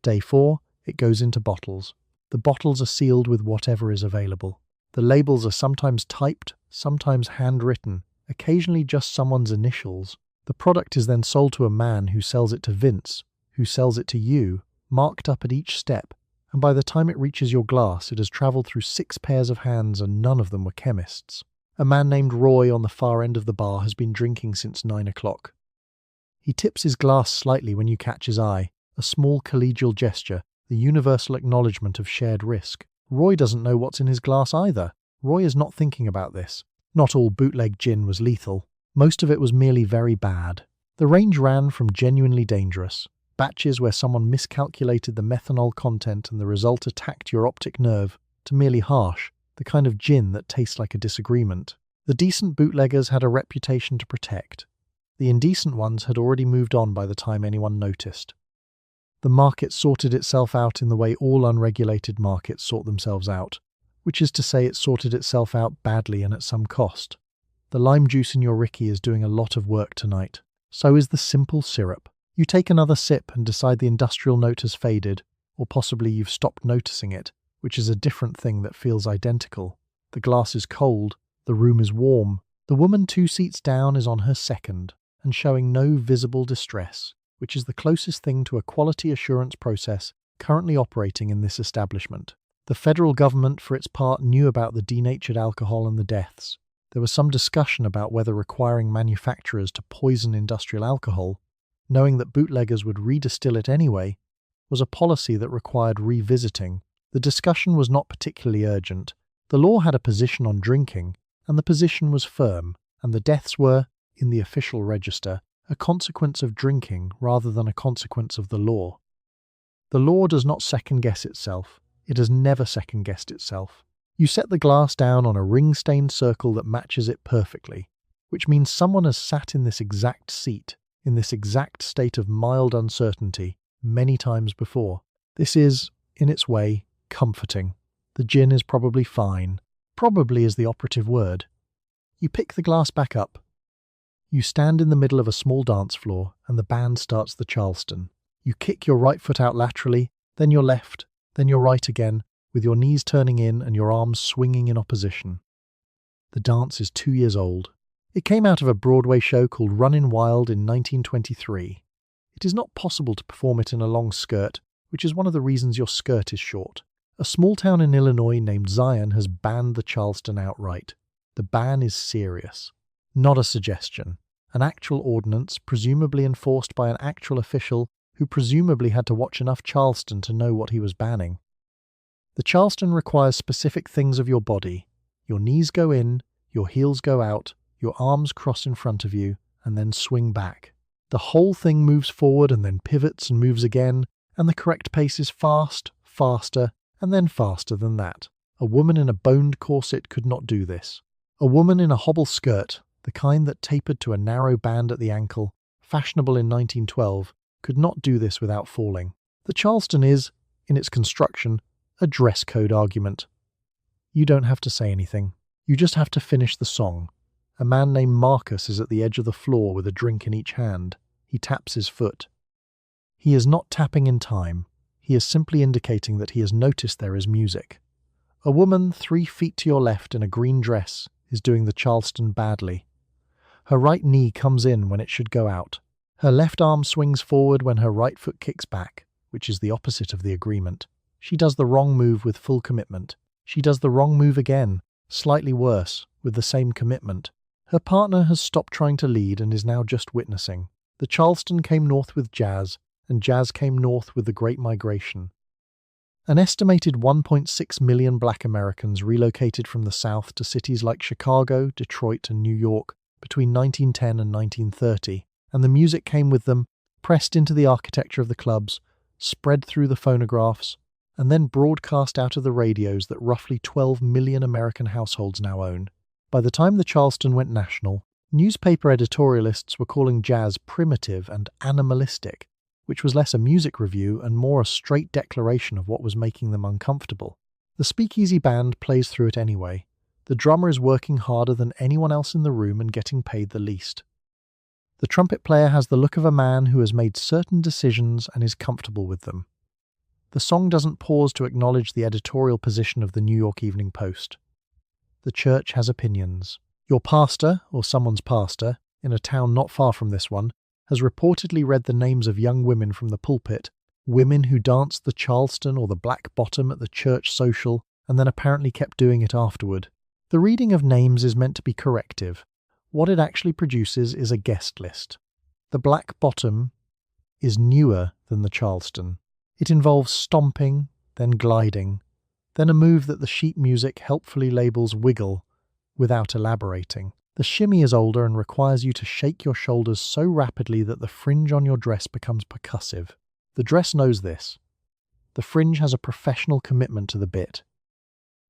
Day 4, it goes into bottles. The bottles are sealed with whatever is available. The labels are sometimes typed, sometimes handwritten, occasionally just someone's initials. The product is then sold to a man who sells it to Vince, who sells it to you, marked up at each step, and by the time it reaches your glass, it has travelled through 6 pairs of hands and none of them were chemists. A man named Roy on the far end of the bar has been drinking since 9 o'clock. He tips his glass slightly when you catch his eye, a small collegial gesture, the universal acknowledgement of shared risk. Roy doesn't know what's in his glass either. Roy is not thinking about this. Not all bootleg gin was lethal. Most of it was merely very bad. The range ran from genuinely dangerous, Batches where someone miscalculated the methanol content and the result attacked your optic nerve, to merely harsh, the kind of gin that tastes like a disagreement. The decent bootleggers had a reputation to protect. The indecent ones had already moved on by the time anyone noticed. The market sorted itself out in the way all unregulated markets sort themselves out, which is to say it sorted itself out badly and at some cost. The lime juice in your Ricky is doing a lot of work tonight. So is the simple syrup. You take another sip and decide the industrial note has faded, or possibly you've stopped noticing it, which is a different thing that feels identical. The glass is cold, the room is warm. The woman 2 seats down is on her second, and showing no visible distress, which is the closest thing to a quality assurance process currently operating in this establishment. The federal government, for its part, knew about the denatured alcohol and the deaths. There was some discussion about whether requiring manufacturers to poison industrial alcohol, knowing that bootleggers would redistill it anyway, was a policy that required revisiting. The discussion was not particularly urgent. The law had a position on drinking, and the position was firm, and the deaths were, in the official register, a consequence of drinking rather than a consequence of the law. The law does not second-guess itself. It has never second-guessed itself. You set the glass down on a ring-stained circle that matches it perfectly, which means someone has sat in this exact seat, in this exact state of mild uncertainty, many times before. This is, in its way, comforting. The gin is probably fine. Probably is the operative word. You pick the glass back up. You stand in the middle of a small dance floor, and the band starts the Charleston. You kick your right foot out laterally, then your left, then your right again, with your knees turning in and your arms swinging in opposition. The dance is 2 years old. It came out of a Broadway show called Runnin' Wild in 1923. It is not possible to perform it in a long skirt, which is one of the reasons your skirt is short. A small town in Illinois named Zion has banned the Charleston outright. The ban is serious. Not a suggestion. An actual ordinance, presumably enforced by an actual official who presumably had to watch enough Charleston to know what he was banning. The Charleston requires specific things of your body. Your knees go in, your heels go out, your arms cross in front of you, and then swing back. The whole thing moves forward and then pivots and moves again, and the correct pace is fast, faster, and then faster than that. A woman in a boned corset could not do this. A woman in a hobble skirt, the kind that tapered to a narrow band at the ankle, fashionable in 1912, could not do this without falling. The Charleston is, in its construction, a dress code argument. You don't have to say anything. You just have to finish the song. A man named Marcus is at the edge of the floor with a drink in each hand. He taps his foot. He is not tapping in time. He is simply indicating that he has noticed there is music. A woman 3 feet to your left in a green dress is doing the Charleston badly. Her right knee comes in when it should go out. Her left arm swings forward when her right foot kicks back, which is the opposite of the agreement. She does the wrong move with full commitment. She does the wrong move again, slightly worse, with the same commitment. Her partner has stopped trying to lead and is now just witnessing. The Charleston came north with jazz, and jazz came north with the Great Migration. An estimated 1.6 million black Americans relocated from the South to cities like Chicago, Detroit, and New York between 1910 and 1930, and the music came with them, pressed into the architecture of the clubs, spread through the phonographs, and then broadcast out of the radios that roughly 12 million American households now own. By the time the Charleston went national, newspaper editorialists were calling jazz primitive and animalistic, which was less a music review and more a straight declaration of what was making them uncomfortable. The speakeasy band plays through it anyway. The drummer is working harder than anyone else in the room and getting paid the least. The trumpet player has the look of a man who has made certain decisions and is comfortable with them. The song doesn't pause to acknowledge the editorial position of the New York Evening Post. The church has opinions. Your pastor, or someone's pastor, in a town not far from this one, has reportedly read the names of young women from the pulpit, women who danced the Charleston or the Black Bottom at the church social, and then apparently kept doing it afterward. The reading of names is meant to be corrective. What it actually produces is a guest list. The Black Bottom is newer than the Charleston. It involves stomping, then gliding, then a move that the sheet music helpfully labels wiggle, without elaborating. The shimmy is older and requires you to shake your shoulders so rapidly that the fringe on your dress becomes percussive. The dress knows this. The fringe has a professional commitment to the bit.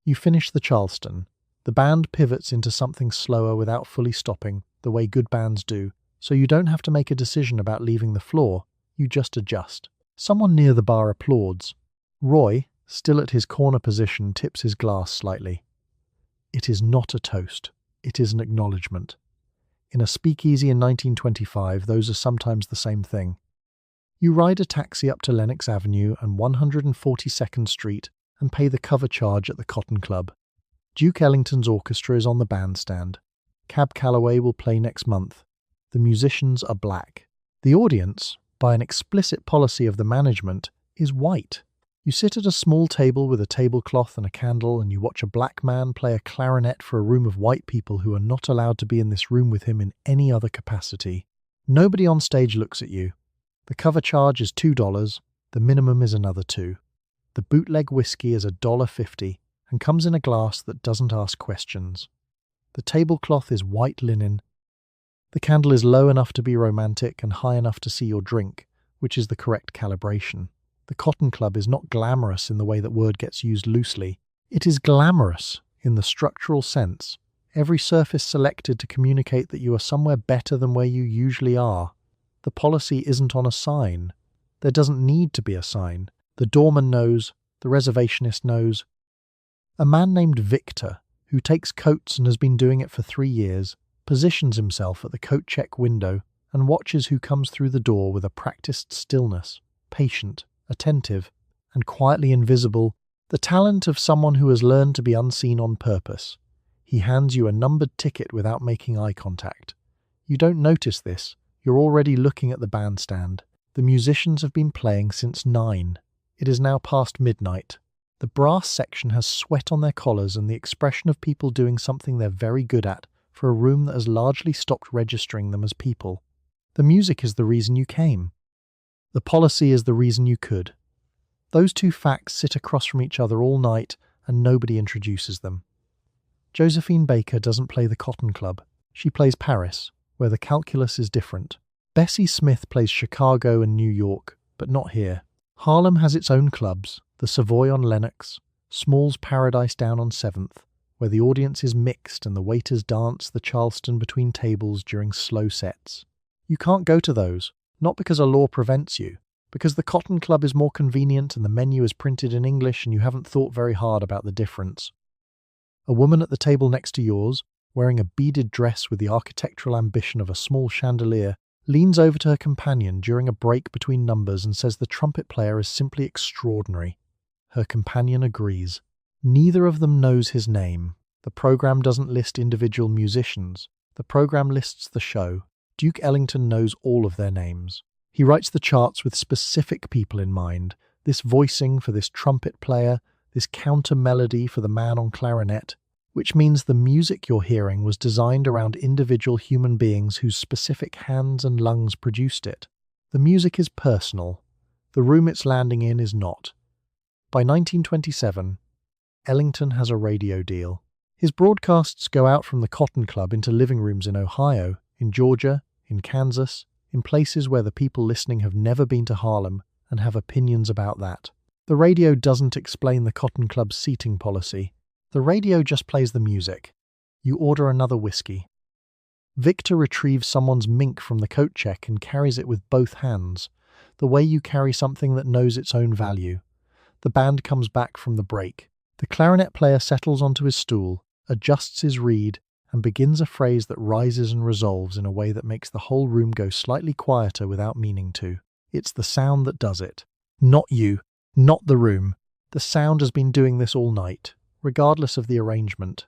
You finish the Charleston. The band pivots into something slower without fully stopping, the way good bands do, so you don't have to make a decision about leaving the floor, you just adjust. Someone near the bar applauds. Roy, still at his corner position, tips his glass slightly. It is not a toast. It is an acknowledgement. In a speakeasy in 1925, those are sometimes the same thing. You ride a taxi up to Lenox Avenue and 142nd Street and pay the cover charge at the Cotton Club. Duke Ellington's orchestra is on the bandstand. Cab Calloway will play next month. The musicians are black. The audience, by an explicit policy of the management, is white. You sit at a small table with a tablecloth and a candle, and you watch a black man play a clarinet for a room of white people who are not allowed to be in this room with him in any other capacity. Nobody on stage looks at you. The cover charge is $2, the minimum is another $2. The bootleg whiskey is $1.50 and comes in a glass that doesn't ask questions. The tablecloth is white linen. The candle is low enough to be romantic and high enough to see your drink, which is the correct calibration. The Cotton Club is not glamorous in the way that word gets used loosely. It is glamorous in the structural sense. Every surface selected to communicate that you are somewhere better than where you usually are. The policy isn't on a sign. There doesn't need to be a sign. The doorman knows. The reservationist knows. A man named Victor, who takes coats and has been doing it for 3 years, positions himself at the coat check window and watches who comes through the door with a practiced stillness, patient, attentive, and quietly invisible, the talent of someone who has learned to be unseen on purpose. He hands you a numbered ticket without making eye contact. You don't notice this. You're already looking at the bandstand. The musicians have been playing since 9. It is now past midnight. The brass section has sweat on their collars and the expression of people doing something they're very good at for a room that has largely stopped registering them as people. The music is the reason you came. The policy is the reason you could. Those two facts sit across from each other all night and nobody introduces them. Josephine Baker doesn't play the Cotton Club. She plays Paris, where the calculus is different. Bessie Smith plays Chicago and New York, but not here. Harlem has its own clubs, the Savoy on Lenox, Small's Paradise down on 7th, where the audience is mixed and the waiters dance the Charleston between tables during slow sets. You can't go to those, not because a law prevents you, because the Cotton Club is more convenient and the menu is printed in English and you haven't thought very hard about the difference. A woman at the table next to yours, wearing a beaded dress with the architectural ambition of a small chandelier, leans over to her companion during a break between numbers and says the trumpet player is simply extraordinary. Her companion agrees. Neither of them knows his name. The program doesn't list individual musicians. The program lists the show. Duke Ellington knows all of their names. He writes the charts with specific people in mind. This voicing for this trumpet player, this counter melody for the man on clarinet, which means the music you're hearing was designed around individual human beings whose specific hands and lungs produced it. The music is personal. The room it's landing in is not. By 1927, Ellington has a radio deal. His broadcasts go out from the Cotton Club into living rooms in Ohio, in Georgia, in Kansas, in places where the people listening have never been to Harlem and have opinions about that. The radio doesn't explain the Cotton Club's seating policy. The radio just plays the music. You order another whiskey. Victor retrieves someone's mink from the coat check and carries it with both hands, the way you carry something that knows its own value. The band comes back from the break. The clarinet player settles onto his stool, adjusts his reed, and begins a phrase that rises and resolves in a way that makes the whole room go slightly quieter without meaning to. It's the sound that does it. Not you. Not the room. The sound has been doing this all night, regardless of the arrangement.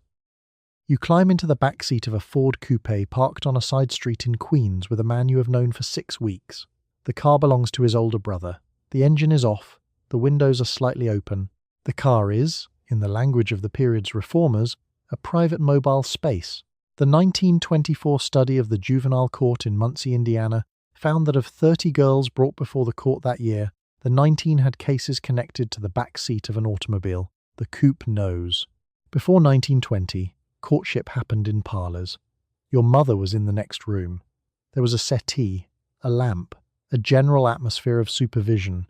You climb into the back seat of a Ford coupe parked on a side street in Queens with a man you have known for 6 weeks. The car belongs to his older brother. The engine is off. The windows are slightly open. The car is, in the language of the period's reformers, a private mobile space. The 1924 study of the juvenile court in Muncie, Indiana, found that of 30 girls brought before the court that year, the 19 had cases connected to the back seat of an automobile. The coupe knows. Before 1920, courtship happened in parlours. Your mother was in the next room. There was a settee, a lamp, a general atmosphere of supervision.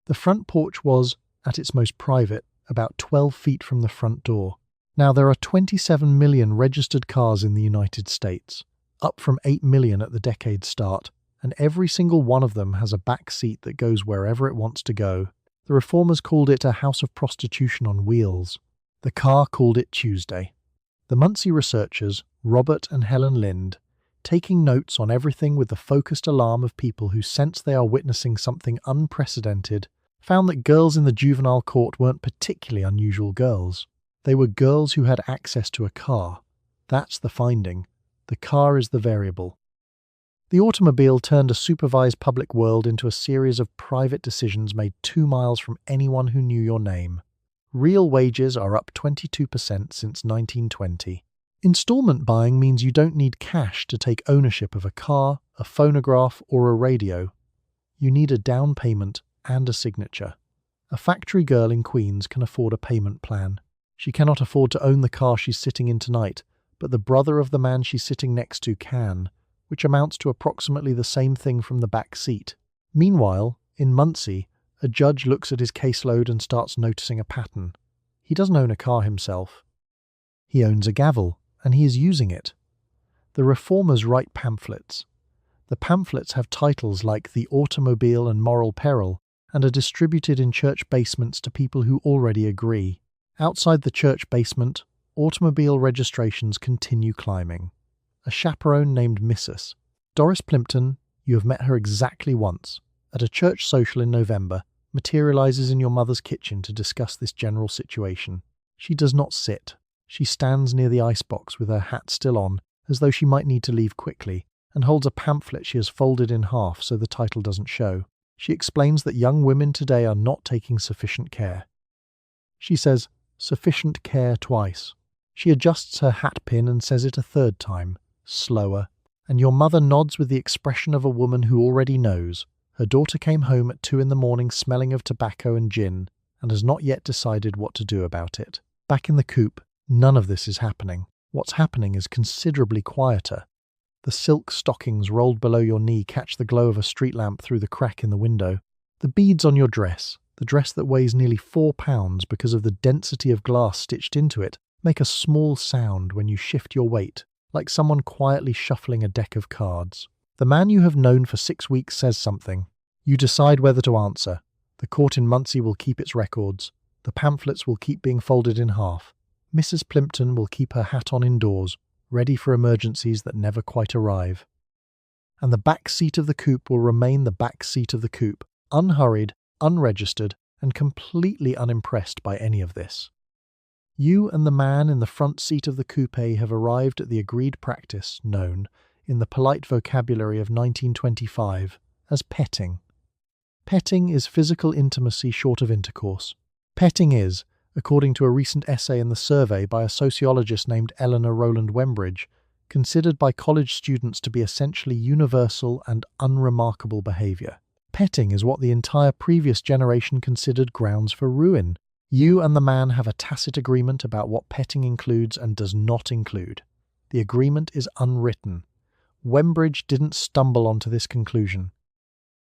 The front porch was, at its most private, about 12 feet from the front door. Now, there are 27 million registered cars in the United States, up from 8 million at the decade's start, and every single one of them has a back seat that goes wherever it wants to go. The reformers called it a house of prostitution on wheels. The car called it Tuesday. The Muncie researchers, Robert and Helen Lind, taking notes on everything with the focused alarm of people who sense they are witnessing something unprecedented, found that girls in the juvenile court weren't particularly unusual girls. They were girls who had access to a car. That's the finding. The car is the variable. The automobile turned a supervised public world into a series of private decisions made 2 miles from anyone who knew your name. Real wages are up 22% since 1920. Installment buying means you don't need cash to take ownership of a car, a phonograph, or a radio. You need a down payment and a signature. A factory girl in Queens can afford a payment plan. She cannot afford to own the car she's sitting in tonight, but the brother of the man she's sitting next to can, which amounts to approximately the same thing from the back seat. Meanwhile, in Muncie, a judge looks at his caseload and starts noticing a pattern. He doesn't own a car himself. He owns a gavel, and he is using it. The reformers write pamphlets. The pamphlets have titles like The Automobile and Moral Peril, and are distributed in church basements to people who already agree. Outside the church basement, automobile registrations continue climbing. A chaperone named Mrs. Doris Plimpton, you have met her exactly once, at a church social in November, materializes in your mother's kitchen to discuss this general situation. She does not sit. She stands near the icebox with her hat still on, as though she might need to leave quickly, and holds a pamphlet she has folded in half so the title doesn't show. She explains that young women today are not taking sufficient care. She says, "sufficient care" twice. She adjusts her hat pin and says it a third time, slower, and your mother nods with the expression of a woman who already knows. Her daughter came home at 2 a.m. smelling of tobacco and gin, and has not yet decided what to do about it. Back in the coop, none of this is happening. What's happening is considerably quieter. The silk stockings rolled below your knee catch the glow of a street lamp through the crack in the window. The beads on your dress, the dress that weighs nearly 4 pounds because of the density of glass stitched into it, make a small sound when you shift your weight, like someone quietly shuffling a deck of cards. The man you have known for 6 weeks says something. You decide whether to answer. The court in Muncie will keep its records. The pamphlets will keep being folded in half. Mrs. Plimpton will keep her hat on indoors, ready for emergencies that never quite arrive. And the back seat of the coupe will remain the back seat of the coupe, unhurried, unregistered, and completely unimpressed by any of this. You and the man in the front seat of the coupe have arrived at the agreed practice known, in the polite vocabulary of 1925, as petting. Petting is physical intimacy short of intercourse. Petting is, according to a recent essay in the Survey by a sociologist named Eleanor Rowland Wembridge, considered by college students to be essentially universal and unremarkable behavior. Petting is what the entire previous generation considered grounds for ruin. You and the man have a tacit agreement about what petting includes and does not include. The agreement is unwritten. Wembridge didn't stumble onto this conclusion.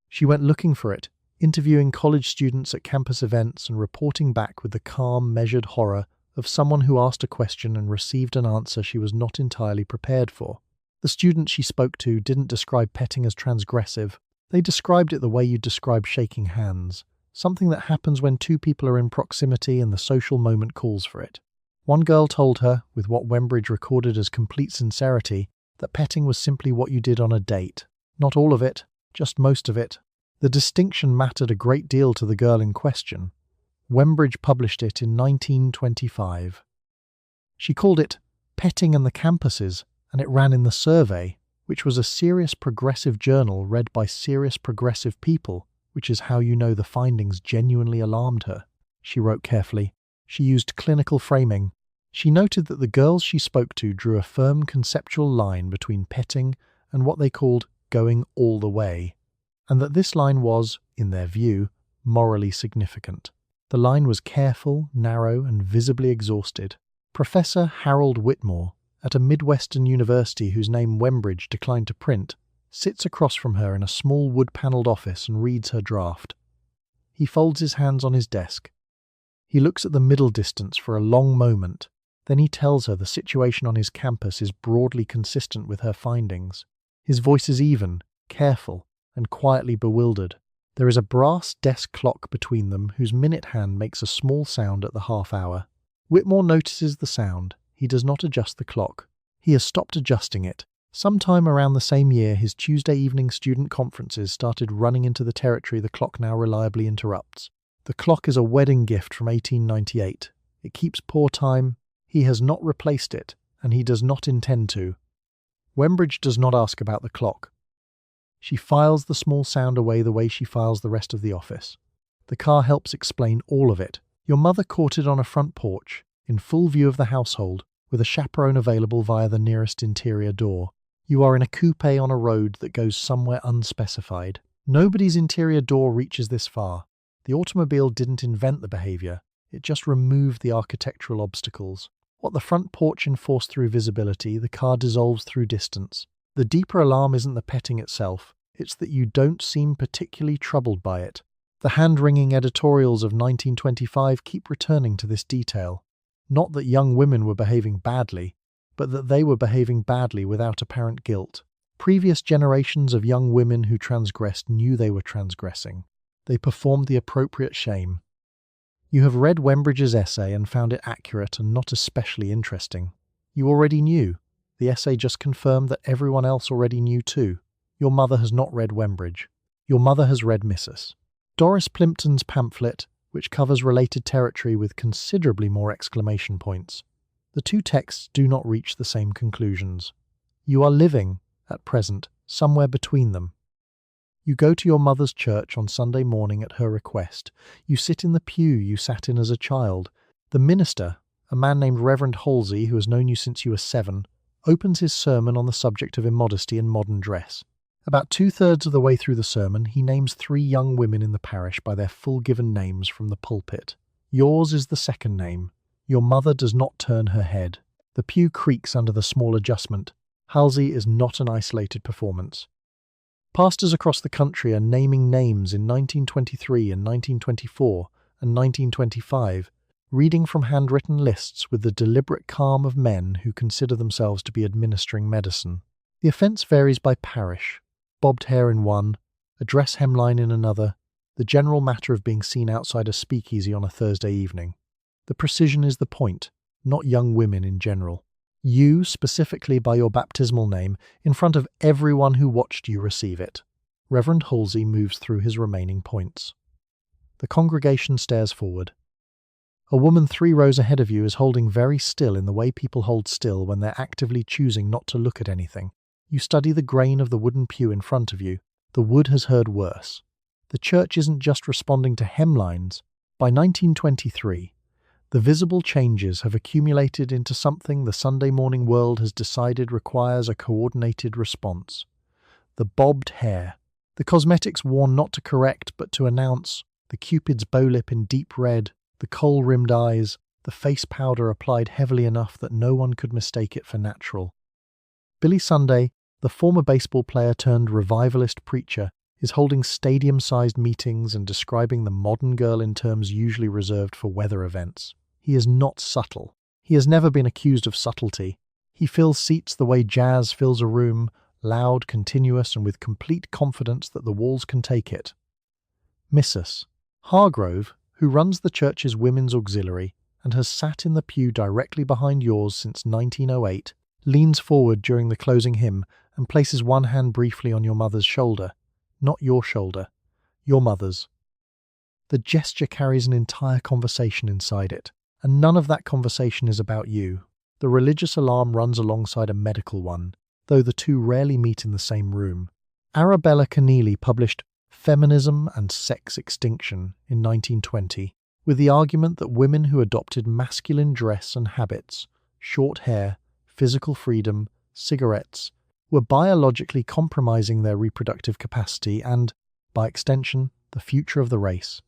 She went looking for it, interviewing college students at campus events and reporting back with the calm, measured horror of someone who asked a question and received an answer she was not entirely prepared for. The students she spoke to didn't describe petting as transgressive. They described it the way you'd describe shaking hands, something that happens when two people are in proximity and the social moment calls for it. One girl told her, with what Wembridge recorded as complete sincerity, that petting was simply what you did on a date. Not all of it, just most of it. The distinction mattered a great deal to the girl in question. Wembridge published it in 1925. She called it Petting and the Campuses, and it ran in the Survey, which was a serious progressive journal read by serious progressive people, which is how you know the findings genuinely alarmed her. She wrote carefully. She used clinical framing. She noted that the girls she spoke to drew a firm conceptual line between petting and what they called going all the way, and that this line was, in their view, morally significant. The line was careful, narrow, and visibly exhausted. Professor Harold Whitmore, at a Midwestern university whose name Wembridge declined to print, sits across from her in a small wood-panelled office and reads her draft. He folds his hands on his desk. He looks at the middle distance for a long moment. Then he tells her the situation on his campus is broadly consistent with her findings. His voice is even, careful, and quietly bewildered. There is a brass desk clock between them whose minute hand makes a small sound at the half hour. Whitmore notices the sound. He does not adjust the clock. He has stopped adjusting it. Sometime around the same year, his Tuesday evening student conferences started running into the territory the clock now reliably interrupts. The clock is a wedding gift from 1898. It keeps poor time. He has not replaced it, and he does not intend to. Wembridge does not ask about the clock. She files the small sound away the way she files the rest of the office. The car helps explain all of it. Your mother caught it on a front porch, in full view of the household, with a chaperone available via the nearest interior door. You are in a coupe on a road that goes somewhere unspecified. Nobody's interior door reaches this far. The automobile didn't invent the behavior. It just removed the architectural obstacles. What the front porch enforced through visibility, the car dissolves through distance. The deeper alarm isn't the petting itself. It's that you don't seem particularly troubled by it. The hand-wringing editorials of 1925 keep returning to this detail. Not that young women were behaving badly, but that they were behaving badly without apparent guilt. Previous generations of young women who transgressed knew they were transgressing. They performed the appropriate shame. You have read Wembridge's essay and found it accurate and not especially interesting. You already knew. The essay just confirmed that everyone else already knew too. Your mother has not read Wembridge. Your mother has read Mrs. Doris Plimpton's pamphlet, which covers related territory with considerably more exclamation points. The two texts do not reach the same conclusions. You are living, at present, somewhere between them. You go to your mother's church on Sunday morning at her request. You sit in the pew you sat in as a child. The minister, a man named Reverend Halsey, who has known you since you were 7, opens his sermon on the subject of immodesty and modern dress. About 2/3 of the way through the sermon, he names 3 young women in the parish by their full given names from the pulpit. Yours is the second name. Your mother does not turn her head. The pew creaks under the small adjustment. Halsey is not an isolated performance. Pastors across the country are naming names in 1923 and 1924 and 1925, reading from handwritten lists with the deliberate calm of men who consider themselves to be administering medicine. The offence varies by parish. Bobbed hair in one, a dress hemline in another, the general matter of being seen outside a speakeasy on a Thursday evening. The precision is the point, not young women in general. You, specifically by your baptismal name, in front of everyone who watched you receive it. Reverend Halsey moves through his remaining points. The congregation stares forward. A woman 3 rows ahead of you is holding very still in the way people hold still when they're actively choosing not to look at anything. You study the grain of the wooden pew in front of you. The wood has heard worse. The church isn't just responding to hemlines. By 1923, the visible changes have accumulated into something the Sunday morning world has decided requires a coordinated response. The bobbed hair. The cosmetics worn not to correct but to announce. The Cupid's bow lip in deep red. The kohl-rimmed eyes. The face powder applied heavily enough that no one could mistake it for natural. Billy Sunday, the former baseball player turned revivalist preacher, is holding stadium-sized meetings and describing the modern girl in terms usually reserved for weather events. He is not subtle. He has never been accused of subtlety. He fills seats the way jazz fills a room, loud, continuous, and with complete confidence that the walls can take it. Mrs. Hargrove, who runs the church's women's auxiliary and has sat in the pew directly behind yours since 1908, leans forward during the closing hymn and places one hand briefly on your mother's shoulder. Not your shoulder, your mother's. The gesture carries an entire conversation inside it, and none of that conversation is about you. The religious alarm runs alongside a medical one, though the two rarely meet in the same room. Arabella Keneally published Feminism and Sex Extinction in 1920, with the argument that women who adopted masculine dress and habits, short hair, physical freedom, cigarettes, were biologically compromising their reproductive capacity and, by extension, the future of the race.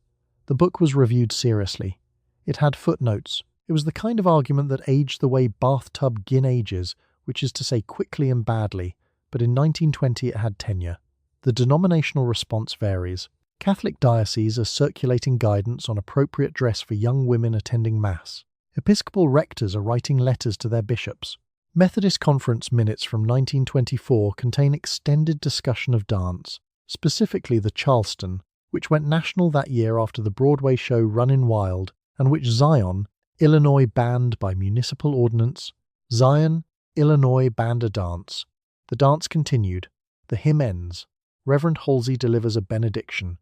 The book was reviewed seriously. It had footnotes. It was the kind of argument that aged the way bathtub gin ages, which is to say quickly and badly, but in 1920 it had tenure. The denominational response varies. Catholic dioceses are circulating guidance on appropriate dress for young women attending Mass. Episcopal rectors are writing letters to their bishops. Methodist Conference minutes from 1924 contain extended discussion of dance, specifically the Charleston, which went national that year after the Broadway show Runnin' Wild, and which Zion, Illinois banned by municipal ordinance. Zion, Illinois banned a dance. The dance continued. The hymn ends. Reverend Halsey delivers a benediction.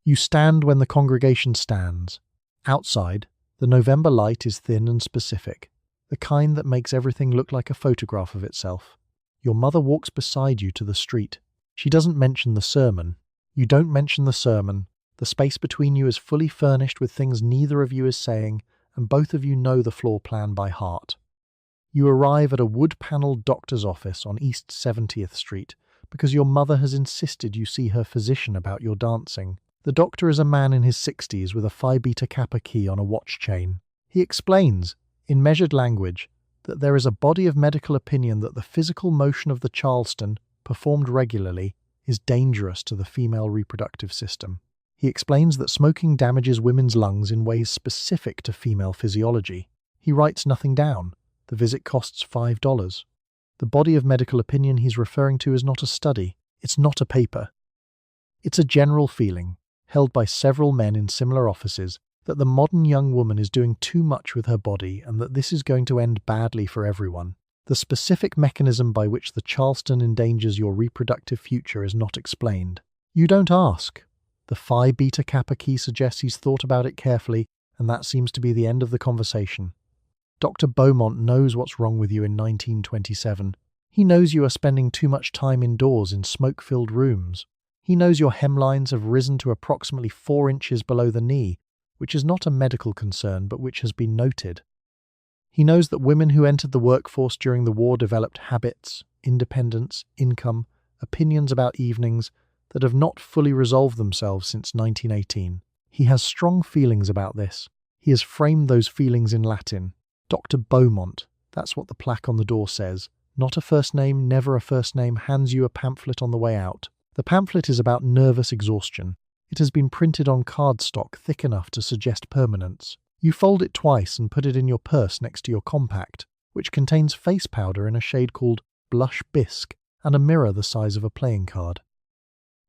You stand when the congregation stands. Outside, the November light is thin and specific, the kind that makes everything look like a photograph of itself. Your mother walks beside you to the street. She doesn't mention the sermon. You don't mention the sermon. The space between you is fully furnished with things neither of you is saying, and both of you know the floor plan by heart. You arrive at a wood-panelled doctor's office on East 70th Street because your mother has insisted you see her physician about your dancing. The doctor is a man in his 60s with a Phi Beta Kappa key on a watch chain. He explains, in measured language, that there is a body of medical opinion that the physical motion of the Charleston, performed regularly, is dangerous to the female reproductive system. He explains that smoking damages women's lungs in ways specific to female physiology. He writes nothing down. The visit costs $5. The body of medical opinion he's referring to is not a study. It's not a paper. It's a general feeling, held by several men in similar offices, that the modern young woman is doing too much with her body and that this is going to end badly for everyone. The specific mechanism by which the Charleston endangers your reproductive future is not explained. You don't ask. The Phi Beta Kappa key suggests he's thought about it carefully, and that seems to be the end of the conversation. Dr. Beaumont knows what's wrong with you in 1927. He knows you are spending too much time indoors in smoke-filled rooms. He knows your hemlines have risen to approximately 4 inches below the knee, which is not a medical concern but which has been noted. He knows that women who entered the workforce during the war developed habits, independence, income, opinions about evenings that have not fully resolved themselves since 1918. He has strong feelings about this. He has framed those feelings in Latin. Dr. Beaumont, that's what the plaque on the door says. Not a first name, never a first name, hands you a pamphlet on the way out. The pamphlet is about nervous exhaustion. It has been printed on cardstock thick enough to suggest permanence. You fold it twice and put it in your purse next to your compact, which contains face powder in a shade called blush bisque and a mirror the size of a playing card.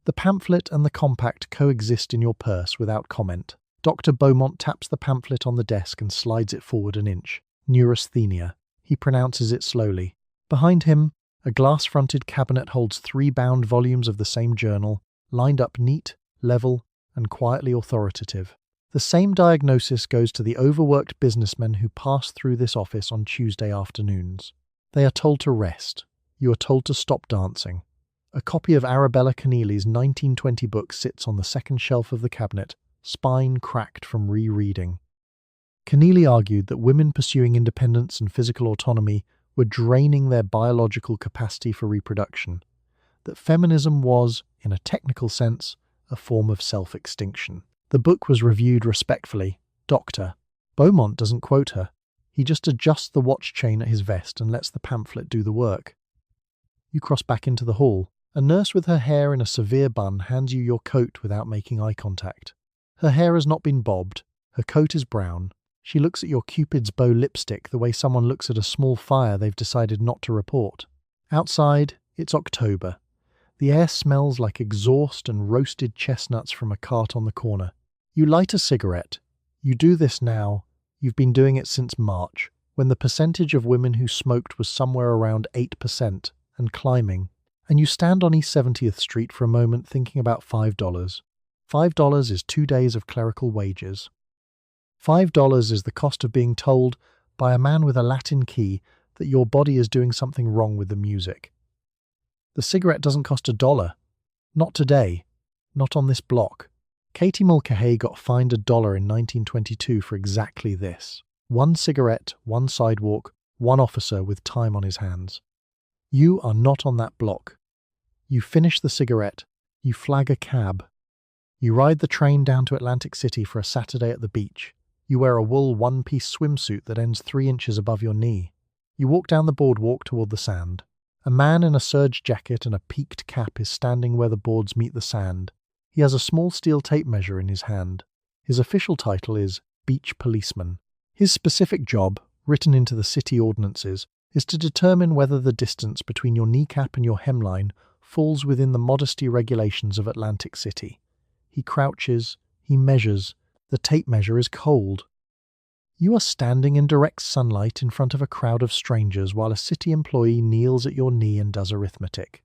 The pamphlet and the compact coexist in your purse without comment. Dr. Beaumont taps the pamphlet on the desk and slides it forward an inch. Neurasthenia. He pronounces it slowly. Behind him, a glass-fronted cabinet holds 3 bound volumes of the same journal, lined up neat, level, and quietly authoritative. The same diagnosis goes to the overworked businessmen who pass through this office on Tuesday afternoons. They are told to rest. You are told to stop dancing. A copy of Arabella Keneally's 1920 book sits on the second shelf of the cabinet, spine cracked from rereading. Keneally argued that women pursuing independence and physical autonomy were draining their biological capacity for reproduction, that feminism was, in a technical sense, a form of self-extinction. The book was reviewed respectfully. Dr. Beaumont doesn't quote her. He just adjusts the watch chain at his vest and lets the pamphlet do the work. You cross back into the hall. A nurse with her hair in a severe bun hands you your coat without making eye contact. Her hair has not been bobbed. Her coat is brown. She looks at your Cupid's bow lipstick the way someone looks at a small fire they've decided not to report. Outside, it's October. The air smells like exhaust and roasted chestnuts from a cart on the corner. You light a cigarette. You do this now. You've been doing it since March, when the percentage of women who smoked was somewhere around 8% and climbing. And you stand on East 70th Street for a moment thinking about $5. $5 is 2 days of clerical wages. $5 is the cost of being told by a man with a Latin key that your body is doing something wrong with the music. The cigarette doesn't cost $1. Not today. Not on this block. Katie Mulcahy got fined $1 in 1922 for exactly this. 1 cigarette, 1 sidewalk, 1 officer with time on his hands. You are not on that block. You finish the cigarette. You flag a cab. You ride the train down to Atlantic City for a Saturday at the beach. You wear a wool one-piece swimsuit that ends 3 inches above your knee. You walk down the boardwalk toward the sand. A man in a serge jacket and a peaked cap is standing where the boards meet the sand. He has a small steel tape measure in his hand. His official title is Beach Policeman. His specific job, written into the city ordinances, is to determine whether the distance between your kneecap and your hemline falls within the modesty regulations of Atlantic City. He crouches, he measures. The tape measure is cold. You are standing in direct sunlight in front of a crowd of strangers while a city employee kneels at your knee and does arithmetic.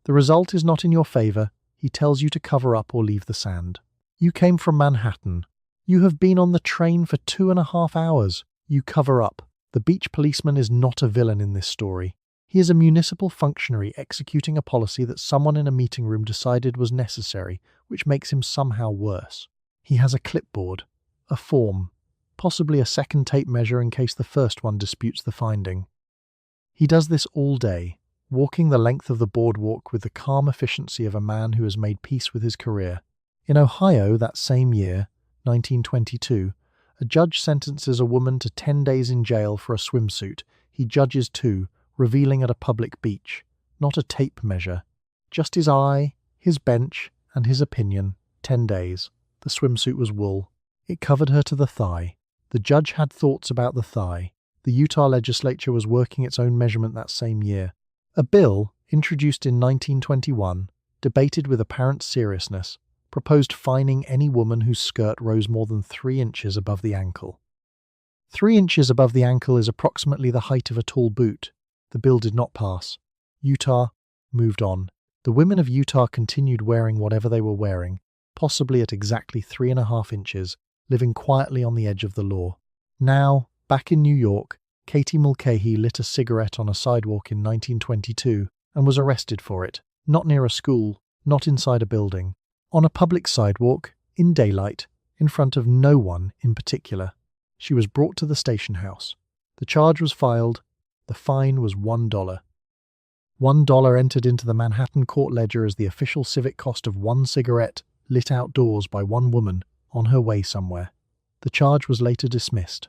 The result is not in your favor. He tells you to cover up or leave the sand. You came from Manhattan. You have been on the train for 2.5 hours. You cover up. The beach policeman is not a villain in this story. He is a municipal functionary executing a policy that someone in a meeting room decided was necessary, which makes him somehow worse. He has a clipboard, a form, possibly a second tape measure in case the first one disputes the finding. He does this all day, walking the length of the boardwalk with the calm efficiency of a man who has made peace with his career. In Ohio that same year, 1922, a judge sentences a woman to 10 days in jail for a swimsuit he judges too, revealing at a public beach. Not a tape measure. Just his eye, his bench, and his opinion. 10 days. The swimsuit was wool. It covered her to the thigh. The judge had thoughts about the thigh. The Utah legislature was working its own measurement that same year. A bill, introduced in 1921, debated with apparent seriousness, proposed fining any woman whose skirt rose more than 3 inches above the ankle. 3 inches above the ankle is approximately the height of a tall boot. The bill did not pass. Utah moved on. The women of Utah continued wearing whatever they were wearing, possibly at exactly 3.5 inches, living quietly on the edge of the law. Now, back in New York, Katie Mulcahy lit a cigarette on a sidewalk in 1922 and was arrested for it. Not near a school, not inside a building. On a public sidewalk, in daylight, in front of no one in particular. She was brought to the station house. The charge was filed. The fine was $1. $1 entered into the Manhattan court ledger as the official civic cost of one cigarette lit outdoors by one woman on her way somewhere. The charge was later dismissed.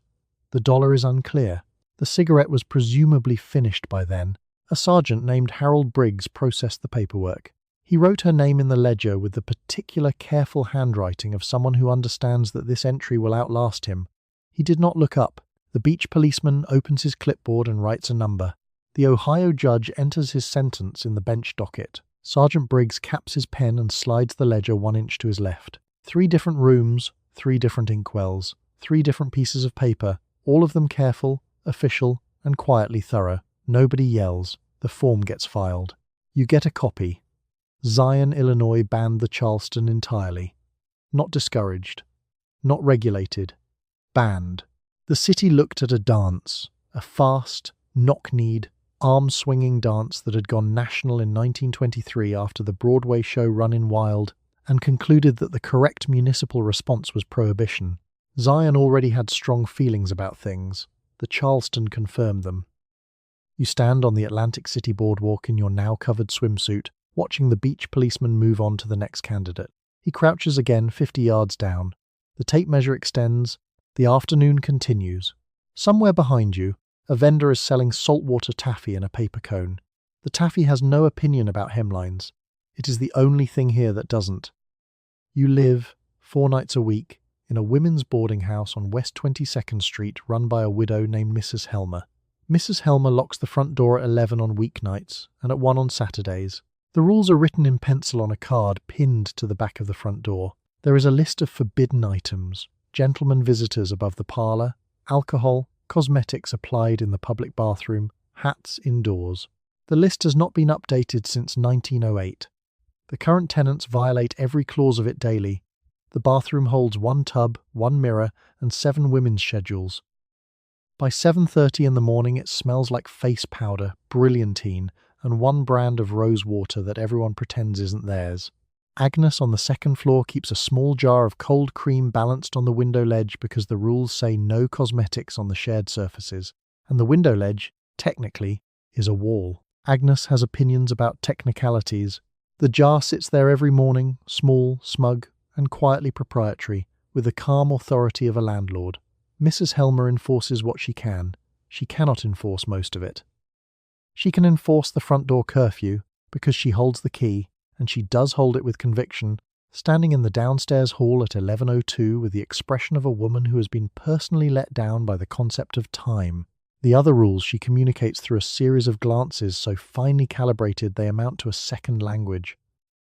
The dollar is unclear. The cigarette was presumably finished by then. A sergeant named Harold Briggs processed the paperwork. He wrote her name in the ledger with the particular careful handwriting of someone who understands that this entry will outlast him. He did not look up. The beach policeman opens his clipboard and writes a number. The Ohio judge enters his sentence in the bench docket. Sergeant Briggs caps his pen and slides the ledger 1 inch to his left. 3 different rooms, 3 different inkwells, 3 different pieces of paper, all of them careful, official, and quietly thorough. Nobody yells. The form gets filed. You get a copy. Zion, Illinois banned the Charleston entirely. Not discouraged. Not regulated. Banned. The city looked at a dance, a fast, knock-kneed, arm-swinging dance that had gone national in 1923 after the Broadway show Runnin' Wild, and concluded that the correct municipal response was prohibition. Zion already had strong feelings about things. The Charleston confirmed them. You stand on the Atlantic City boardwalk in your now-covered swimsuit, watching the beach policeman move on to the next candidate. He crouches again 50 yards down. The tape measure extends. The afternoon continues. Somewhere behind you, a vendor is selling saltwater taffy in a paper cone. The taffy has no opinion about hemlines. It is the only thing here that doesn't. You live, 4 nights a week, in a women's boarding house on West 22nd Street run by a widow named Mrs. Helmer. Mrs. Helmer locks the front door at 11 on weeknights and at 1 on Saturdays. The rules are written in pencil on a card pinned to the back of the front door. There is a list of forbidden items, gentlemen visitors above the parlour, alcohol, cosmetics applied in the public bathroom, hats indoors. The list has not been updated since 1908. The current tenants violate every clause of it daily. The bathroom holds 1 tub, 1 mirror, and 7 women's schedules. By 7:30 in the morning it smells like face powder, brilliantine, and one brand of rose water that everyone pretends isn't theirs. Agnes on the 2nd floor keeps a small jar of cold cream balanced on the window ledge because the rules say no cosmetics on the shared surfaces, and the window ledge, technically, is a wall. Agnes has opinions about technicalities. The jar sits there every morning, small, smug, and quietly proprietary, with the calm authority of a landlord. Mrs. Helmer enforces what she can. She cannot enforce most of it. She can enforce the front door curfew because she holds the key, and she does hold it with conviction, standing in the downstairs hall at 11:02 with the expression of a woman who has been personally let down by the concept of time. The other rules she communicates through a series of glances so finely calibrated they amount to a second language.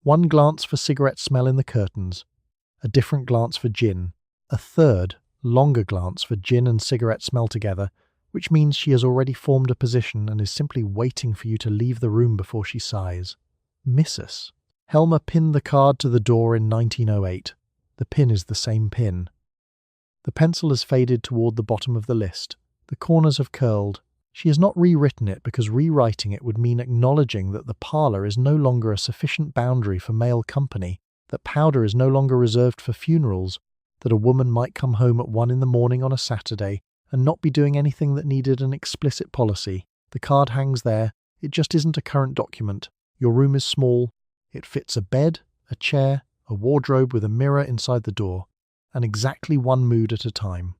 One glance for cigarette smell in the curtains, a different glance for gin, a third, longer glance for gin and cigarette smell together, which means she has already formed a position and is simply waiting for you to leave the room before she sighs. Missus. Helma pinned the card to the door in 1908. The pin is the same pin. The pencil has faded toward the bottom of the list. The corners have curled. She has not rewritten it because rewriting it would mean acknowledging that the parlour is no longer a sufficient boundary for male company, that powder is no longer reserved for funerals, that a woman might come home at 1 a.m. on a Saturday and not be doing anything that needed an explicit policy. The card hangs there. It just isn't a current document. Your room is small. It fits a bed, a chair, a wardrobe with a mirror inside the door, and exactly one mood at a time.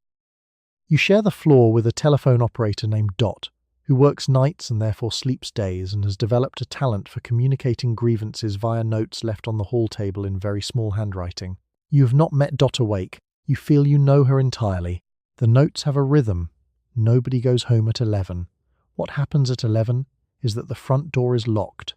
You share the floor with a telephone operator named Dot, who works nights and therefore sleeps days and has developed a talent for communicating grievances via notes left on the hall table in very small handwriting. You have not met Dot awake. You feel you know her entirely. The notes have a rhythm. Nobody goes home at 11. What happens at 11 is that the front door is locked.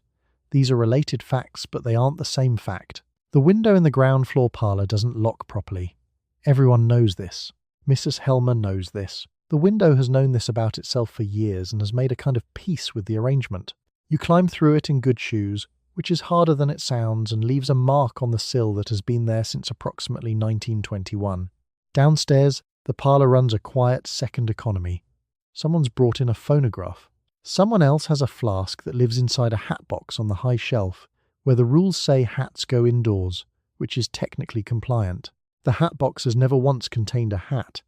These are related facts, but they aren't the same fact. The window in the ground floor parlour doesn't lock properly. Everyone knows this. Mrs. Helmer knows this. The window has known this about itself for years and has made a kind of peace with the arrangement. You climb through it in good shoes, which is harder than it sounds and leaves a mark on the sill that has been there since approximately 1921. Downstairs, the parlour runs a quiet second economy. Someone's brought in a phonograph. Someone else has a flask that lives inside a hat box on the high shelf, where the rules say hats go indoors, which is technically compliant. The hat box has never once contained a hat.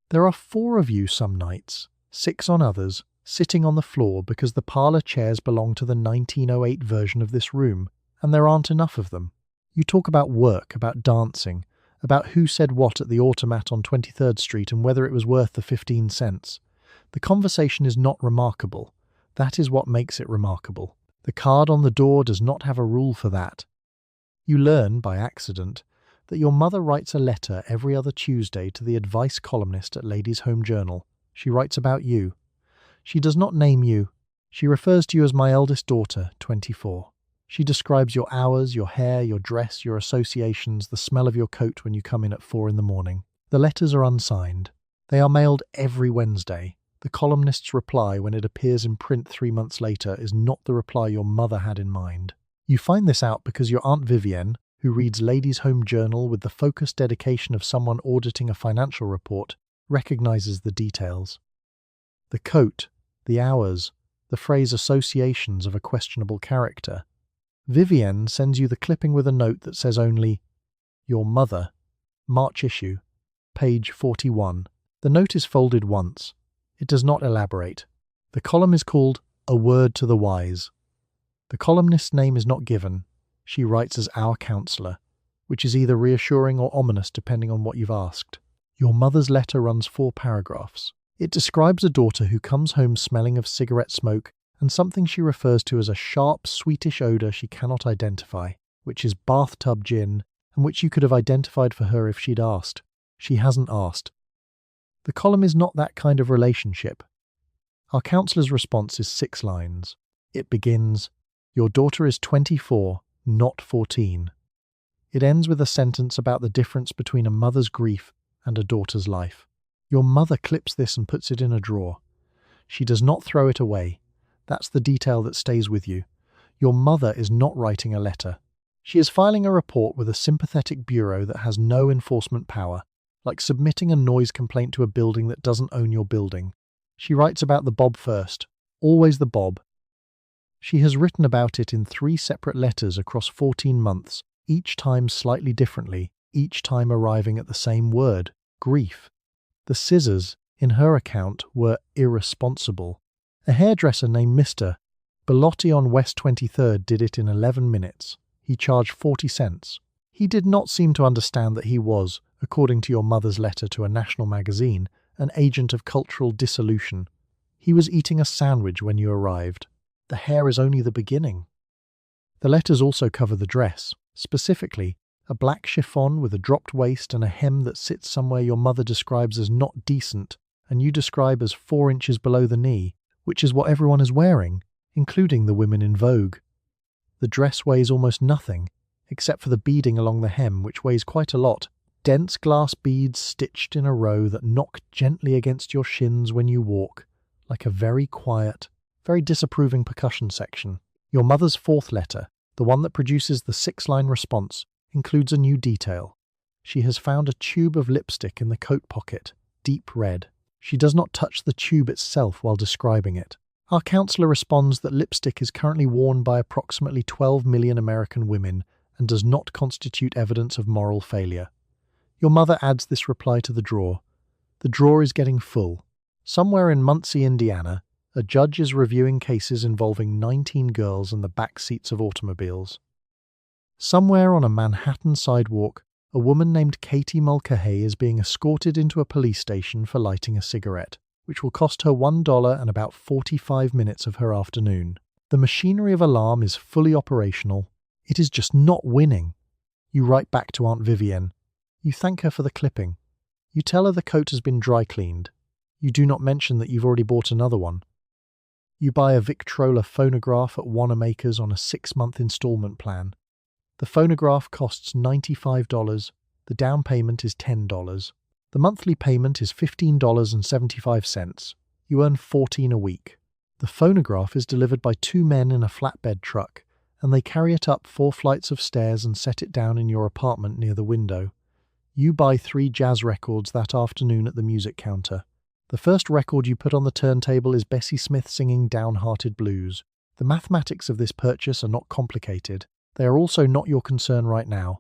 There are 4 of you some nights, 6 on others, sitting on the floor because the parlour chairs belong to the 1908 version of this room, and there aren't enough of them. You talk about work, about dancing, about who said what at the automat on 23rd Street and whether it was worth the 15 cents. The conversation is not remarkable. That is what makes it remarkable. The card on the door does not have a rule for that. You learn, by accident, that your mother writes a letter every other Tuesday to the advice columnist at Ladies' Home Journal. She writes about you. She does not name you. She refers to you as my eldest daughter, 24. She describes your hours, your hair, your dress, your associations, the smell of your coat when you come in at 4 a.m. The letters are unsigned. They are mailed every Wednesday. The columnist's reply when it appears in print 3 months later is not the reply your mother had in mind. You find this out because your Aunt Vivienne, who reads Ladies' Home Journal with the focused dedication of someone auditing a financial report, recognizes the details. The coat, the hours, the phrase associations of a questionable character. Vivienne sends you the clipping with a note that says only, "Your mother, March issue, page 41. The note is folded once. It does not elaborate. The column is called A Word to the Wise. The columnist's name is not given. She writes as our counsellor, which is either reassuring or ominous depending on what you've asked. Your mother's letter runs 4 paragraphs. It describes a daughter who comes home smelling of cigarette smoke and something she refers to as a sharp, sweetish odour she cannot identify, which is bathtub gin, and which you could have identified for her if she'd asked. She hasn't asked. The column is not that kind of relationship. Our counsellor's response is 6 lines. It begins, "Your daughter is 24, not 14. It ends with a sentence about the difference between a mother's grief and a daughter's life. Your mother clips this and puts it in a drawer. She does not throw it away. That's the detail that stays with you. Your mother is not writing a letter. She is filing a report with a sympathetic bureau that has no enforcement power, like submitting a noise complaint to a building that doesn't own your building. She writes about the Bob first, always the Bob. She has written about it in 3 separate letters across 14 months, each time slightly differently, each time arriving at the same word, grief. The scissors, in her account, were irresponsible. A hairdresser named Mr. Bellotti on West 23rd did it in 11 minutes. He charged 40 cents. He did not seem to understand that he was, according to your mother's letter to a national magazine, an agent of cultural dissolution. He was eating a sandwich when you arrived. The hair is only the beginning. The letters also cover the dress, specifically a black chiffon with a dropped waist and a hem that sits somewhere your mother describes as not decent and you describe as 4 inches below the knee, which is what everyone is wearing, including the women in Vogue. The dress weighs almost nothing, except for the beading along the hem, which weighs quite a lot. Dense glass beads stitched in a row that knock gently against your shins when you walk, like a very quiet, very disapproving percussion section. Your mother's 4th letter, the one that produces the 6-line response, includes a new detail. She has found a tube of lipstick in the coat pocket, deep red. She does not touch the tube itself while describing it. Our counselor responds that lipstick is currently worn by approximately 12 million American women and does not constitute evidence of moral failure. Your mother adds this reply to the drawer. The drawer is getting full. Somewhere in Muncie, Indiana, a judge is reviewing cases involving 19 girls in the back seats of automobiles. Somewhere on a Manhattan sidewalk, a woman named Katie Mulcahy is being escorted into a police station for lighting a cigarette, which will cost her $1 and about 45 minutes of her afternoon. The machinery of alarm is fully operational. It is just not winning. You write back to Aunt Vivienne. You thank her for the clipping. You tell her the coat has been dry cleaned. You do not mention that you've already bought another one. You buy a Victrola phonograph at Wanamaker's on a 6-month installment plan. The phonograph costs $95. The down payment is $10. The monthly payment is $15.75. You earn $14 a week. The phonograph is delivered by 2 men in a flatbed truck, and they carry it up 4 flights of stairs and set it down in your apartment near the window. You buy 3 jazz records that afternoon at the music counter. The first record you put on the turntable is Bessie Smith singing Downhearted Blues. The mathematics of this purchase are not complicated. They are also not your concern right now.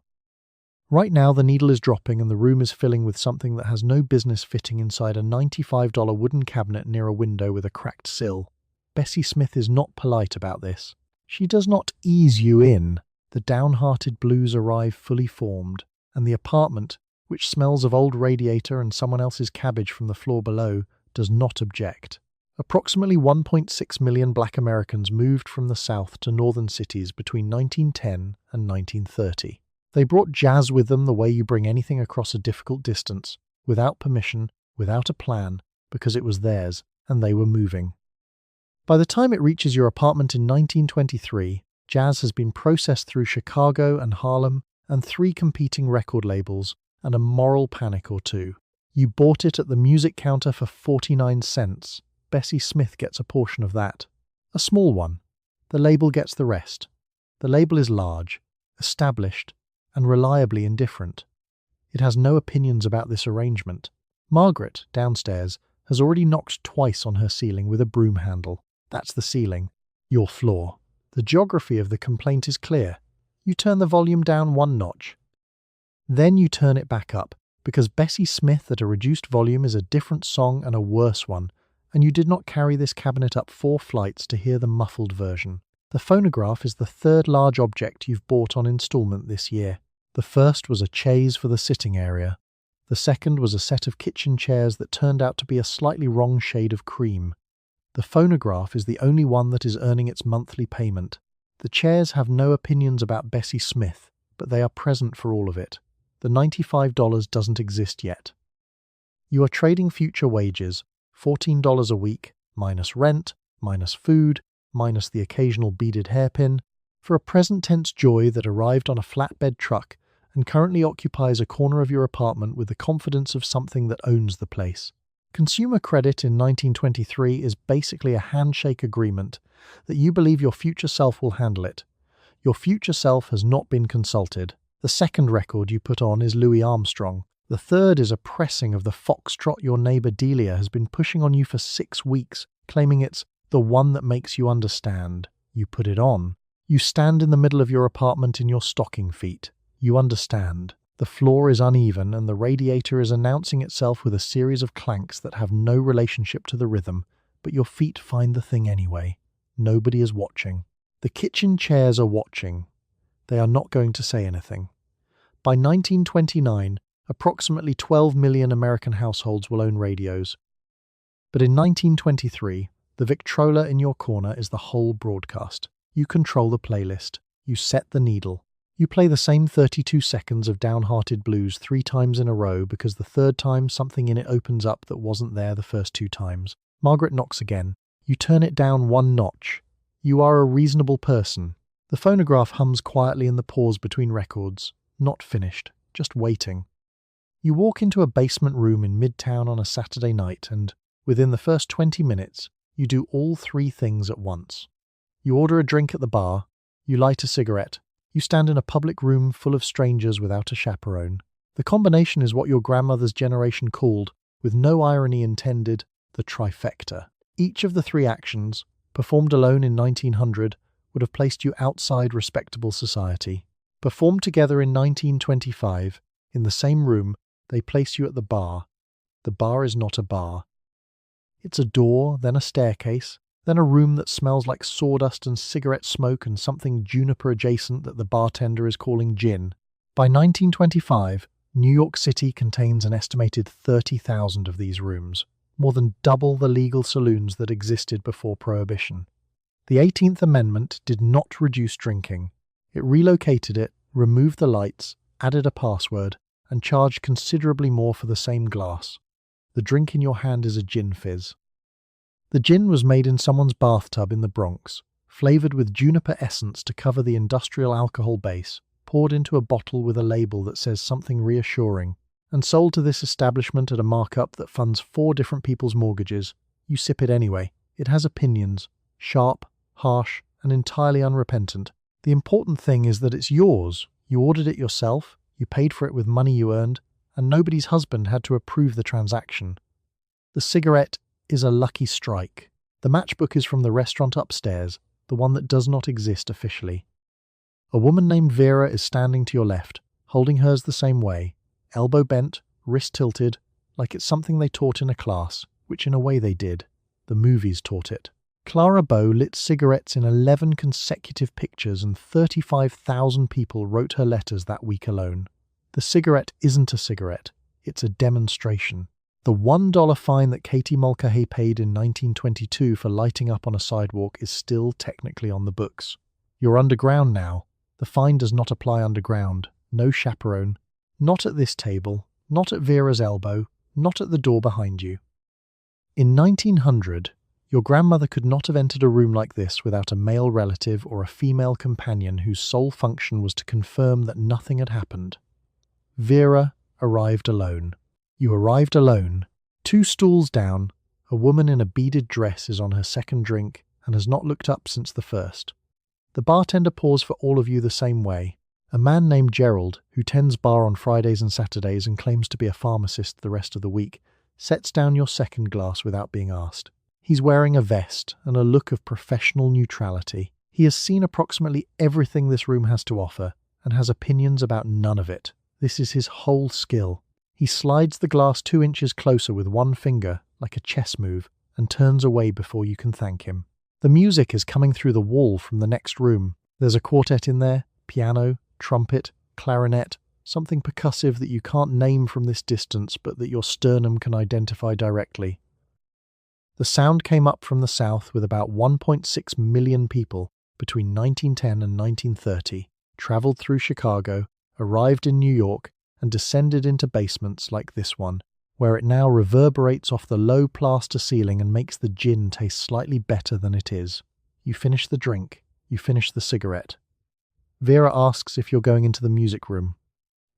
Right now the needle is dropping and the room is filling with something that has no business fitting inside a $95 wooden cabinet near a window with a cracked sill. Bessie Smith is not polite about this. She does not ease you in. The Downhearted Blues arrive fully formed, and the apartment, which smells of old radiator and someone else's cabbage from the floor below, does not object. Approximately 1.6 million black Americans moved from the South to northern cities between 1910 and 1930. They brought jazz with them the way you bring anything across a difficult distance, without permission, without a plan, because it was theirs, and they were moving. By the time it reaches your apartment in 1923, jazz has been processed through Chicago and Harlem and 3 competing record labels and a moral panic or 2. You bought it at the music counter for 49 cents. Bessie Smith gets a portion of that. A small one. The label gets the rest. The label is large, established, and reliably indifferent. It has no opinions about this arrangement. Margaret, downstairs, has already knocked twice on her ceiling with a broom handle. That's the ceiling. Your floor. The geography of the complaint is clear. You turn the volume down 1 notch. Then you turn it back up, because Bessie Smith at a reduced volume is a different song and a worse one, and you did not carry this cabinet up 4 flights to hear the muffled version. The phonograph is the 3rd large object you've bought on installment this year. The first was a chaise for the sitting area. The second was a set of kitchen chairs that turned out to be a slightly wrong shade of cream. The phonograph is the only one that is earning its monthly payment. The chairs have no opinions about Bessie Smith, but they are present for all of it. The $95 doesn't exist yet. You are trading future wages, $14 a week, minus rent, minus food, minus the occasional beaded hairpin, for a present tense joy that arrived on a flatbed truck and currently occupies a corner of your apartment with the confidence of something that owns the place. Consumer credit in 1923 is basically a handshake agreement that you believe your future self will handle it. Your future self has not been consulted. The second record you put on is Louis Armstrong. The third is a pressing of the foxtrot your neighbor Delia has been pushing on you for 6 weeks, claiming it's the one that makes you understand. You put it on. You stand in the middle of your apartment in your stocking feet. You understand. The floor is uneven and the radiator is announcing itself with a series of clanks that have no relationship to the rhythm, but your feet find the thing anyway. Nobody is watching. The kitchen chairs are watching. They are not going to say anything. By 1929, approximately 12 million American households will own radios. But in 1923, The Victrola in your corner is the whole broadcast. You control the playlist. You set the needle. You play the same 32 seconds of Downhearted Blues 3 times in a row because the third time something in it opens up that wasn't there the first 2 times. Margaret knocks again. You turn it down 1 notch. You are a reasonable person. The phonograph hums quietly in the pause between records. Not finished, just waiting. You walk into a basement room in Midtown on a Saturday night and, within the first 20 minutes, you do all 3 things at once. You order a drink at the bar. You light a cigarette. You stand in a public room full of strangers without a chaperone. The combination is what your grandmother's generation called, with no irony intended, the trifecta. Each of the 3 actions, performed alone in 1900, would have placed you outside respectable society. Performed together in 1925, in the same room, they place you at the bar. The bar is not a bar. It's a door, then a staircase, then a room that smells like sawdust and cigarette smoke and something juniper adjacent that the bartender is calling gin. By 1925, New York City contains an estimated 30,000 of these rooms, more than double the legal saloons that existed before Prohibition. The 18th Amendment did not reduce drinking. It relocated it, removed the lights, added a password, and charged considerably more for the same glass. The drink in your hand is a gin fizz. The gin was made in someone's bathtub in the Bronx, flavoured with juniper essence to cover the industrial alcohol base, poured into a bottle with a label that says something reassuring, and sold to this establishment at a markup that funds 4 different people's mortgages. You sip it anyway. It has opinions, sharp, harsh, and entirely unrepentant. The important thing is that it's yours. You ordered it yourself, you paid for it with money you earned, and nobody's husband had to approve the transaction. The cigarette is a lucky strike. The matchbook is from the restaurant upstairs, the one that does not exist officially. A woman named Vera is standing to your left, holding hers the same way, elbow bent, wrist tilted, like it's something they taught in a class, which in a way they did. The movies taught it. Clara Bow lit cigarettes in 11 consecutive pictures and 35,000 people wrote her letters that week alone. The cigarette isn't a cigarette, it's a demonstration. The $1 fine that Katie Mulcahy paid in 1922 for lighting up on a sidewalk is still technically on the books. You're underground now. The fine does not apply underground. No chaperone. Not at this table. Not at Vera's elbow. Not at the door behind you. In 1900, your grandmother could not have entered a room like this without a male relative or a female companion whose sole function was to confirm that nothing had happened. Vera arrived alone. You arrived alone. 2 stools down, a woman in a beaded dress is on her second drink and has not looked up since the first. The bartender pours for all of you the same way. A man named Gerald, who tends bar on Fridays and Saturdays and claims to be a pharmacist the rest of the week, sets down your second glass without being asked. He's wearing a vest and a look of professional neutrality. He has seen approximately everything this room has to offer and has opinions about none of it. This is his whole skill. He slides the glass 2 inches closer with one finger, like a chess move, and turns away before you can thank him. The music is coming through the wall from the next room. There's a quartet in there, piano, trumpet, clarinet, something percussive that you can't name from this distance but that your sternum can identify directly. The sound came up from the south with about 1.6 million people between 1910 and 1930, travelled through Chicago, arrived in New York, and descended into basements like this one, where it now reverberates off the low plaster ceiling and makes the gin taste slightly better than it is. You finish the drink. You finish the cigarette. Vera asks if you're going into the music room.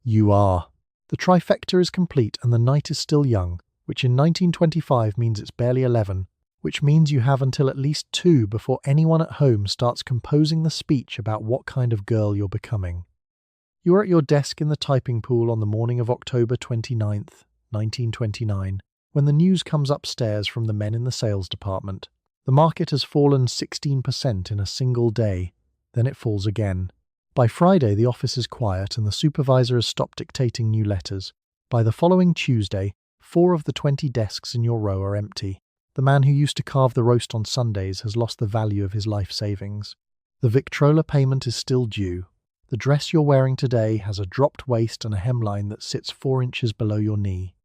You are. The trifecta is complete and the night is still young, which in 1925 means it's barely 11, which means you have until at least 2 before anyone at home starts composing the speech about what kind of girl you're becoming. You are at your desk in the typing pool on the morning of October 29th, 1929, when the news comes upstairs from the men in the sales department. The market has fallen 16% in a single day, then it falls again. By Friday, the office is quiet and the supervisor has stopped dictating new letters. By the following Tuesday, 4 of the 20 desks in your row are empty. The man who used to carve the roast on Sundays has lost the value of his life savings. The Victrola payment is still due. The dress you're wearing today has a dropped waist and a hemline that sits 4 inches below your knee.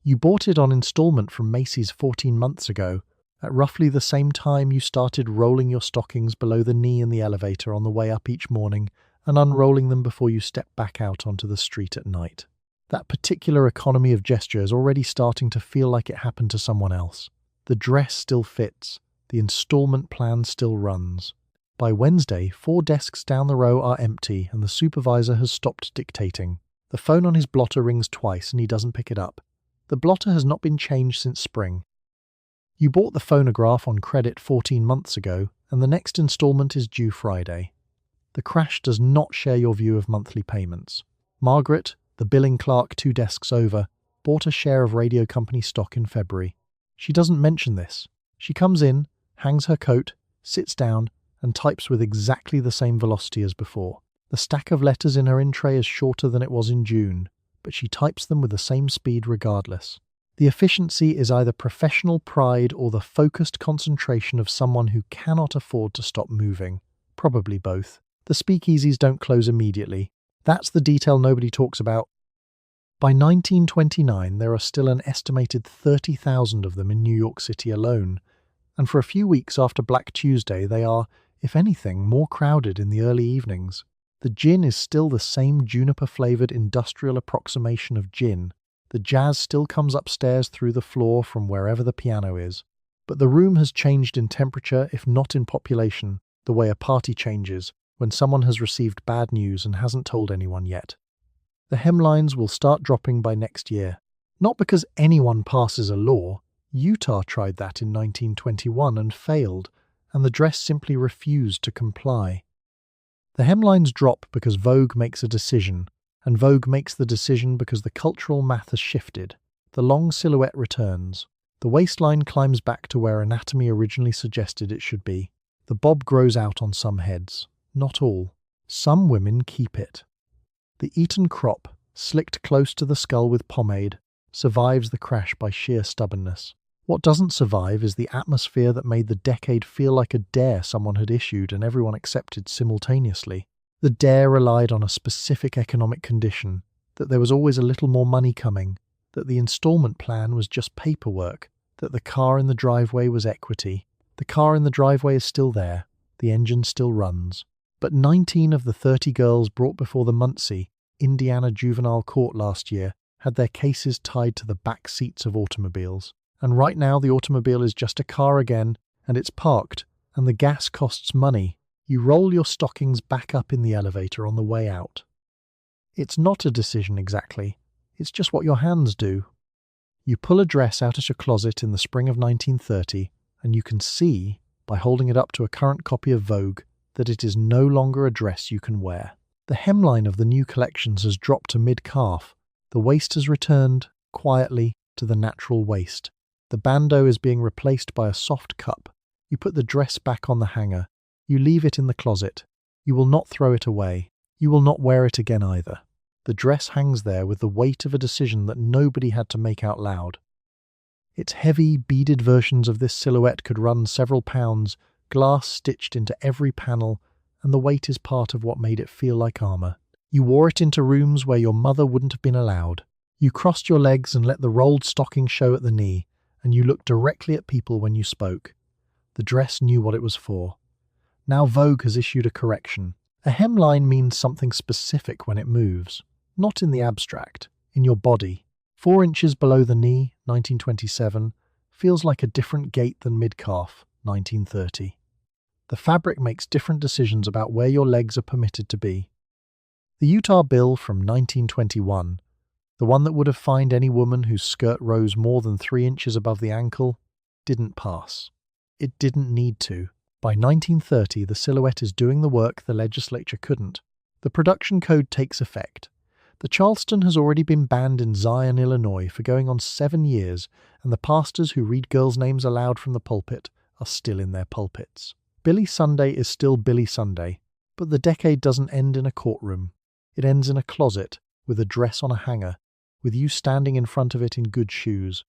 You bought it on installment from Macy's 14 months ago, At roughly the same time you started rolling your stockings below the knee in the elevator on the way up each morning and unrolling them before you stepped back out onto the street at night. That particular economy of gesture is already starting to feel like it happened to someone else. The dress still fits. The installment plan still runs. By Wednesday, 4 desks down the row are empty and the supervisor has stopped dictating. The phone on his blotter rings twice and he doesn't pick it up. The blotter has not been changed since spring. You bought the phonograph on credit 14 months ago and the next installment is due Friday. The crash does not share your view of monthly payments. Margaret, the billing clerk 2 desks over, bought a share of radio company stock in February. She doesn't mention this. She comes in, hangs her coat, sits down, and types with exactly the same velocity as before. The stack of letters in her in tray is shorter than it was in June, but she types them with the same speed regardless. The efficiency is either professional pride or the focused concentration of someone who cannot afford to stop moving. Probably both. The speakeasies don't close immediately. That's the detail nobody talks about. By 1929, there are still an estimated 30,000 of them in New York City alone, and for a few weeks after Black Tuesday, they are, if anything, more crowded in the early evenings. The gin is still the same juniper-flavoured industrial approximation of gin. The jazz still comes upstairs through the floor from wherever the piano is. But the room has changed in temperature, if not in population, the way a party changes when someone has received bad news and hasn't told anyone yet. The hemlines will start dropping by next year. Not because anyone passes a law. Utah tried that in 1921 and failed, and the dress simply refused to comply. The hemlines drop because Vogue makes a decision, and Vogue makes the decision because the cultural math has shifted. The long silhouette returns. The waistline climbs back to where anatomy originally suggested it should be. The bob grows out on some heads. Not all. Some women keep it. The Eton crop, slicked close to the skull with pomade, survives the crash by sheer stubbornness. What doesn't survive is the atmosphere that made the decade feel like a dare someone had issued and everyone accepted simultaneously. The dare relied on a specific economic condition, that there was always a little more money coming, that the installment plan was just paperwork, that the car in the driveway was equity. The car in the driveway is still there. The engine still runs. But 19 of the 30 girls brought before the Muncie, Indiana Juvenile Court last year had their cases tied to the back seats of automobiles. And right now the automobile is just a car again, and it's parked, and the gas costs money. You roll your stockings back up in the elevator on the way out. It's not a decision exactly. It's just what your hands do. You pull a dress out of your closet in the spring of 1930, and you can see, by holding it up to a current copy of Vogue, that it is no longer a dress you can wear. The hemline of the new collections has dropped to mid-calf. The waist has returned, quietly, to the natural waist. The bandeau is being replaced by a soft cup. You put the dress back on the hanger. You leave it in the closet. You will not throw it away. You will not wear it again either. The dress hangs there with the weight of a decision that nobody had to make out loud. Its heavy, beaded versions of this silhouette could run several pounds, glass stitched into every panel, and the weight is part of what made it feel like armour. You wore it into rooms where your mother wouldn't have been allowed. You crossed your legs and let the rolled stocking show at the knee, and you looked directly at people when you spoke. The dress knew what it was for. Now Vogue has issued a correction. A hemline means something specific when it moves, not in the abstract, in your body. 4 inches below the knee, 1927, feels like a different gait than mid-calf, 1930. The fabric makes different decisions about where your legs are permitted to be. The Utah Bill from 1921, the one that would have fined any woman whose skirt rose more than 3 inches above the ankle, didn't pass. It didn't need to. By 1930, the silhouette is doing the work the legislature couldn't. The production code takes effect. The Charleston has already been banned in Zion, Illinois for going on 7 years, and the pastors who read girls' names aloud from the pulpit are still in their pulpits. Billy Sunday is still Billy Sunday, but the decade doesn't end in a courtroom. It ends in a closet, with a dress on a hanger, with you standing in front of it in good shoes.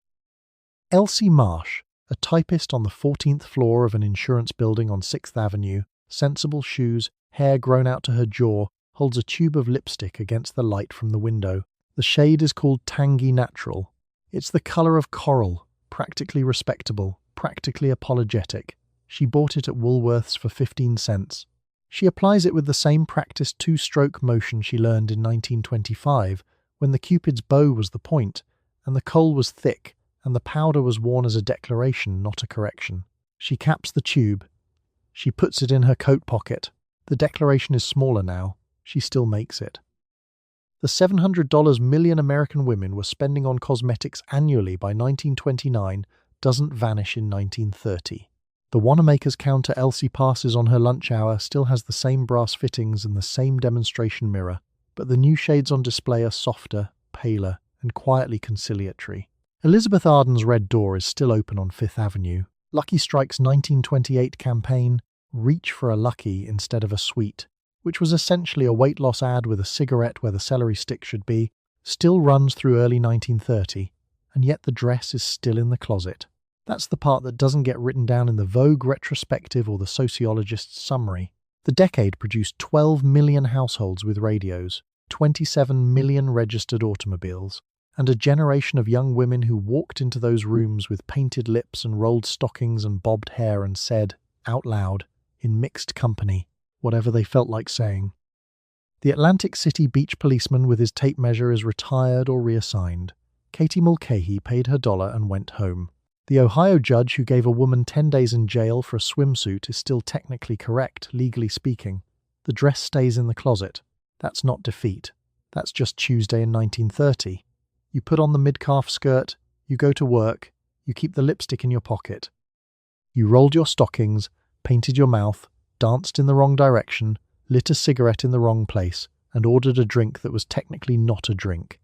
Elsie Marsh, a typist on the 14th floor of an insurance building on 6th Avenue, sensible shoes, hair grown out to her jaw, holds a tube of lipstick against the light from the window. The shade is called Tangy Natural. It's the colour of coral, practically respectable. practically apologetic. She bought it at Woolworths for 15 cents. She applies it with the same practiced two-stroke motion she learned in 1925, when the Cupid's bow was the point, and the coal was thick, and the powder was worn as a declaration, not a correction. She caps the tube. She puts it in her coat pocket. The declaration is smaller now. She still makes it. The $700 million American women were spending on cosmetics annually by 1929 doesn't vanish in 1930. The Wanamaker's counter Elsie passes on her lunch hour still has the same brass fittings and the same demonstration mirror, but the new shades on display are softer, paler, and quietly conciliatory. Elizabeth Arden's Red Door is still open on Fifth Avenue. Lucky Strike's 1928 campaign, Reach for a Lucky instead of a Sweet, which was essentially a weight loss ad with a cigarette where the celery stick should be, still runs through early 1930, and yet the dress is still in the closet. That's the part that doesn't get written down in the Vogue retrospective or the sociologist's summary. The decade produced 12 million households with radios, 27 million registered automobiles, and a generation of young women who walked into those rooms with painted lips and rolled stockings and bobbed hair and said, out loud, in mixed company, whatever they felt like saying. The Atlantic City beach policeman with his tape measure is retired or reassigned. Katie Mulcahy paid her $1 and went home. The Ohio judge who gave a woman 10 days in jail for a swimsuit is still technically correct, legally speaking. The dress stays in the closet. That's not defeat. That's just Tuesday in 1930. You put on the mid-calf skirt, you go to work, you keep the lipstick in your pocket. You rolled your stockings, painted your mouth, danced in the wrong direction, lit a cigarette in the wrong place, and ordered a drink that was technically not a drink.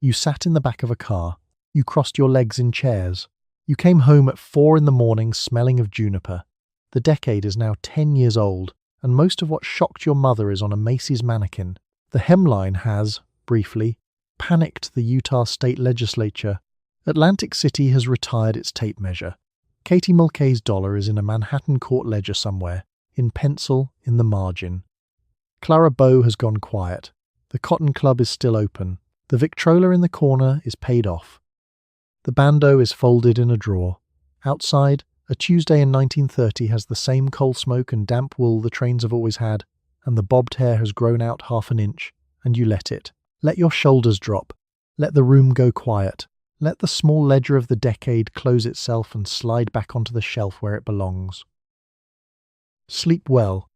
You sat in the back of a car. You crossed your legs in chairs. You came home at 4 a.m. smelling of juniper. The decade is now 10 years old, and most of what shocked your mother is on a Macy's mannequin. The hemline has, briefly, panicked the Utah state legislature. Atlantic City has retired its tape measure. Katie Mulcahy's $1 is in a Manhattan court ledger somewhere, in pencil, in the margin. Clara Bow has gone quiet. The Cotton Club is still open. The Victrola in the corner is paid off. The bandeau is folded in a drawer. Outside, a Tuesday in 1930 has the same coal smoke and damp wool the trains have always had, and the bobbed hair has grown out half an inch, and you let it. Let your shoulders drop. Let the room go quiet. Let the small ledger of the decade close itself and slide back onto the shelf where it belongs. Sleep well.